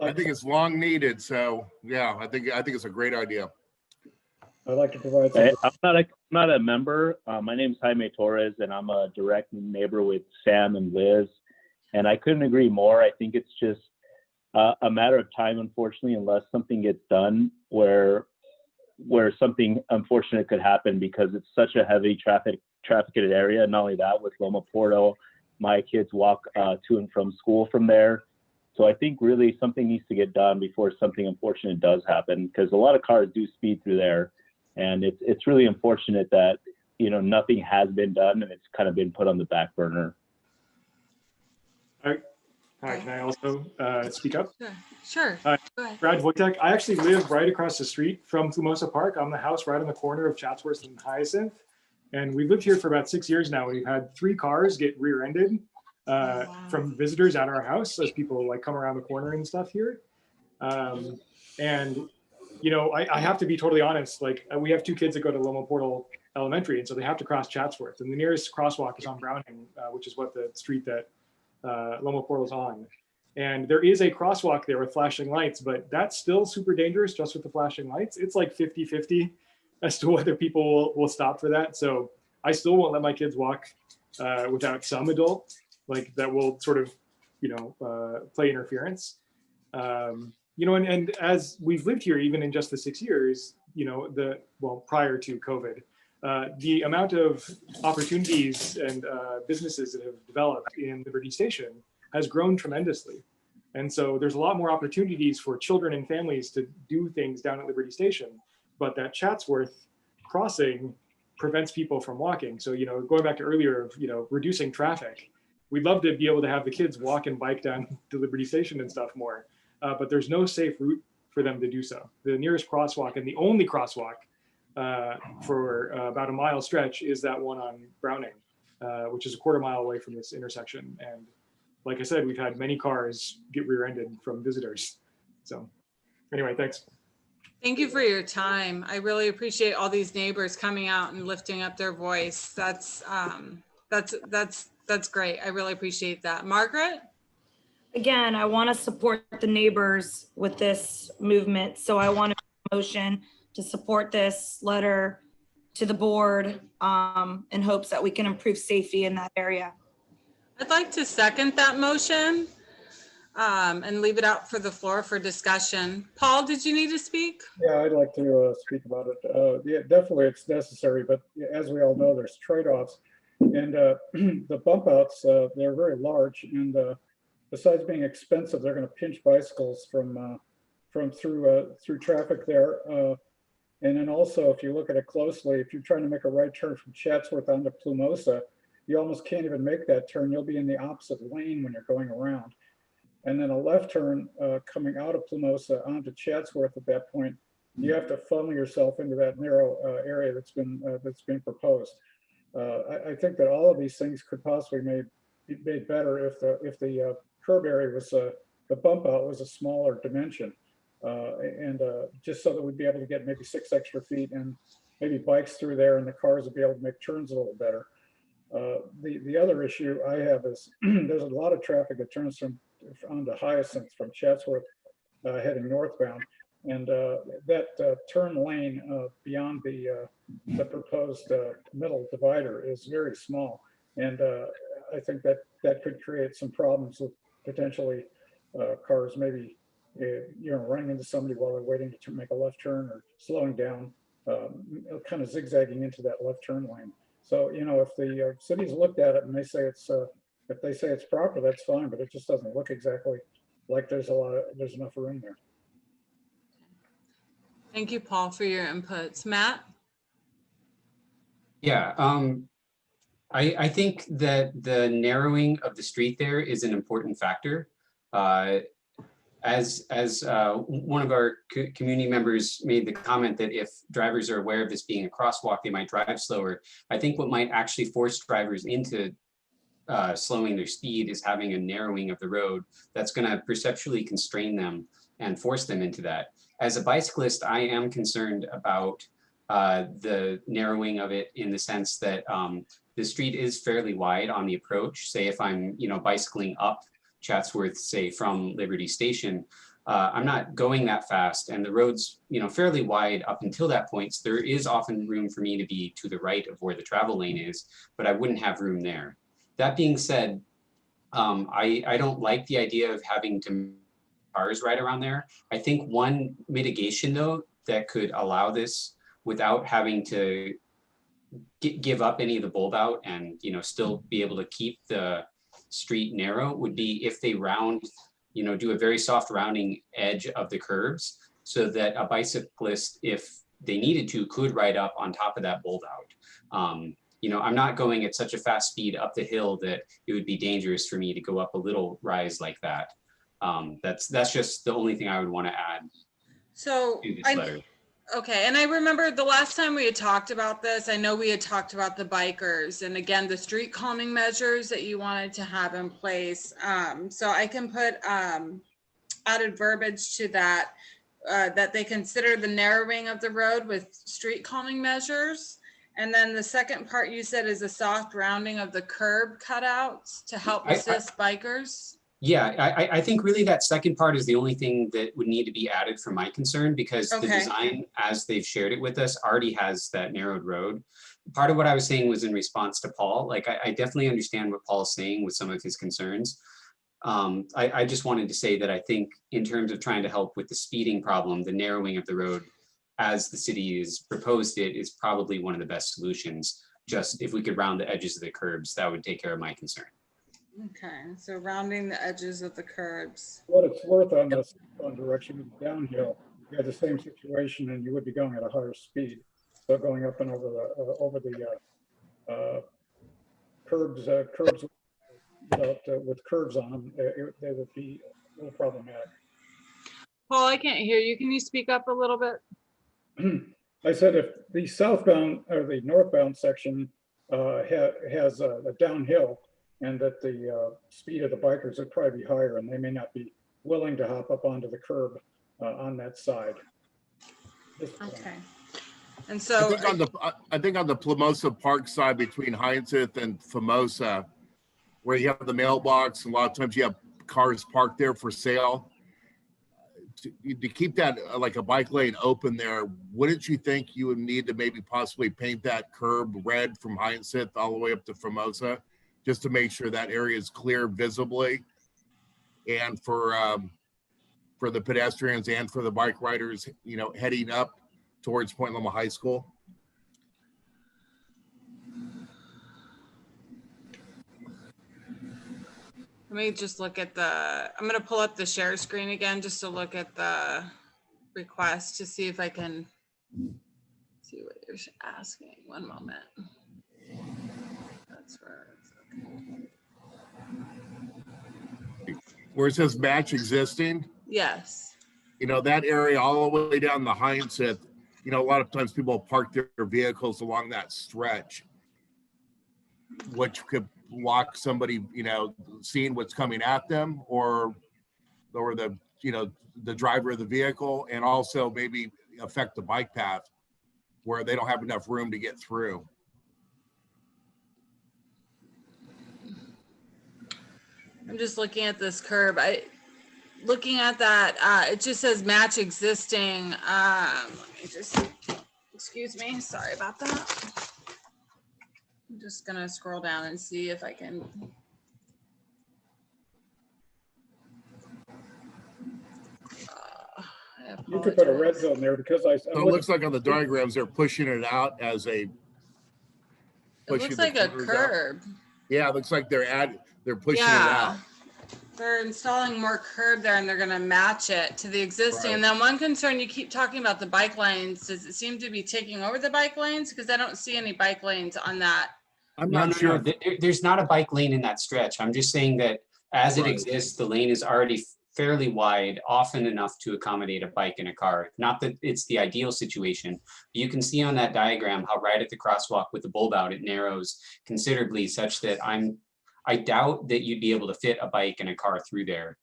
I think it's long needed. So yeah, I think it's a great idea. I'd like to provide. Hey, I'm not a member. My name's Jaime Torres, and I'm a direct neighbor with Sam and Liz. And I couldn't agree more. I think it's just a matter of time, unfortunately, unless something gets done where something unfortunate could happen, because it's such a heavy trafficked area. Not only that, with Loma Porto, my kids walk to and from school from there. So I think really something needs to get done before something unfortunate does happen, because a lot of cars do speed through there. And it's really unfortunate that, nothing has been done and it's kind of been put on the back burner. Hi, can I also speak up? Sure. Hi, go ahead. Brad Wojtek. I actually live right across the street from Plumosa Park. I'm the house right on the corner of Chatsworth and Hyacinth. And we've lived here for about 6 years now. We've had 3 cars get rear-ended from visitors at our house as people come around the corner and stuff here. And, you know, I have to be totally honest, like we have 2 kids that go to Loma Portal Elementary, and so they have to cross Chatsworth, and the nearest crosswalk is on Browning, which is what the street that Loma Portal's on. And there is a crosswalk there with flashing lights, but that's still super dangerous just with the flashing lights. It's like 50-50 as to whether people will stop for that. So I still won't let my kids walk without some adult, like that will sort of, you know, play interference. You know, and as we've lived here, even in just the 6 years, you know, prior to COVID, the amount of opportunities and businesses that have developed in Liberty Station has grown tremendously. And so there's a lot more opportunities for children and families to do things down at Liberty Station, but that Chatsworth crossing prevents people from walking. So, you know, going back to earlier of, you know, reducing traffic, we'd love to be able to have the kids walk and bike down to Liberty Station and stuff more, but there's no safe route for them to do so. The nearest crosswalk and the only crosswalk for about a mile stretch is that one on Browning, which is a quarter mile away from this intersection. And like I said, we've had many cars get rear-ended from visitors. So anyway, thanks. Thank you for your time. I really appreciate all these neighbors coming out and lifting up their voice. That's great. I really appreciate that. Margaret? Again, I want to support the neighbors with this movement. So I want a motion to support this letter to the board in hopes that we can improve safety in that area. I'd like to second that motion and leave it out for the floor for discussion. Paul, did you need to speak? Yeah, I'd like to speak about it. Yeah, definitely it's necessary, but as we all know, there's trade-offs. And the bump outs, they're very large. And besides being expensive, they're going to pinch bicycles from through traffic there. And then also, if you look at it closely, if you're trying to make a right turn from Chatsworth onto Plumosa, you almost can't even make that turn. You'll be in the opposite lane when you're going around. And then a left turn coming out of Plumosa onto Chatsworth at that point, you have to funnel yourself into that narrow area that's been proposed. I think that all of these things could possibly be made better if the curb area was the bump out was a smaller dimension, and just so that we'd be able to get maybe 6 extra feet and maybe bikes through there, and the cars would be able to make turns a little better. The other issue I have is there's a lot of traffic that turns onto Hyacinth from Chatsworth heading northbound, and that turn lane beyond the proposed middle divider is very small, and I think that could create some problems with potentially cars maybe running into somebody while they're waiting to make a left turn or slowing down, kind of zigzagging into that left turn lane. So, you know, if the city's looked at it and they say if they say it's proper, that's fine, but it just doesn't look exactly like there's enough room there. Thank you, Paul, for your inputs. Matt? Yeah, I think that the narrowing of the street there is an important factor. As one of our community members made the comment that if drivers are aware of this being a crosswalk, they might drive slower. I think what might actually force drivers into slowing their speed is having a narrowing of the road that's going to perceptually constrain them and force them into that. As a bicyclist, I am concerned about the narrowing of it in the sense that the street is fairly wide on the approach. Say if I'm, bicycling up Chatsworth, say from Liberty Station, I'm not going that fast, and the road's fairly wide up until that point. So there is often room for me to be to the right of where the travel lane is, but I wouldn't have room there. That being said, I don't like the idea of having to cars right around there. I think one mitigation though that could allow this without having to give up any of the bulb out and still be able to keep the street narrow would be if they do a very soft rounding edge of the curves so that a bicyclist, if they needed to, could ride up on top of that bulb out. I'm not going at such a fast speed up the hill that it would be dangerous for me to go up a little rise like that. That's just the only thing I would want to add to this letter. Okay, and I remember the last time we had talked about this, I know we had talked about the bikers and again, the street calming measures that you wanted to have in place. So I can put added verbiage to that, that they consider the narrowing of the road with street calming measures. And then the second part you said is a soft rounding of the curb cutouts to help assist bikers. Yeah, I think really that second part is the only thing that would need to be added for my concern, because the Okay. design, as they've shared it with us, already has that narrowed road. Part of what I was saying was in response to Paul. Like, I definitely understand what Paul's saying with some of his concerns. I just wanted to say that I think in terms of trying to help with the speeding problem, the narrowing of the road as the city has proposed it is probably one of the best solutions. Just if we could round the edges of the curbs, that would take care of my concern. Okay, so rounding the edges of the curbs. What it's worth on this one direction downhill, you have the same situation and you would be going at a higher speed. So going up and over the curbs with curves on them, they would be a little problematic. Paul, I can't hear you. Can you speak up a little bit? I said if the southbound or the northbound section has a downhill, and that the speed of the bikers would probably be higher, and they may not be willing to hop up onto the curb on that side. Okay. And so I think on the Plamosa Park side between Hyacinth and Famosa, where you have the mailbox, and a lot of times you have cars parked there for sale. To keep that like a bike lane open there, wouldn't you think you would need to maybe possibly paint that curb red from Hyacinth all the way up to Famosa, just to make sure that area is clear visibly, and for the pedestrians and for the bike riders, you know, heading up towards Point Loma High School? Let me just look at I'm going to pull up the share screen again just to look at the request to see if I can see what you're asking. One moment. That's where it's okay. Where it says match existing, Yes. you know, that area all the way down the Hyacinth, you know, a lot of times people park their vehicles along that stretch, which could block somebody, you know, seeing what's coming at them, or the, you know, the driver of the vehicle, and also maybe affect the bike path where they don't have enough room to get through. I'm just looking at this curb. Looking at that, it just says match existing. Let me just, excuse me, sorry about that. I'm just gonna scroll down and see if I can. You could put a red zone there, because So it looks like on the diagrams they're pushing it out as a. It looks like a curb. Yeah, it looks like they're pushing it out. They're installing more curb there, and they're gonna match it to the existing. Right. And then one concern, you keep talking about the bike lanes. Does it seem to be taking over the bike lanes? Because I don't see any bike lanes on that. I'm not sure. No. There's not a bike lane in that stretch. I'm just saying that as it Right. exists, the lane is already fairly wide, often enough to accommodate a bike and a car. Not that it's the ideal situation. You can see on that diagram how right at the crosswalk with the bulb out, it narrows considerably, such that I doubt that you'd be able to fit a bike and a car through there.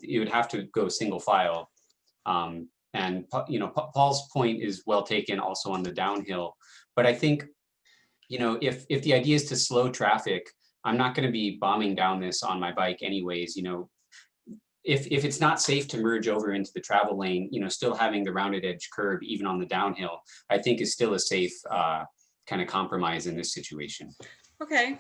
You would have to go single file. And you know, Paul's point is well taken also on the downhill. But I think, you know, if the idea is to slow traffic, I'm not going to be bombing down this on my bike anyways. You know, if it's not safe to merge over into the travel lane, you know, still having the rounded edge curb even on the downhill, I think is still a safe kind of compromise in this situation. Okay.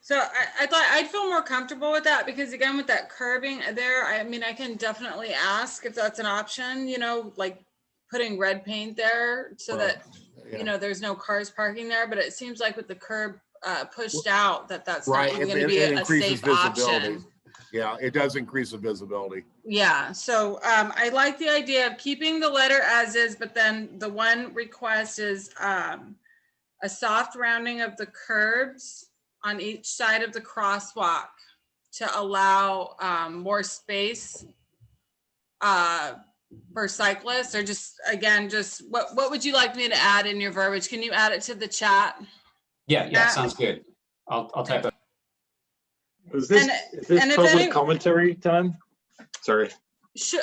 So I thought I'd feel more comfortable with that, because again, with that curbing there, I mean, I can definitely ask if that's an option, you know, like putting red paint there so that, you know, there's no cars parking there. But it seems like with the curb pushed out, that's not even going to be a safe option. Yeah, it does increase the visibility. Yeah, so I like the idea of keeping the letter as is, but then the one request is a soft rounding of the curbs on each side of the crosswalk to allow more space for cyclists, or just, again, just what would you like me to add in your verbiage? Can you add it to the chat? Yeah, sounds good. I'll type it. Is this public commentary time? Sorry. Sure,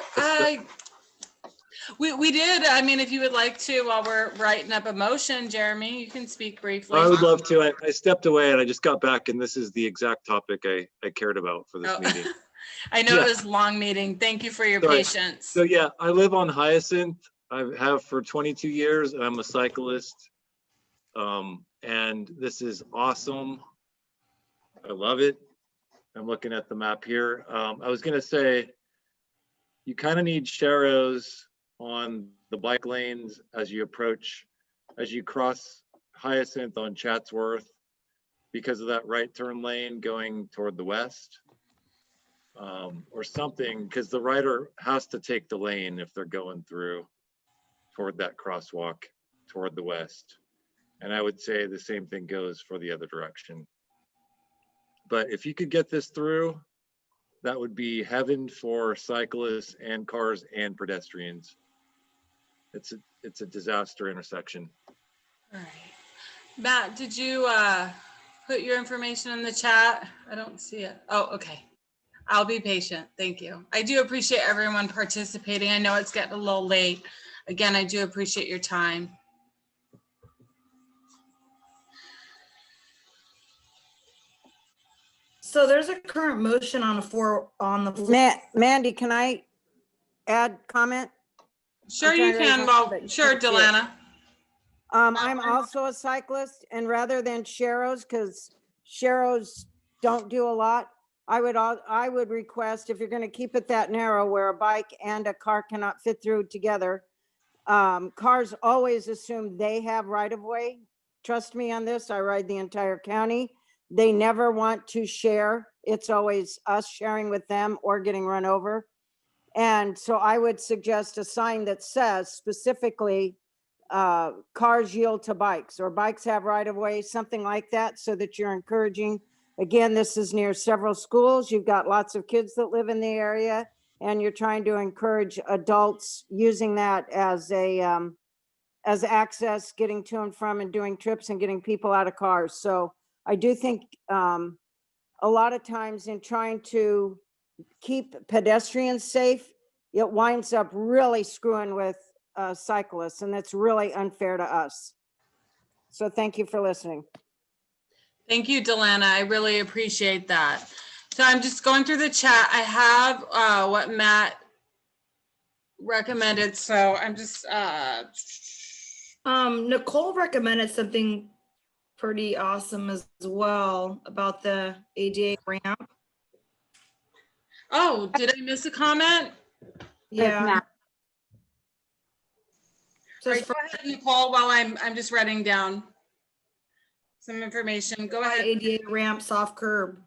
we did. I mean, if you would like to, while we're writing up a motion, Jeremy, you can speak briefly. I would love to. I stepped away and I just got back, and this is the exact topic I cared about for this meeting. I know Yeah. it was a long meeting. Thank you for your Sorry. patience. So yeah, I live on Hyacinth. I have for 22 years, and I'm a cyclist. And this is awesome. I love it. I'm looking at the map here. I was gonna say, you kind of need sharrows on the bike lanes as you cross Hyacinth on Chatsworth, because of that right turn lane going toward the west, or something, because the rider has to take the lane if they're going through toward that crosswalk toward the west. And I would say the same thing goes for the other direction. But if you could get this through, that would be heaven for cyclists and cars and pedestrians. It's a disaster intersection. All right. Matt, did you put your information in the chat? I don't see it. Oh, okay. I'll be patient. Thank you. I do appreciate everyone participating. I know it's getting a little late. Again, I do appreciate your time. So there's a current motion on the floor. Mandy, can I add comment? Sure you can. Well, sure, Delana. I'm also a cyclist, and rather than sharrows, because sharrows don't do a lot, I would request, if you're going to keep it that narrow where a bike and a car cannot fit through together, cars always assume they have right of way. Trust me on this. I ride the entire county. They never want to share. It's always us sharing with them or getting run over. And so I would suggest a sign that says specifically, cars yield to bikes, or bikes have right of way, something like that, so that you're encouraging. Again, this is near several schools. You've got lots of kids that live in the area, and you're trying to encourage adults using that as access, getting to and from and doing trips and getting people out of cars. So I do think a lot of times in trying to keep pedestrians safe, it winds up really screwing with cyclists, and that's really unfair to us. So thank you for listening. Thank you, Delana. I really appreciate that. So I'm just going through the chat. I have what Matt recommended. So I'm just Nicole recommended something pretty awesome as well about the ADA ramp. Oh, did I miss a comment? Yeah. All right, go ahead, Nicole, while I'm just writing down some information. Go ahead. ADA ramp, soft curb.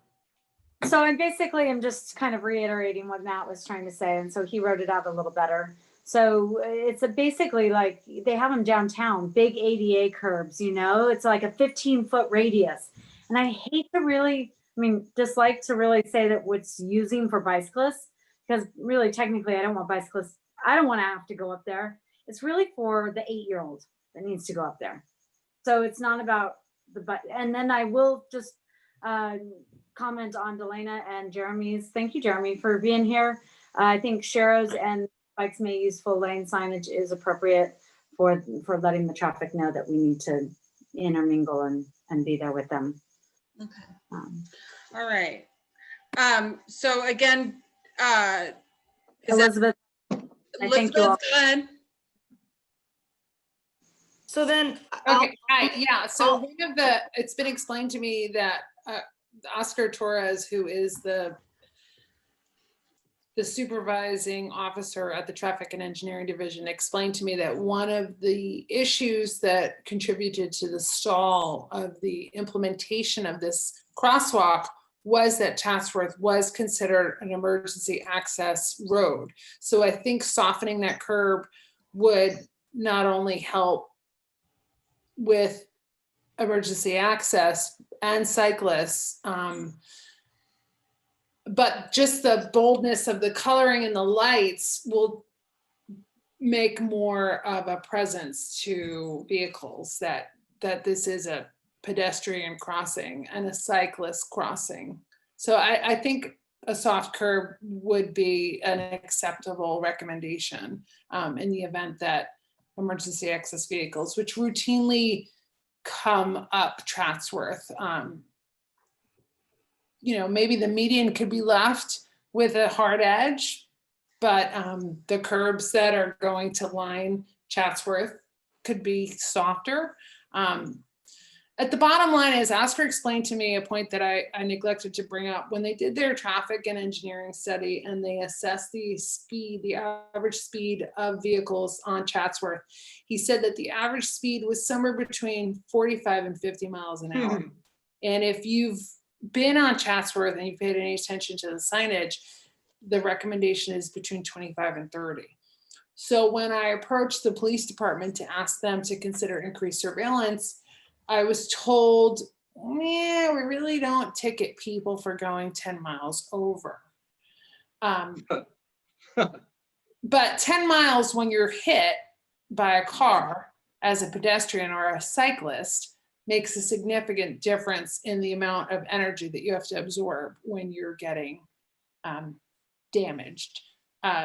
So I basically am just kind of reiterating what Matt was trying to say. And so he wrote it out a little better. So it's basically like they have them downtown, big ADA curbs, it's like a 15-foot radius. And I hate to dislike to really say that what's using for bicyclists, because really technically I don't want bicyclists. I don't want to have to go up there. It's really for the 8-year-old that needs to go up there. So it's not about and then I will just comment on Delana and Jeremy's. Thank you, Jeremy, for being here. I think sharrows and bikes may use full lane signage is appropriate for letting the traffic know that we need to intermingle and be there with them. Okay. All right. So again, Elizabeth, Elizabeth, go ahead. So then, okay, yeah. So it's been explained to me that Oscar Torres, who is the supervising officer at the Traffic and Engineering Division, explained to me that one of the issues that contributed to the stall of the implementation of this crosswalk was that Chatsworth was considered an emergency access road. So I think softening that curb would not only help with emergency access and cyclists, but just the boldness of the coloring and the lights will make more of a presence to vehicles that this is a pedestrian crossing and a cyclist crossing. So I think a soft curb would be an acceptable recommendation in the event that emergency access vehicles, which routinely come up Chatsworth, you know, maybe the median could be left with a hard edge, but the curbs that are going to line Chatsworth could be softer. At the bottom line is, Oscar explained to me a point that I neglected to bring up. When they did their traffic and engineering study and they assessed the speed, the average speed of vehicles on Chatsworth, he said that the average speed was somewhere between 45 and 50 miles an hour. And if you've been on Chatsworth and you've paid any attention to the signage, the recommendation is between 25 and 30. So when I approached the police department to ask them to consider increased surveillance, I was told, yeah, we really don't ticket people for going 10 miles over. But 10 miles when you're hit by a car as a pedestrian or a cyclist makes a significant difference in the amount of energy that you have to absorb when you're getting damaged.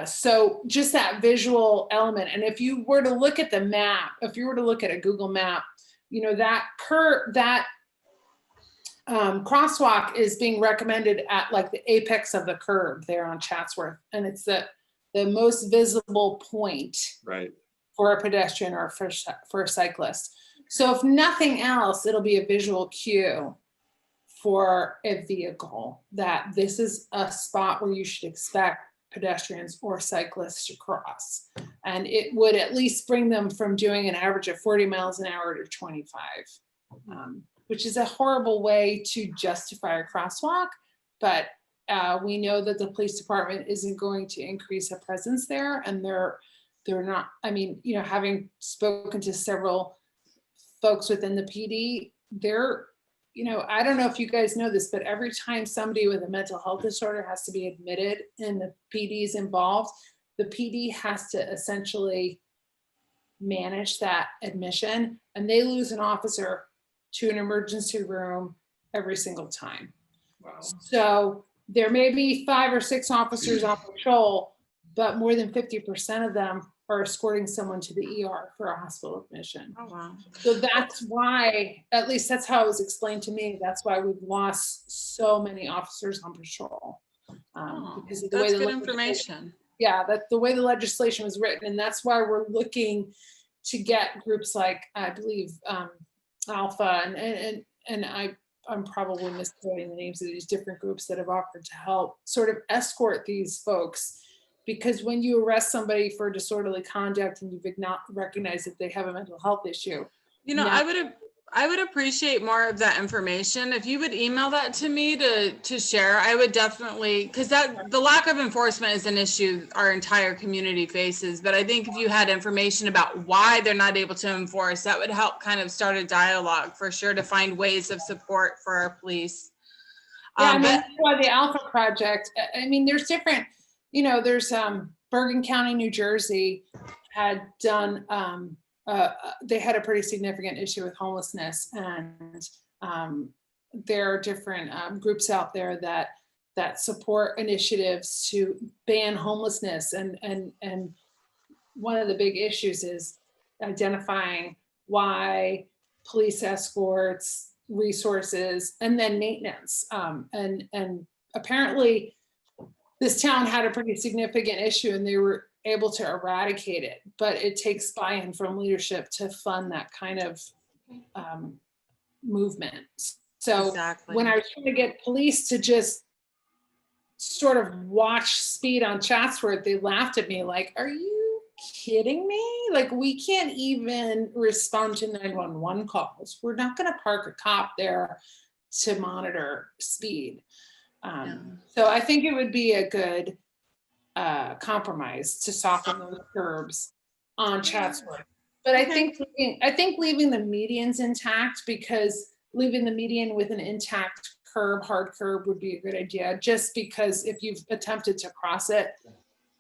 So just that visual element. And if you were to look at the map, if you were to look at a Google map, you know, that crosswalk is being recommended at like the apex of the curb there on Chatsworth. And it's the most visible point for a pedestrian or for a cyclist. So if nothing else, it'll be a visual cue for a vehicle that this is a spot where you should expect pedestrians or cyclists to cross. And it would at least bring them from doing an average of 40 miles an hour to 25, which is a horrible way to justify a crosswalk. But we know that the police department isn't going to increase a presence there. And they're not, I mean, you know, having spoken to several folks within the PD, they're, you know, I don't know if you guys know this, but every time somebody with a mental health disorder has to be admitted and the PD is involved, the PD has to essentially manage that admission, and they lose an officer to an emergency room every single time. Wow. So there may be 5 or 6 officers on patrol, but more than 50% of them are escorting someone to the ER for a hospital admission. Oh, wow. So that's why, at least that's how it was explained to me, that's why we've lost so many officers on patrol. Because of the way That's the good information. Yeah, that's the way the legislation was written. And that's why we're looking to get groups like, I believe, Alpha, and I'm probably misquoting the names of these different groups that have offered to help sort of escort these folks. Because when you arrest somebody for disorderly conduct and you've not recognized that they have a mental health issue. You know, I would appreciate more of that information. If you would email that to me to share, I would definitely, because the lack of enforcement is an issue our entire community faces. But I think if you had information about why they're not able to enforce, that would help kind of start a dialogue for sure to find ways of support for our police. Yeah, I mean, that's why the Alpha Project, I mean, there's different, you know, there's Bergen County, New Jersey had done, they had a pretty significant issue with homelessness, and there are different groups out there that support initiatives to ban homelessness. And one of the big issues is identifying why police escorts, resources, and then maintenance. And apparently this town had a pretty significant issue and they were able to eradicate it, but it takes buy-in from leadership to fund that kind of movement. So when I was trying to get police to just sort of watch speed on Chatsworth, they laughed at me like, are you kidding me? Like, we can't even respond to 911 calls. We're not going to park a cop there to monitor speed. So I think it would be a good compromise to soften those curbs on Chatsworth. But I think leaving the medians intact, because leaving the median with an intact curb, hard curb, would be a good idea. Just because if you've attempted to cross it,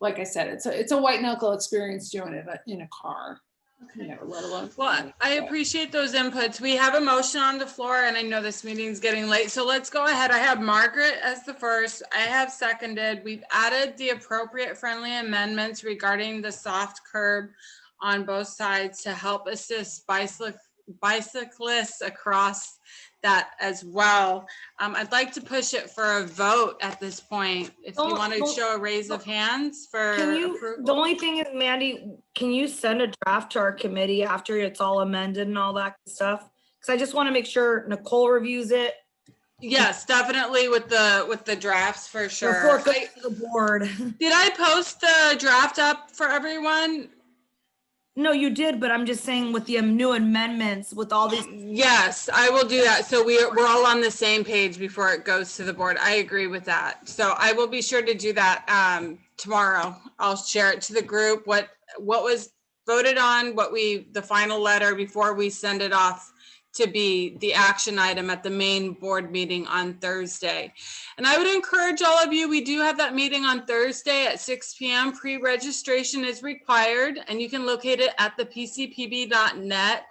like I said, it's a white knuckle experience doing it in a car. Well, I appreciate those inputs. We have a motion on the floor and I know this meeting's getting late. So let's go ahead. I have Margaret as the first. I have seconded. We've added the appropriate friendly amendments regarding the soft curb on both sides to help assist bicyclists across that as well. I'd like to push it for a vote at this point. If you want to show a raise of hands for approval. The only thing is, Mandy, can you send a draft to our committee after it's all amended and all that stuff? Because I just want to make sure Nicole reviews it. Yes, definitely with the drafts for sure. Before it goes to the board. Did I post the draft up for everyone? No, you did, but I'm just saying with the new amendments with all these. Yes, I will do that. So we're all on the same page before it goes to the board. I agree with that. So I will be sure to do that tomorrow. I'll share it to the group, what was voted on, the final letter before we send it off to be the action item at the main board meeting on Thursday. And I would encourage all of you, we do have that meeting on Thursday at 6 p.m. Pre-registration is required, and you can locate it at the PCPB.net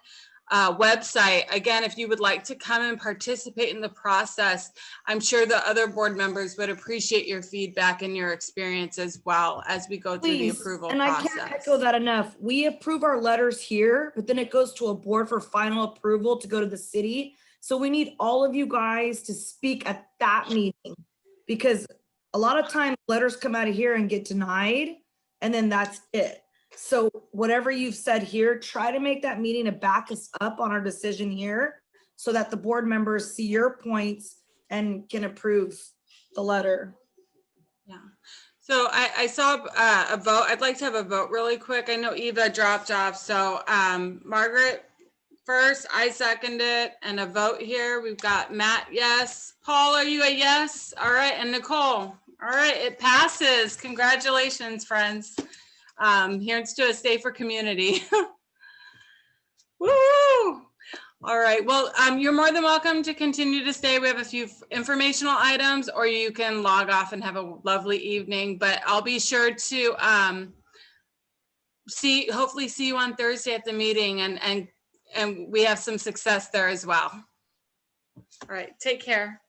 website. Again, if you would like to come and participate in the process, I'm sure the other board members would appreciate your feedback and your experience as well as we go through the approval process. I can't echo that enough. We approve our letters here, but then it goes to a board for final approval to go to the city. So we need all of you guys to speak at that meeting, because a lot of times letters come out of here and get denied, and then that's it. So whatever you've said here, try to make that meeting to back us up on our decision here so that the board members see your points and can approve the letter. Yeah. So I saw a vote. I'd like to have a vote really quick. I know Eva dropped off. So Margaret first, I second it, and a vote here. We've got Matt, yes. Paul, are you a yes? All right. And Nicole. All right. It passes. Congratulations, friends. Here's to a safer community. Woo! All right, well, you're more than welcome to continue to stay. We have a few informational items, or you can log off and have a lovely evening, but I'll be sure to hopefully see you on Thursday at the meeting, and we have some success there as well. All right, take care.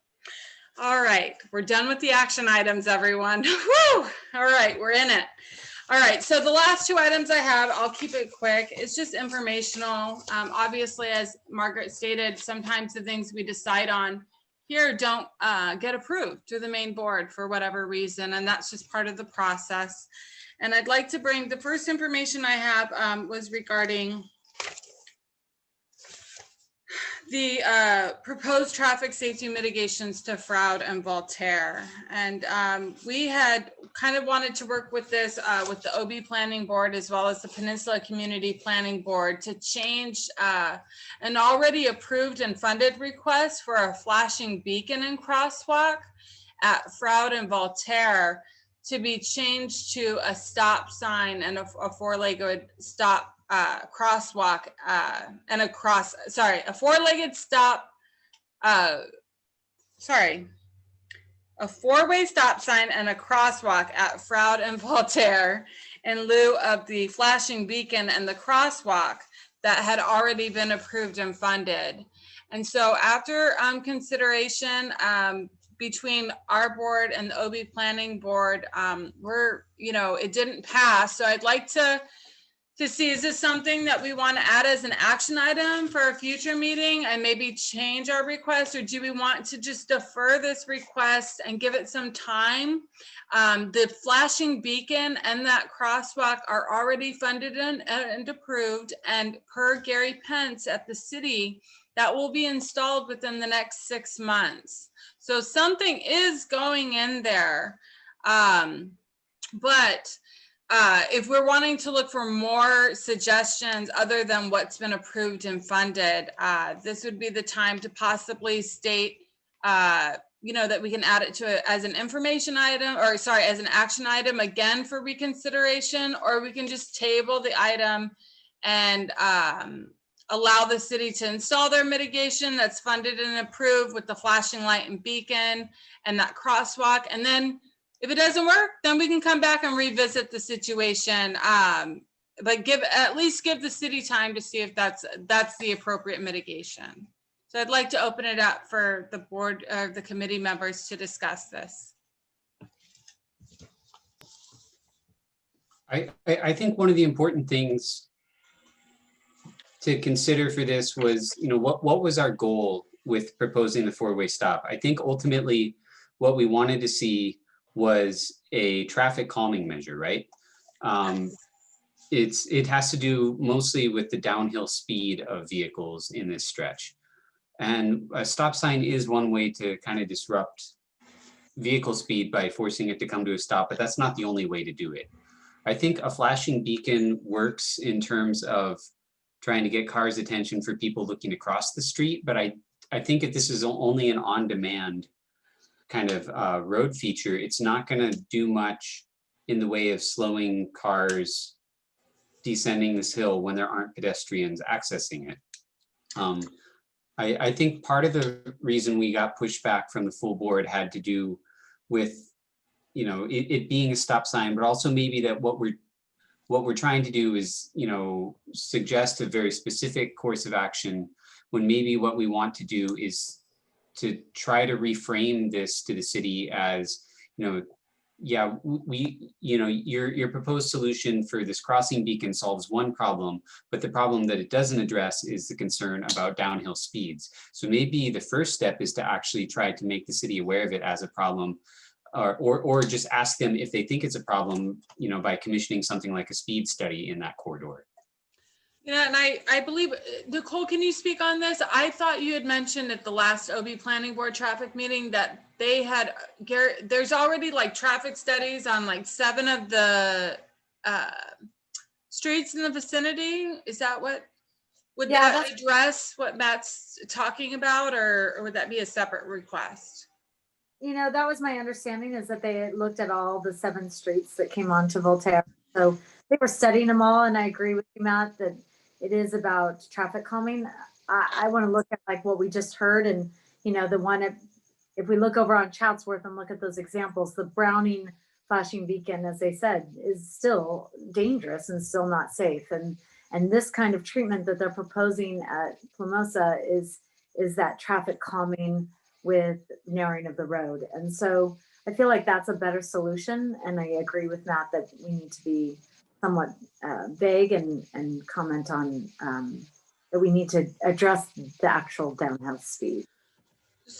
All right, we're done with the action items, everyone. Woo! All right, we're in it. All right, so the last two items I have, I'll keep it quick. It's just informational. Obviously, as Margaret stated, sometimes the things we decide on here don't get approved through the main board for whatever reason, and that's just part of the process. And I'd like to bring, the first information I have was regarding the proposed traffic safety mitigations to Froude and Voltaire. And we had kind of wanted to work with this with the OB Planning Board as well as the Peninsula Community Planning Board to change an already approved and funded request for a flashing beacon and crosswalk at Froude and Voltaire to be changed to a stop sign and a four-legged stop crosswalk and a four-legged stop, a four-way stop sign and a crosswalk at Froude and Voltaire in lieu of the flashing beacon and the crosswalk that had already been approved and funded. And so after consideration between our board and the OB Planning Board, it didn't pass. So I'd like to see, is this something that we want to add as an action item for a future meeting and maybe change our request, or do we want to just defer this request and give it some time? The flashing beacon and that crosswalk are already funded and approved, and per Gary Pence at the city, that will be installed within the next 6 months. So something is going in there, but if we're wanting to look for more suggestions other than what's been approved and funded, this would be the time to possibly state, that we can add it to as an information item, or sorry, as an action item again for reconsideration, or we can just table the item and allow the city to install their mitigation that's funded and approved with the flashing light and beacon and that crosswalk. And then if it doesn't work, then we can come back and revisit the situation but at least give the city time to see if that's the appropriate mitigation. So I'd like to open it up for the board, the committee members to discuss this. I think one of the important things to consider for this was, what was our goal with proposing the four-way stop? I think ultimately what we wanted to see was a traffic calming measure, right? It has to do mostly with the downhill speed of vehicles in this stretch. And a stop sign is one way to kind of disrupt vehicle speed by forcing it to come to a stop, but that's not the only way to do it. I think a flashing beacon works in terms of trying to get cars' attention for people looking to cross the street, but I think if this is only an on-demand kind of road feature, it's not going to do much in the way of slowing cars descending this hill when there aren't pedestrians accessing it. I think part of the reason we got pushback from the full board had to do with, it being a stop sign, but also maybe that what we're trying to do is, suggest a very specific course of action, when maybe what we want to do is to try to reframe this to the city as, yeah, your proposed solution for this crossing beacon solves one problem, but the problem that it doesn't address is the concern about downhill speeds. So maybe the first step is to actually try to make the city aware of it as a problem, or just ask them if they think it's a problem, by commissioning something like a speed study in that corridor. And I believe, Nicole, can you speak on this? I thought you had mentioned at the last OB Planning Board traffic meeting that they had, there's already like traffic studies on like 7 of the streets in the vicinity. Is that what, would that address what Matt's talking about, or would that be a separate request? That was my understanding, is that they looked at all the 7 streets that came onto Voltaire. So they were studying them all, and I agree with you, Matt, that it is about traffic calming. I want to look at like what we just heard, and the one if we look over on Chatsworth and look at those examples, the Browning flashing beacon, as they said, is still dangerous and still not safe. And this kind of treatment that they're proposing at Plamosa is that traffic calming with narrowing of the road. And so I feel like that's a better solution. And I agree with Matt that we need to be somewhat vague and comment on that we need to address the actual downhill speed.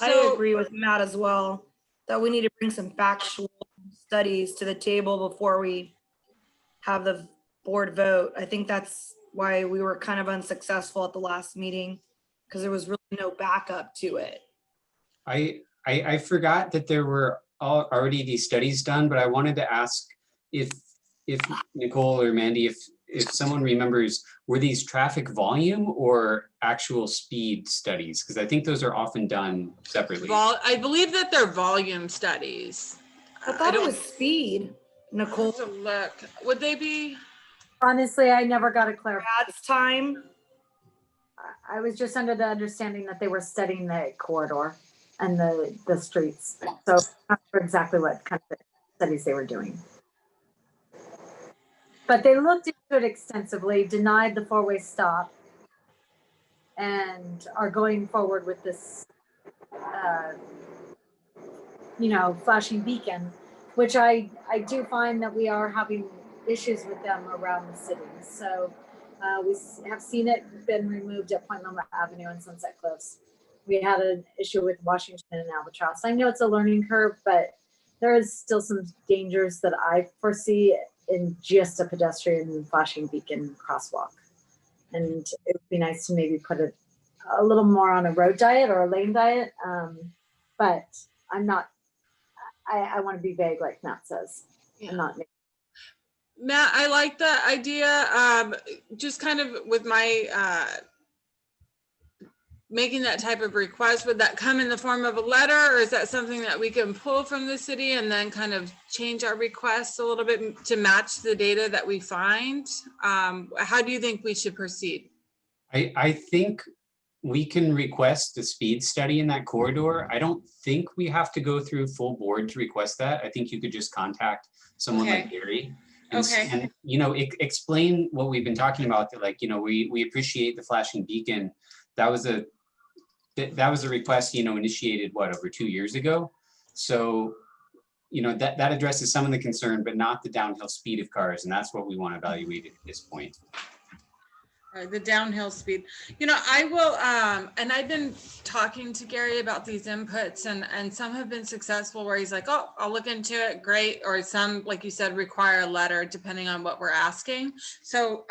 I agree with Matt as well, that we need to bring some factual studies to the table before we have the board vote. I think that's why we were kind of unsuccessful at the last meeting, because there was really no backup to it. I forgot that there were already these studies done, but I wanted to ask if Nicole or Mandy, if someone remembers, were these traffic volume or actual speed studies? Because I think those are often done separately. I believe that they're volume studies. I thought it was speed, Nicole. Look, would they be? Honestly, I never got a clarification. That's time. I was just under the understanding that they were studying the corridor and the streets. So I'm not sure exactly what kind of studies they were doing. But they looked into it extensively, denied the 4-way stop, and are going forward with this, flashing beacon, which I do find that we are having issues with them around the city. So we have seen it been removed at Point Loma Avenue and Sunset Cliffs. We had an issue with Washington and Albatross. I know it's a learning curve, but there is still some dangers that I foresee in just a pedestrian flashing beacon crosswalk. And it would be nice to maybe put it a little more on a road diet or a lane diet. But I'm not, I want to be vague like Matt says. Yeah. I'm not. Matt, I like the idea. Just kind of with my making that type of request, would that come in the form of a letter, or is that something that we can pull from the city and then kind of change our requests a little bit to match the data that we find? How do you think we should proceed? I think we can request a speed study in that corridor. I don't think we have to go through full board to request that. I think you could just contact someone like Gary. Okay. And, you know, explain what we've been talking about, that like, you know, we appreciate the flashing beacon. That was a request, you know, initiated what, over 2 years ago. So, you know, that addresses some of the concern, but not the downhill speed of cars. And that's what we want evaluated at this point. The downhill speed. You know, I will, and I've been talking to Gary about these inputs, and some have been successful where he's like, oh, I'll look into it, great. Or some, like you said, require a letter depending on what we're asking. So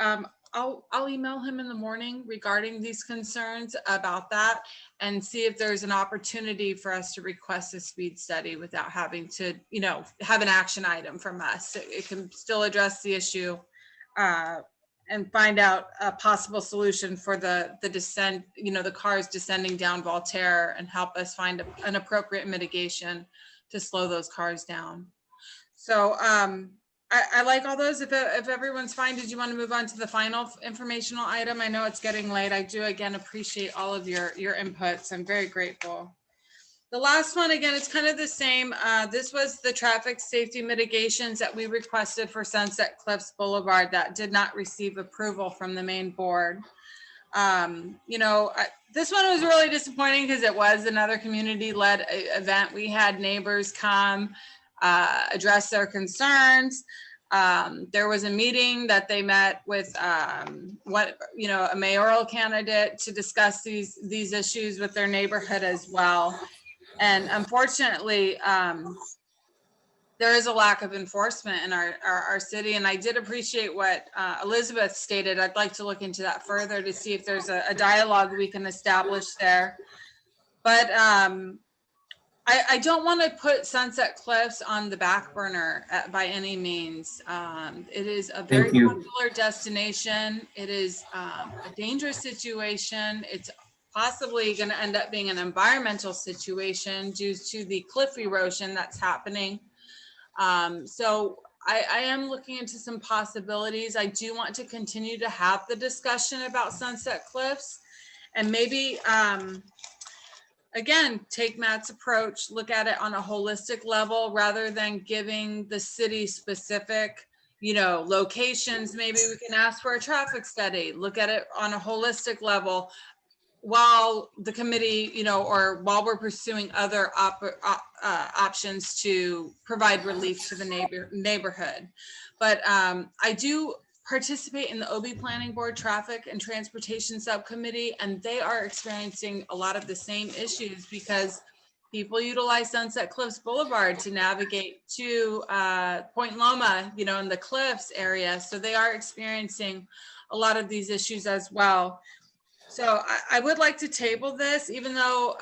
I'll email him in the morning regarding these concerns about that and see if there's an opportunity for us to request a speed study without having to, you know, have an action item from us. It can still address the issue and find out a possible solution for the descent, you know, the cars descending down Voltaire, and help us find an appropriate mitigation to slow those cars down. So I like all those. If everyone's fine, did you want to move on to the final informational item? I know it's getting late. I do again appreciate all of your inputs. I'm very grateful. The last one, again, it's kind of the same. This was the traffic safety mitigations that we requested for Sunset Cliffs Boulevard that did not receive approval from the main board. You know, this one was really disappointing because it was another community-led event. We had neighbors come, address their concerns. There was a meeting that they met with a mayoral candidate to discuss these issues with their neighborhood as well. And unfortunately, there is a lack of enforcement in our city. And I did appreciate what Elizabeth stated. I'd like to look into that further to see if there's a dialogue we can establish there. But I don't want to put Sunset Cliffs on the back burner by any means. It is a very popular destination. It is a dangerous situation. It's possibly going to end up being an environmental situation due to the cliff erosion that's happening. So I am looking into some possibilities. I do want to continue to have the discussion about Sunset Cliffs, and maybe, again, take Matt's approach, look at it on a holistic level rather than giving the city specific, you know, locations. Maybe we can ask for a traffic study, look at it on a holistic level, while the committee, you know, or while we're pursuing other options to provide relief to the neighborhood. But I do participate in the OB Planning Board Traffic and Transportation Subcommittee, and they are experiencing a lot of the same issues because people utilize Sunset Cliffs Boulevard to navigate to Point Loma, you know, in the Cliffs area. So they are experiencing a lot of these issues as well. So I would like to table this, even though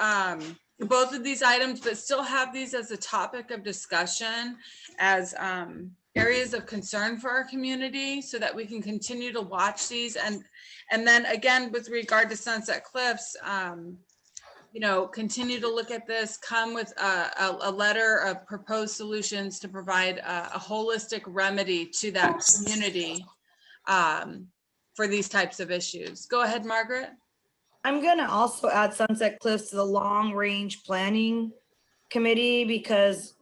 both of these items, but still have these as a topic of discussion as areas of concern for our community, so that we can continue to watch these. And then again, with regard to Sunset Cliffs, you know, continue to look at this, come with a letter of proposed solutions to provide a holistic remedy to that community for these types of issues. Go ahead, Margaret. I'm gonna also add Sunset Cliffs to the long range planning committee, because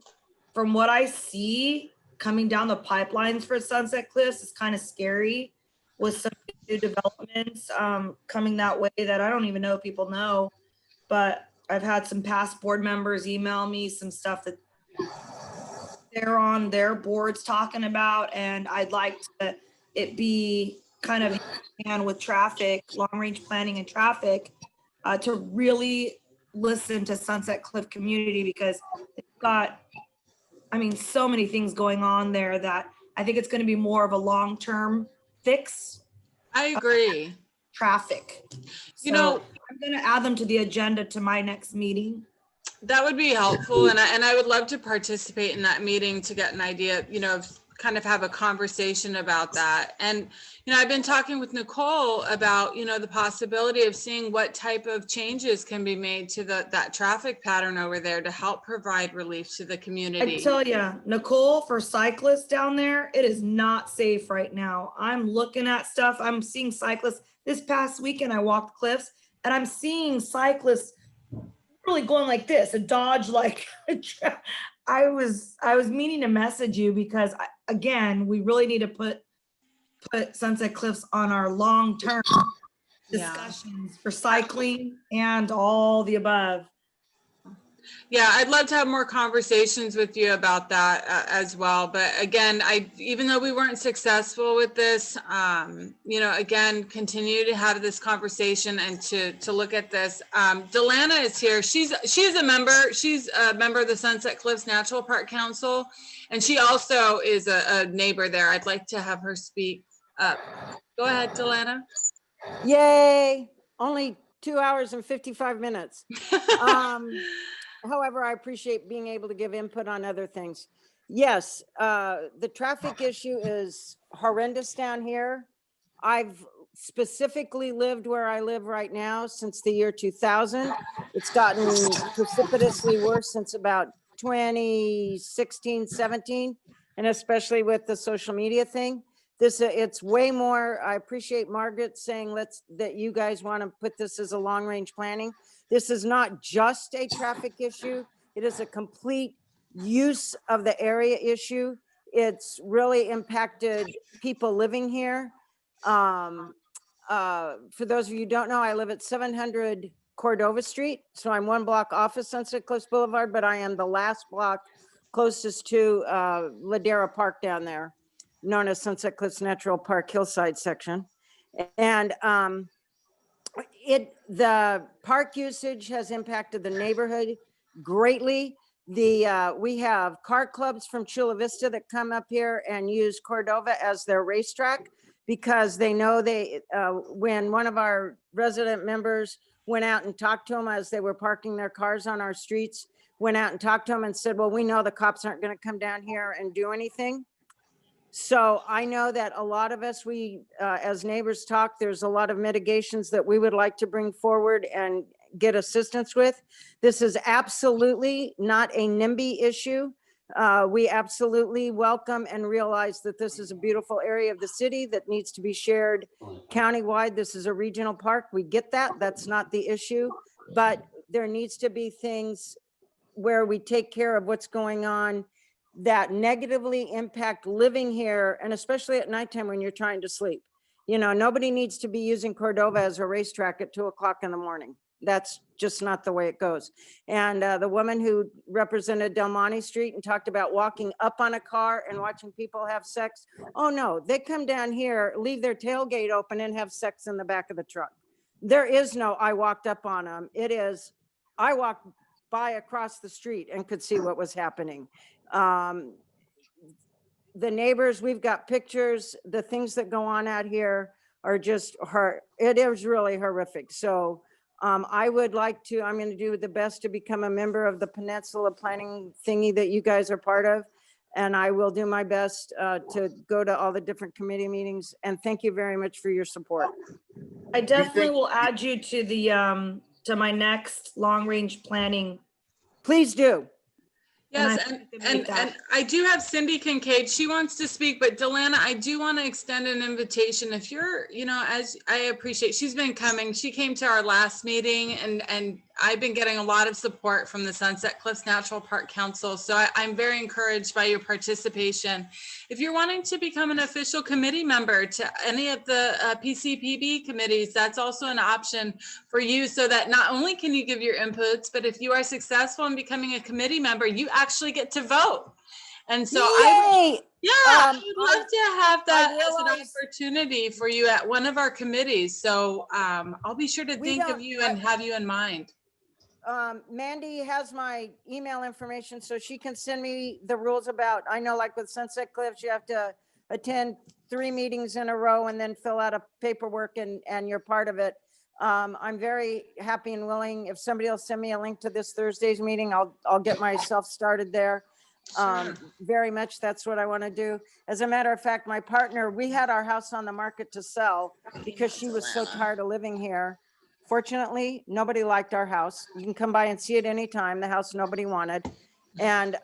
from what I see coming down the pipelines for Sunset Cliffs, it's kind of scary with some new developments coming that way that I don't even know if people know. But I've had some past board members email me some stuff that they're on their boards talking about, and I'd like to it be kind of hand with traffic, long range planning and traffic, to really listen to Sunset Cliff community, because they've got, I mean, so many things going on there that I think it's going to be more of a long-term fix. I agree. Traffic. You know, I'm going to add them to the agenda to my next meeting. That would be helpful. And I would love to participate in that meeting to get an idea, you know, kind of have a conversation about that. And, you know, I've been talking with Nicole about, you know, the possibility of seeing what type of changes can be made to that traffic pattern over there to help provide relief to the community. I tell you, Nicole, for cyclists down there, it is not safe right now. I'm looking at stuff. I'm seeing cyclists. This past weekend, I walked Cliffs, and I'm seeing cyclists really going like this, a dodge like. I was meaning to message you because again, we really need to put Sunset Cliffs on our long-term discussions for cycling and all the above. Yeah, I'd love to have more conversations with you about that as well. But again, even though we weren't successful with this, again, continue to have this conversation and to look at this. Delana is here. She's a member. She's a member of the Sunset Cliffs Natural Park Council, and she also is a neighbor there. I'd like to have her speak up. Go ahead, Delana. Yay! Only 2 hours and 55 minutes. However, I appreciate being able to give input on other things. Yes, the traffic issue is horrendous down here. I've specifically lived where I live right now since the year 2000. It's gotten precipitously worse since about 2016, 17, and especially with the social media thing. It's way more. I appreciate Margaret saying that you guys want to put this as a long range planning. This is not just a traffic issue. It is a complete use of the area issue. It's really impacted people living here. For those of you who don't know, I live at 700 Cordova Street. So I'm one block off of Sunset Cliffs Boulevard, but I am the last block closest to Ladera Park down there, known as Sunset Cliffs Natural Park Hillside section. And the park usage has impacted the neighborhood greatly. We have car clubs from Chula Vista that come up here and use Cordova as their racetrack because they know when one of our resident members went out and talked to them as they were parking their cars on our streets, went out and talked to them and said, well, we know the cops aren't going to come down here and do anything. So I know that a lot of us, as neighbors talk, there's a lot of mitigations that we would like to bring forward and get assistance with. This is absolutely not a NIMBY issue. We absolutely welcome and realize that this is a beautiful area of the city that needs to be shared countywide. This is a regional park. We get that. That's not the issue. But there needs to be things where we take care of what's going on that negatively impact living here, and especially at nighttime when you're trying to sleep. Nobody needs to be using Cordova as a racetrack at 2 o'clock in the morning. That's just not the way it goes. And the woman who represented Del Monte Street and talked about walking up on a car and watching people have sex. Oh no, they come down here, leave their tailgate open and have sex in the back of the truck. There is no, I walked up on them. It is, I walked by across the street and could see what was happening. The neighbors, we've got pictures, the things that go on out here are just it is really horrific. So I would like to, I'm going to do the best to become a member of the Peninsula Planning thingy that you guys are part of. And I will do my best to go to all the different committee meetings. And thank you very much for your support. I definitely will add you to the to my next long range planning. Please do. Yes, and I do have Cindy Kincaid. She wants to speak, but Delana, I do want to extend an invitation. If you're, as I appreciate, she's been coming. She came to our last meeting, and I've been getting a lot of support from the Sunset Cliffs Natural Park Council. So I'm very encouraged by your participation. If you're wanting to become an official committee member to any of the PCPB committees, that's also an option for you, so that not only can you give your inputs, but if you are successful in becoming a committee member, you actually get to vote. And so I would love to have that as an opportunity for you at one of our committees. So I'll be sure to think of you and have you in mind. Mandy has my email information, so she can send me the rules about, I know like with Sunset Cliffs, you have to attend 3 meetings in a row and then fill out a paperwork and you're part of it. I'm very happy and willing. If somebody will send me a link to this Thursday's meeting, I'll get myself started there. Very much that's what I want to do. As a matter of fact, my partner, we had our house on the market to sell because she was so tired of living here. Fortunately, nobody liked our house. You can come by and see it anytime. The house nobody wanted. And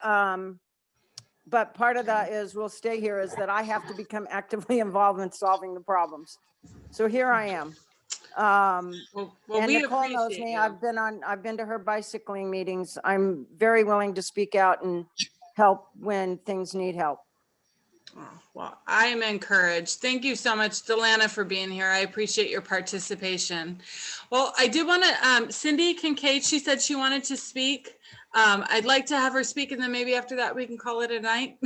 but part of that is we'll stay here is that I have to become actively involved in solving the problems. So here I am. And Nicole knows me. I've been to her bicycling meetings. I'm very willing to speak out and help when things need help. Oh, well, I am encouraged. Thank you so much, Delana, for being here. I appreciate your participation. Well, I do want to, Cindy Kincaid, she said she wanted to speak. I'd like to have her speak, and then maybe after that we can call it a night.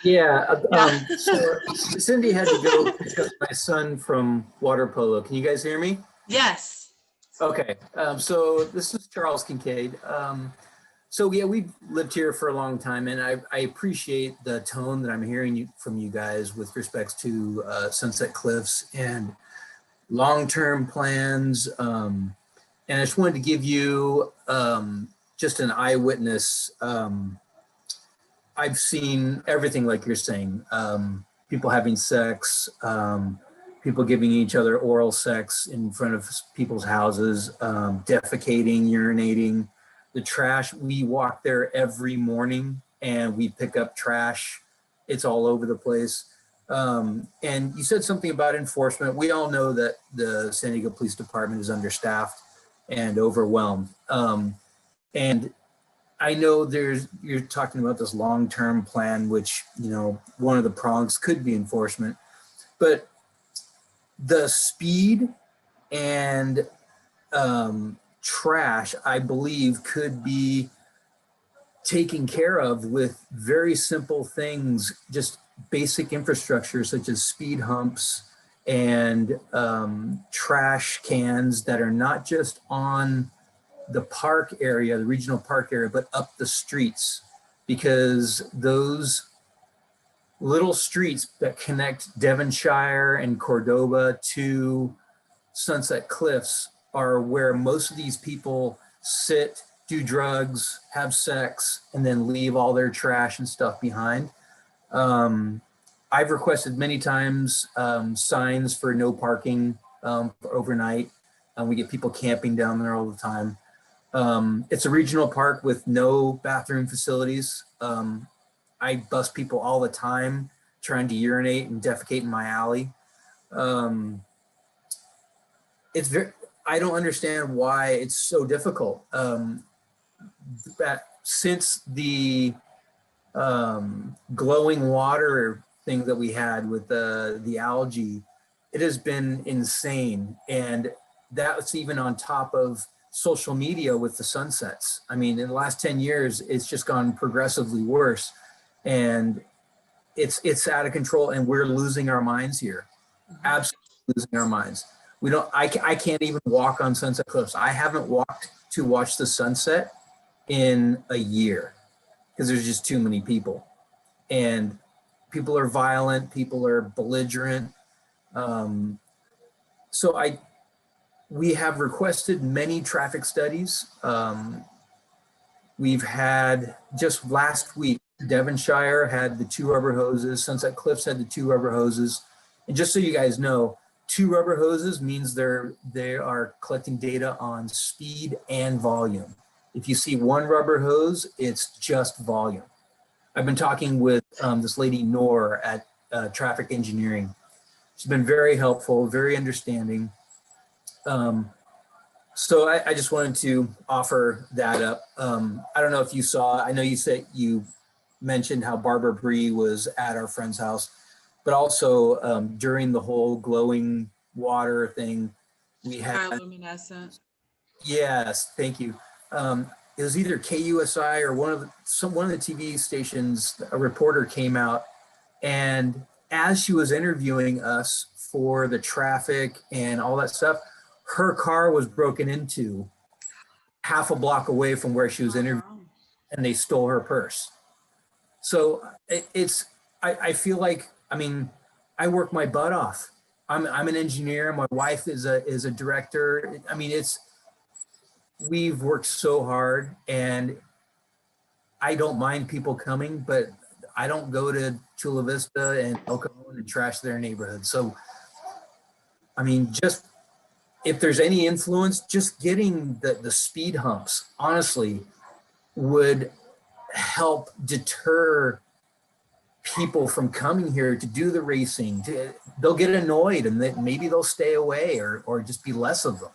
Yeah, Yeah. so Cindy had to go pick up my son from water polo. Can you guys hear me? Yes. Okay, so this is Charles Kincaid. So yeah, we've lived here for a long time, and I appreciate the tone that I'm hearing from you guys with respects to Sunset Cliffs and long-term plans. And I just wanted to give you just an eyewitness. I've seen everything like you're saying, people having sex, people giving each other oral sex in front of people's houses, defecating, urinating, the trash. We walk there every morning and we pick up trash. It's all over the place. And you said something about enforcement. We all know that the San Diego Police Department is understaffed and overwhelmed. And I know you're talking about this long-term plan, which, you know, one of the prongs could be enforcement, but the speed and trash, I believe, could be taken care of with very simple things, just basic infrastructure such as speed humps and trash cans that are not just on the park area, the regional park area, but up the streets, because those little streets that connect Devonshire and Cordoba to Sunset Cliffs are where most of these people sit, do drugs, have sex, and then leave all their trash and stuff behind. I've requested many times signs for no parking for overnight. We get people camping down there all the time. It's a regional park with no bathroom facilities. I bust people all the time trying to urinate and defecate in my alley. I don't understand why it's so difficult. That since the glowing water thing that we had with the algae, it has been insane. And that's even on top of social media with the sunsets. I mean, in the last 10 years, it's just gone progressively worse. And it's out of control, and we're losing our minds here. Absolutely losing our minds. I can't even walk on Sunset Cliffs. I haven't walked to watch the sunset in a year because there's just too many people. And people are violent, people are belligerent. We have requested many traffic studies. We've had, just last week, Devonshire had the 2 rubber hoses, Sunset Cliffs had the 2 rubber hoses. And just so you guys know, 2 rubber hoses means they are collecting data on speed and volume. If you see 1 rubber hose, it's just volume. I've been talking with this lady, Noor, at Traffic Engineering. She's been very helpful, very understanding. So I just wanted to offer that up. I don't know if you saw, I know you said you mentioned how Barbara Bree was at our friend's house, but also during the whole glowing water thing, we had— Bioluminescent. Yes, thank you. It was either KUSI or one of the TV stations, a reporter came out, and as she was interviewing us for the traffic and all that stuff, her car was broken into half a block away from where she was interviewing, and they stole her purse. So I feel like, I mean, I work my butt off. I'm an engineer. My wife is a director. I mean, we've worked so hard, and I don't mind people coming, but I don't go to Chula Vista and El Cajon and trash their neighborhood. So, I mean, just if there's any influence, just getting the speed humps, honestly, would help deter people from coming here to do the racing. They'll get annoyed, and maybe they'll stay away, or just be less of them.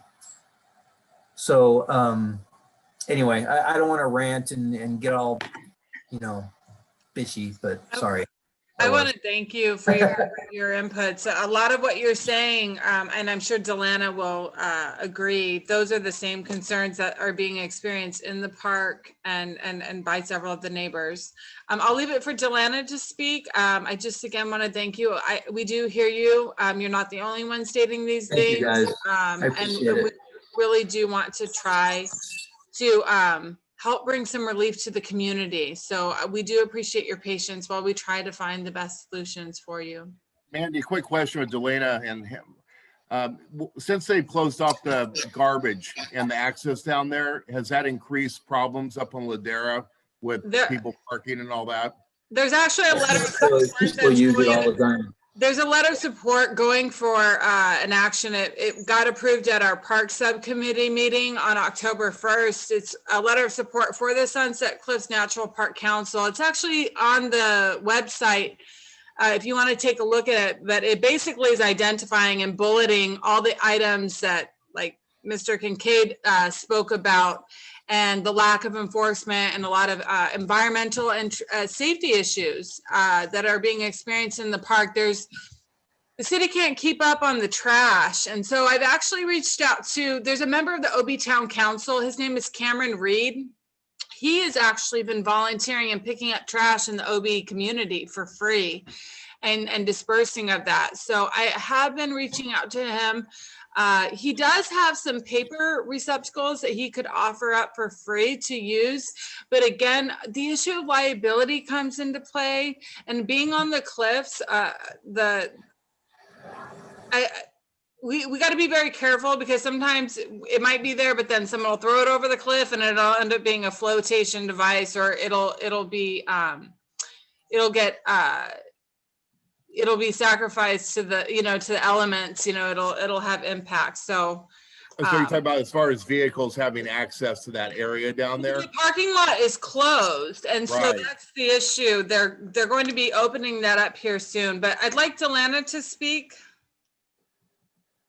So anyway, I don't want to rant and get all, bitchy, but sorry. I want to thank you for your inputs. A lot of what you're saying, and I'm sure Delana will agree, those are the same concerns that are being experienced in the park and by several of the neighbors. I'll leave it for Delana to speak. I just again want to thank you. We do hear you. You're not the only one stating these Thank you, things. guys. I appreciate We it. really do want to try to help bring some relief to the community. So we do appreciate your patience while we try to find the best solutions for you. Mandy, quick question with Delana and him. Since they've closed off the garbage and the access down there, has that increased problems up on Ladera with people parking and all that? There's actually a letter of support People use it all the time. There's a letter of support going for an action. It got approved at our park subcommittee meeting on October 1st. It's a letter of support for the Sunset Cliffs Natural Park Council. It's actually on the website if you want to take a look at it, but it basically is identifying and bulleting all the items that like Mr. Kincaid spoke about, and the lack of enforcement and a lot of environmental and safety issues that are being experienced in the park. The city can't keep up on the trash. And so I've actually reached out to, there's a member of the OB Town Council. His name is Cameron Reed. He has actually been volunteering and picking up trash in the OB community for free and dispersing of that. So I have been reaching out to him. He does have some paper receptacles that he could offer up for free to use. But again, the issue of liability comes into play, and being on the cliffs, we got to be very careful, because sometimes it might be there, but then someone will throw it over the cliff and it'll end up being a flotation device, or it'll be sacrificed to the, to the elements, it'll have impact. So you're talking about as far as vehicles having access to that area down there? The parking lot is closed, and so Right. that's the issue. They're going to be opening that up here soon, but I'd like Delana to speak.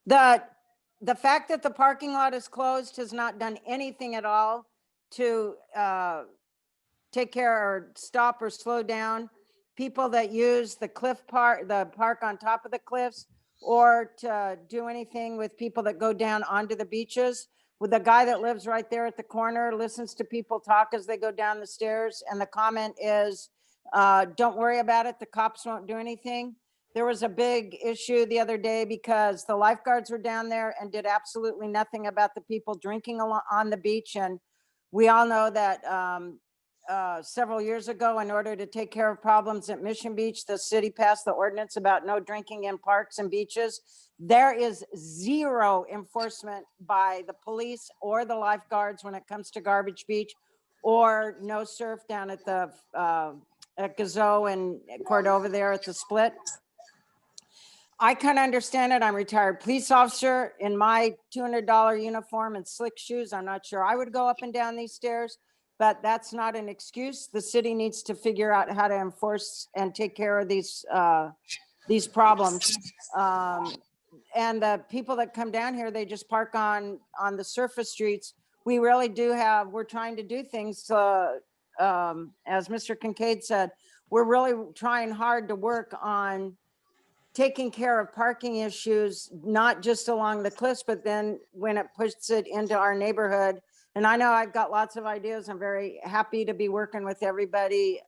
The fact that the parking lot is closed has not done anything at all to take care or stop or slow down people that use the park on top of the cliffs, or to do anything with people that go down onto the beaches. With the guy that lives right there at the corner, listens to people talk as they go down the stairs, and the comment is, don't worry about it, the cops won't do anything. There was a big issue the other day because the lifeguards were down there and did absolutely nothing about the people drinking on the beach. And we all know that several years ago, in order to take care of problems at Mission Beach, the city passed the ordinance about no drinking in parks and beaches. There is zero enforcement by the police or the lifeguards when it comes to Garbage Beach, or no surf down at the at Gazoo and Cordova there at the Split. I kind of understand it. I'm a retired police officer. In my $200 uniform and slick shoes, I'm not sure I would go up and down these stairs, but that's not an excuse. The city needs to figure out how to enforce and take care of these problems. And the people that come down here, they just park on the surface streets. We really do we're trying to do things to, as Mr. Kincaid said, we're really trying hard to work on taking care of parking issues, not just along the cliffs, but then when it puts it into our neighborhood. And I know I've got lots of ideas. I'm very happy to be working with everybody.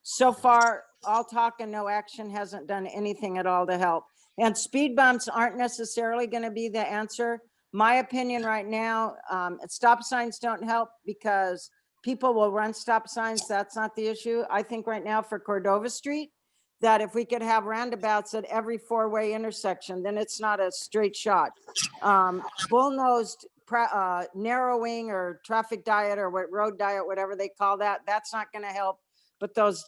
So far, all talk and no action hasn't done anything at all to help. And speed bumps aren't necessarily going to be the answer. My opinion right now, stop signs don't help because people will run stop signs. That's not the issue. I think right now for Cordova Street, that if we could have roundabouts at every four-way intersection, then it's not a straight shot. Bull-nosed narrowing or traffic diet or road diet, whatever they call that, that's not going to help. But those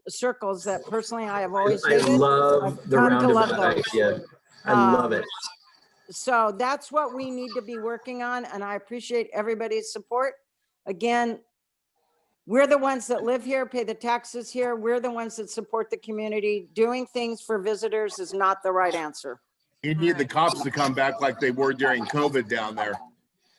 circles that personally I have always I hated, love the roundabout idea. I love it. So that's what we need to be working on, and I appreciate everybody's support. Again, we're the ones that live here, pay the taxes here. We're the ones that support the community. Doing things for visitors is not the right answer. You need the cops to come back like they were during COVID down there.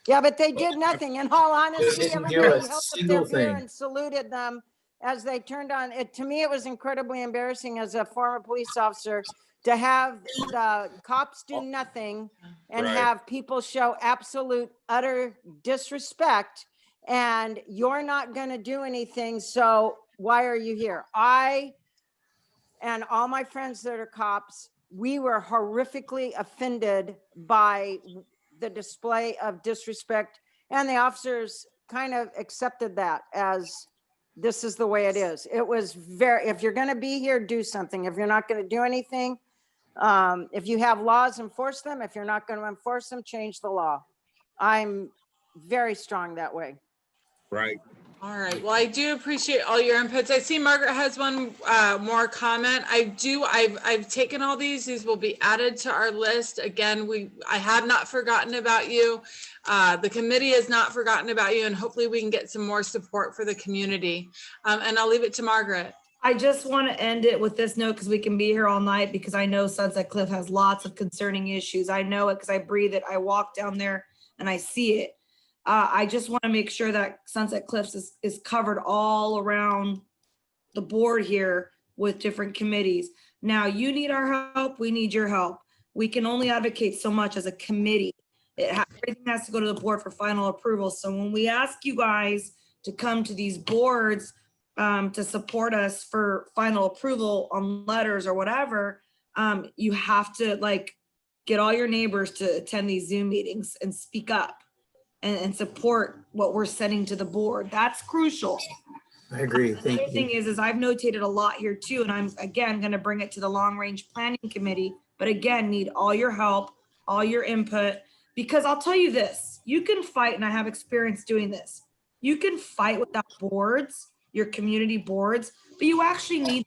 Yeah, but they did nothing. In all honesty, They didn't do everybody a held up single their beer thing. and saluted them as they turned on it. To me, it was incredibly embarrassing as a former police officer to have the cops do nothing and Right. have people show absolute utter disrespect, and you're not going to do anything. So why are you here? I and all my friends that are cops, we were horrifically offended by the display of disrespect, and the officers kind of accepted that as this is the way it is. It was very, if you're going to be here, do something. If you're not going to do anything, if you have laws, enforce them. If you're not going to enforce them, change the law. I'm very strong that way. Right. All right. Well, I do appreciate all your inputs. I see Margaret has one more comment. I've taken all these. These will be added to our list. Again, I have not forgotten about you. The committee has not forgotten about you, and hopefully we can get some more support for the community. And I'll leave it to Margaret. I just want to end it with this note because we can be here all night, because I know Sunset Cliff has lots of concerning issues. I know it because I breathe it. I walk down there and I see it. I just want to make sure that Sunset Cliffs is covered all around the board here with different committees. Now, you need our help. We need your help. We can only advocate so much as a committee. Everything has to go to the board for final approval. So when we ask you guys to come to these boards to support us for final approval on letters or whatever, you have to get all your neighbors to attend these Zoom meetings and speak up and support what we're sending to the board. That's crucial. I agree. The Thank other thing you. is I've notated a lot here too, and I'm again going to bring it to the long range planning committee, but again, need all your help, all your input, because I'll tell you this, you can fight, and I have experience doing this. You can fight without boards, your community boards, but you actually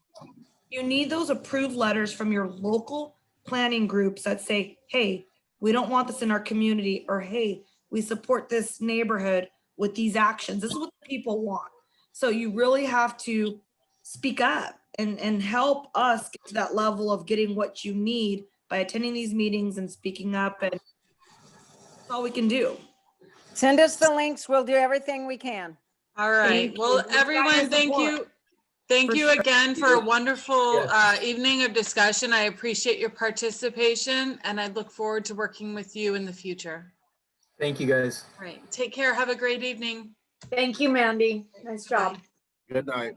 need those approved letters from your local planning groups that say, hey, we don't want this in our community, or hey, we support this neighborhood with these actions. This is what the people want. So you really have to speak up and help us get to that level of getting what you need by attending these meetings and speaking up, and that's all we can do. Send us the links. We'll do everything we can. All right. Thank Well, you. everyone, thank you. Thank For you sure. again for a wonderful Yes. evening of discussion. I appreciate your participation, and I look forward to working with you in the future. Thank you, guys. All right. Take care. Have a great evening. Thank you, Mandy. Nice job. Good night.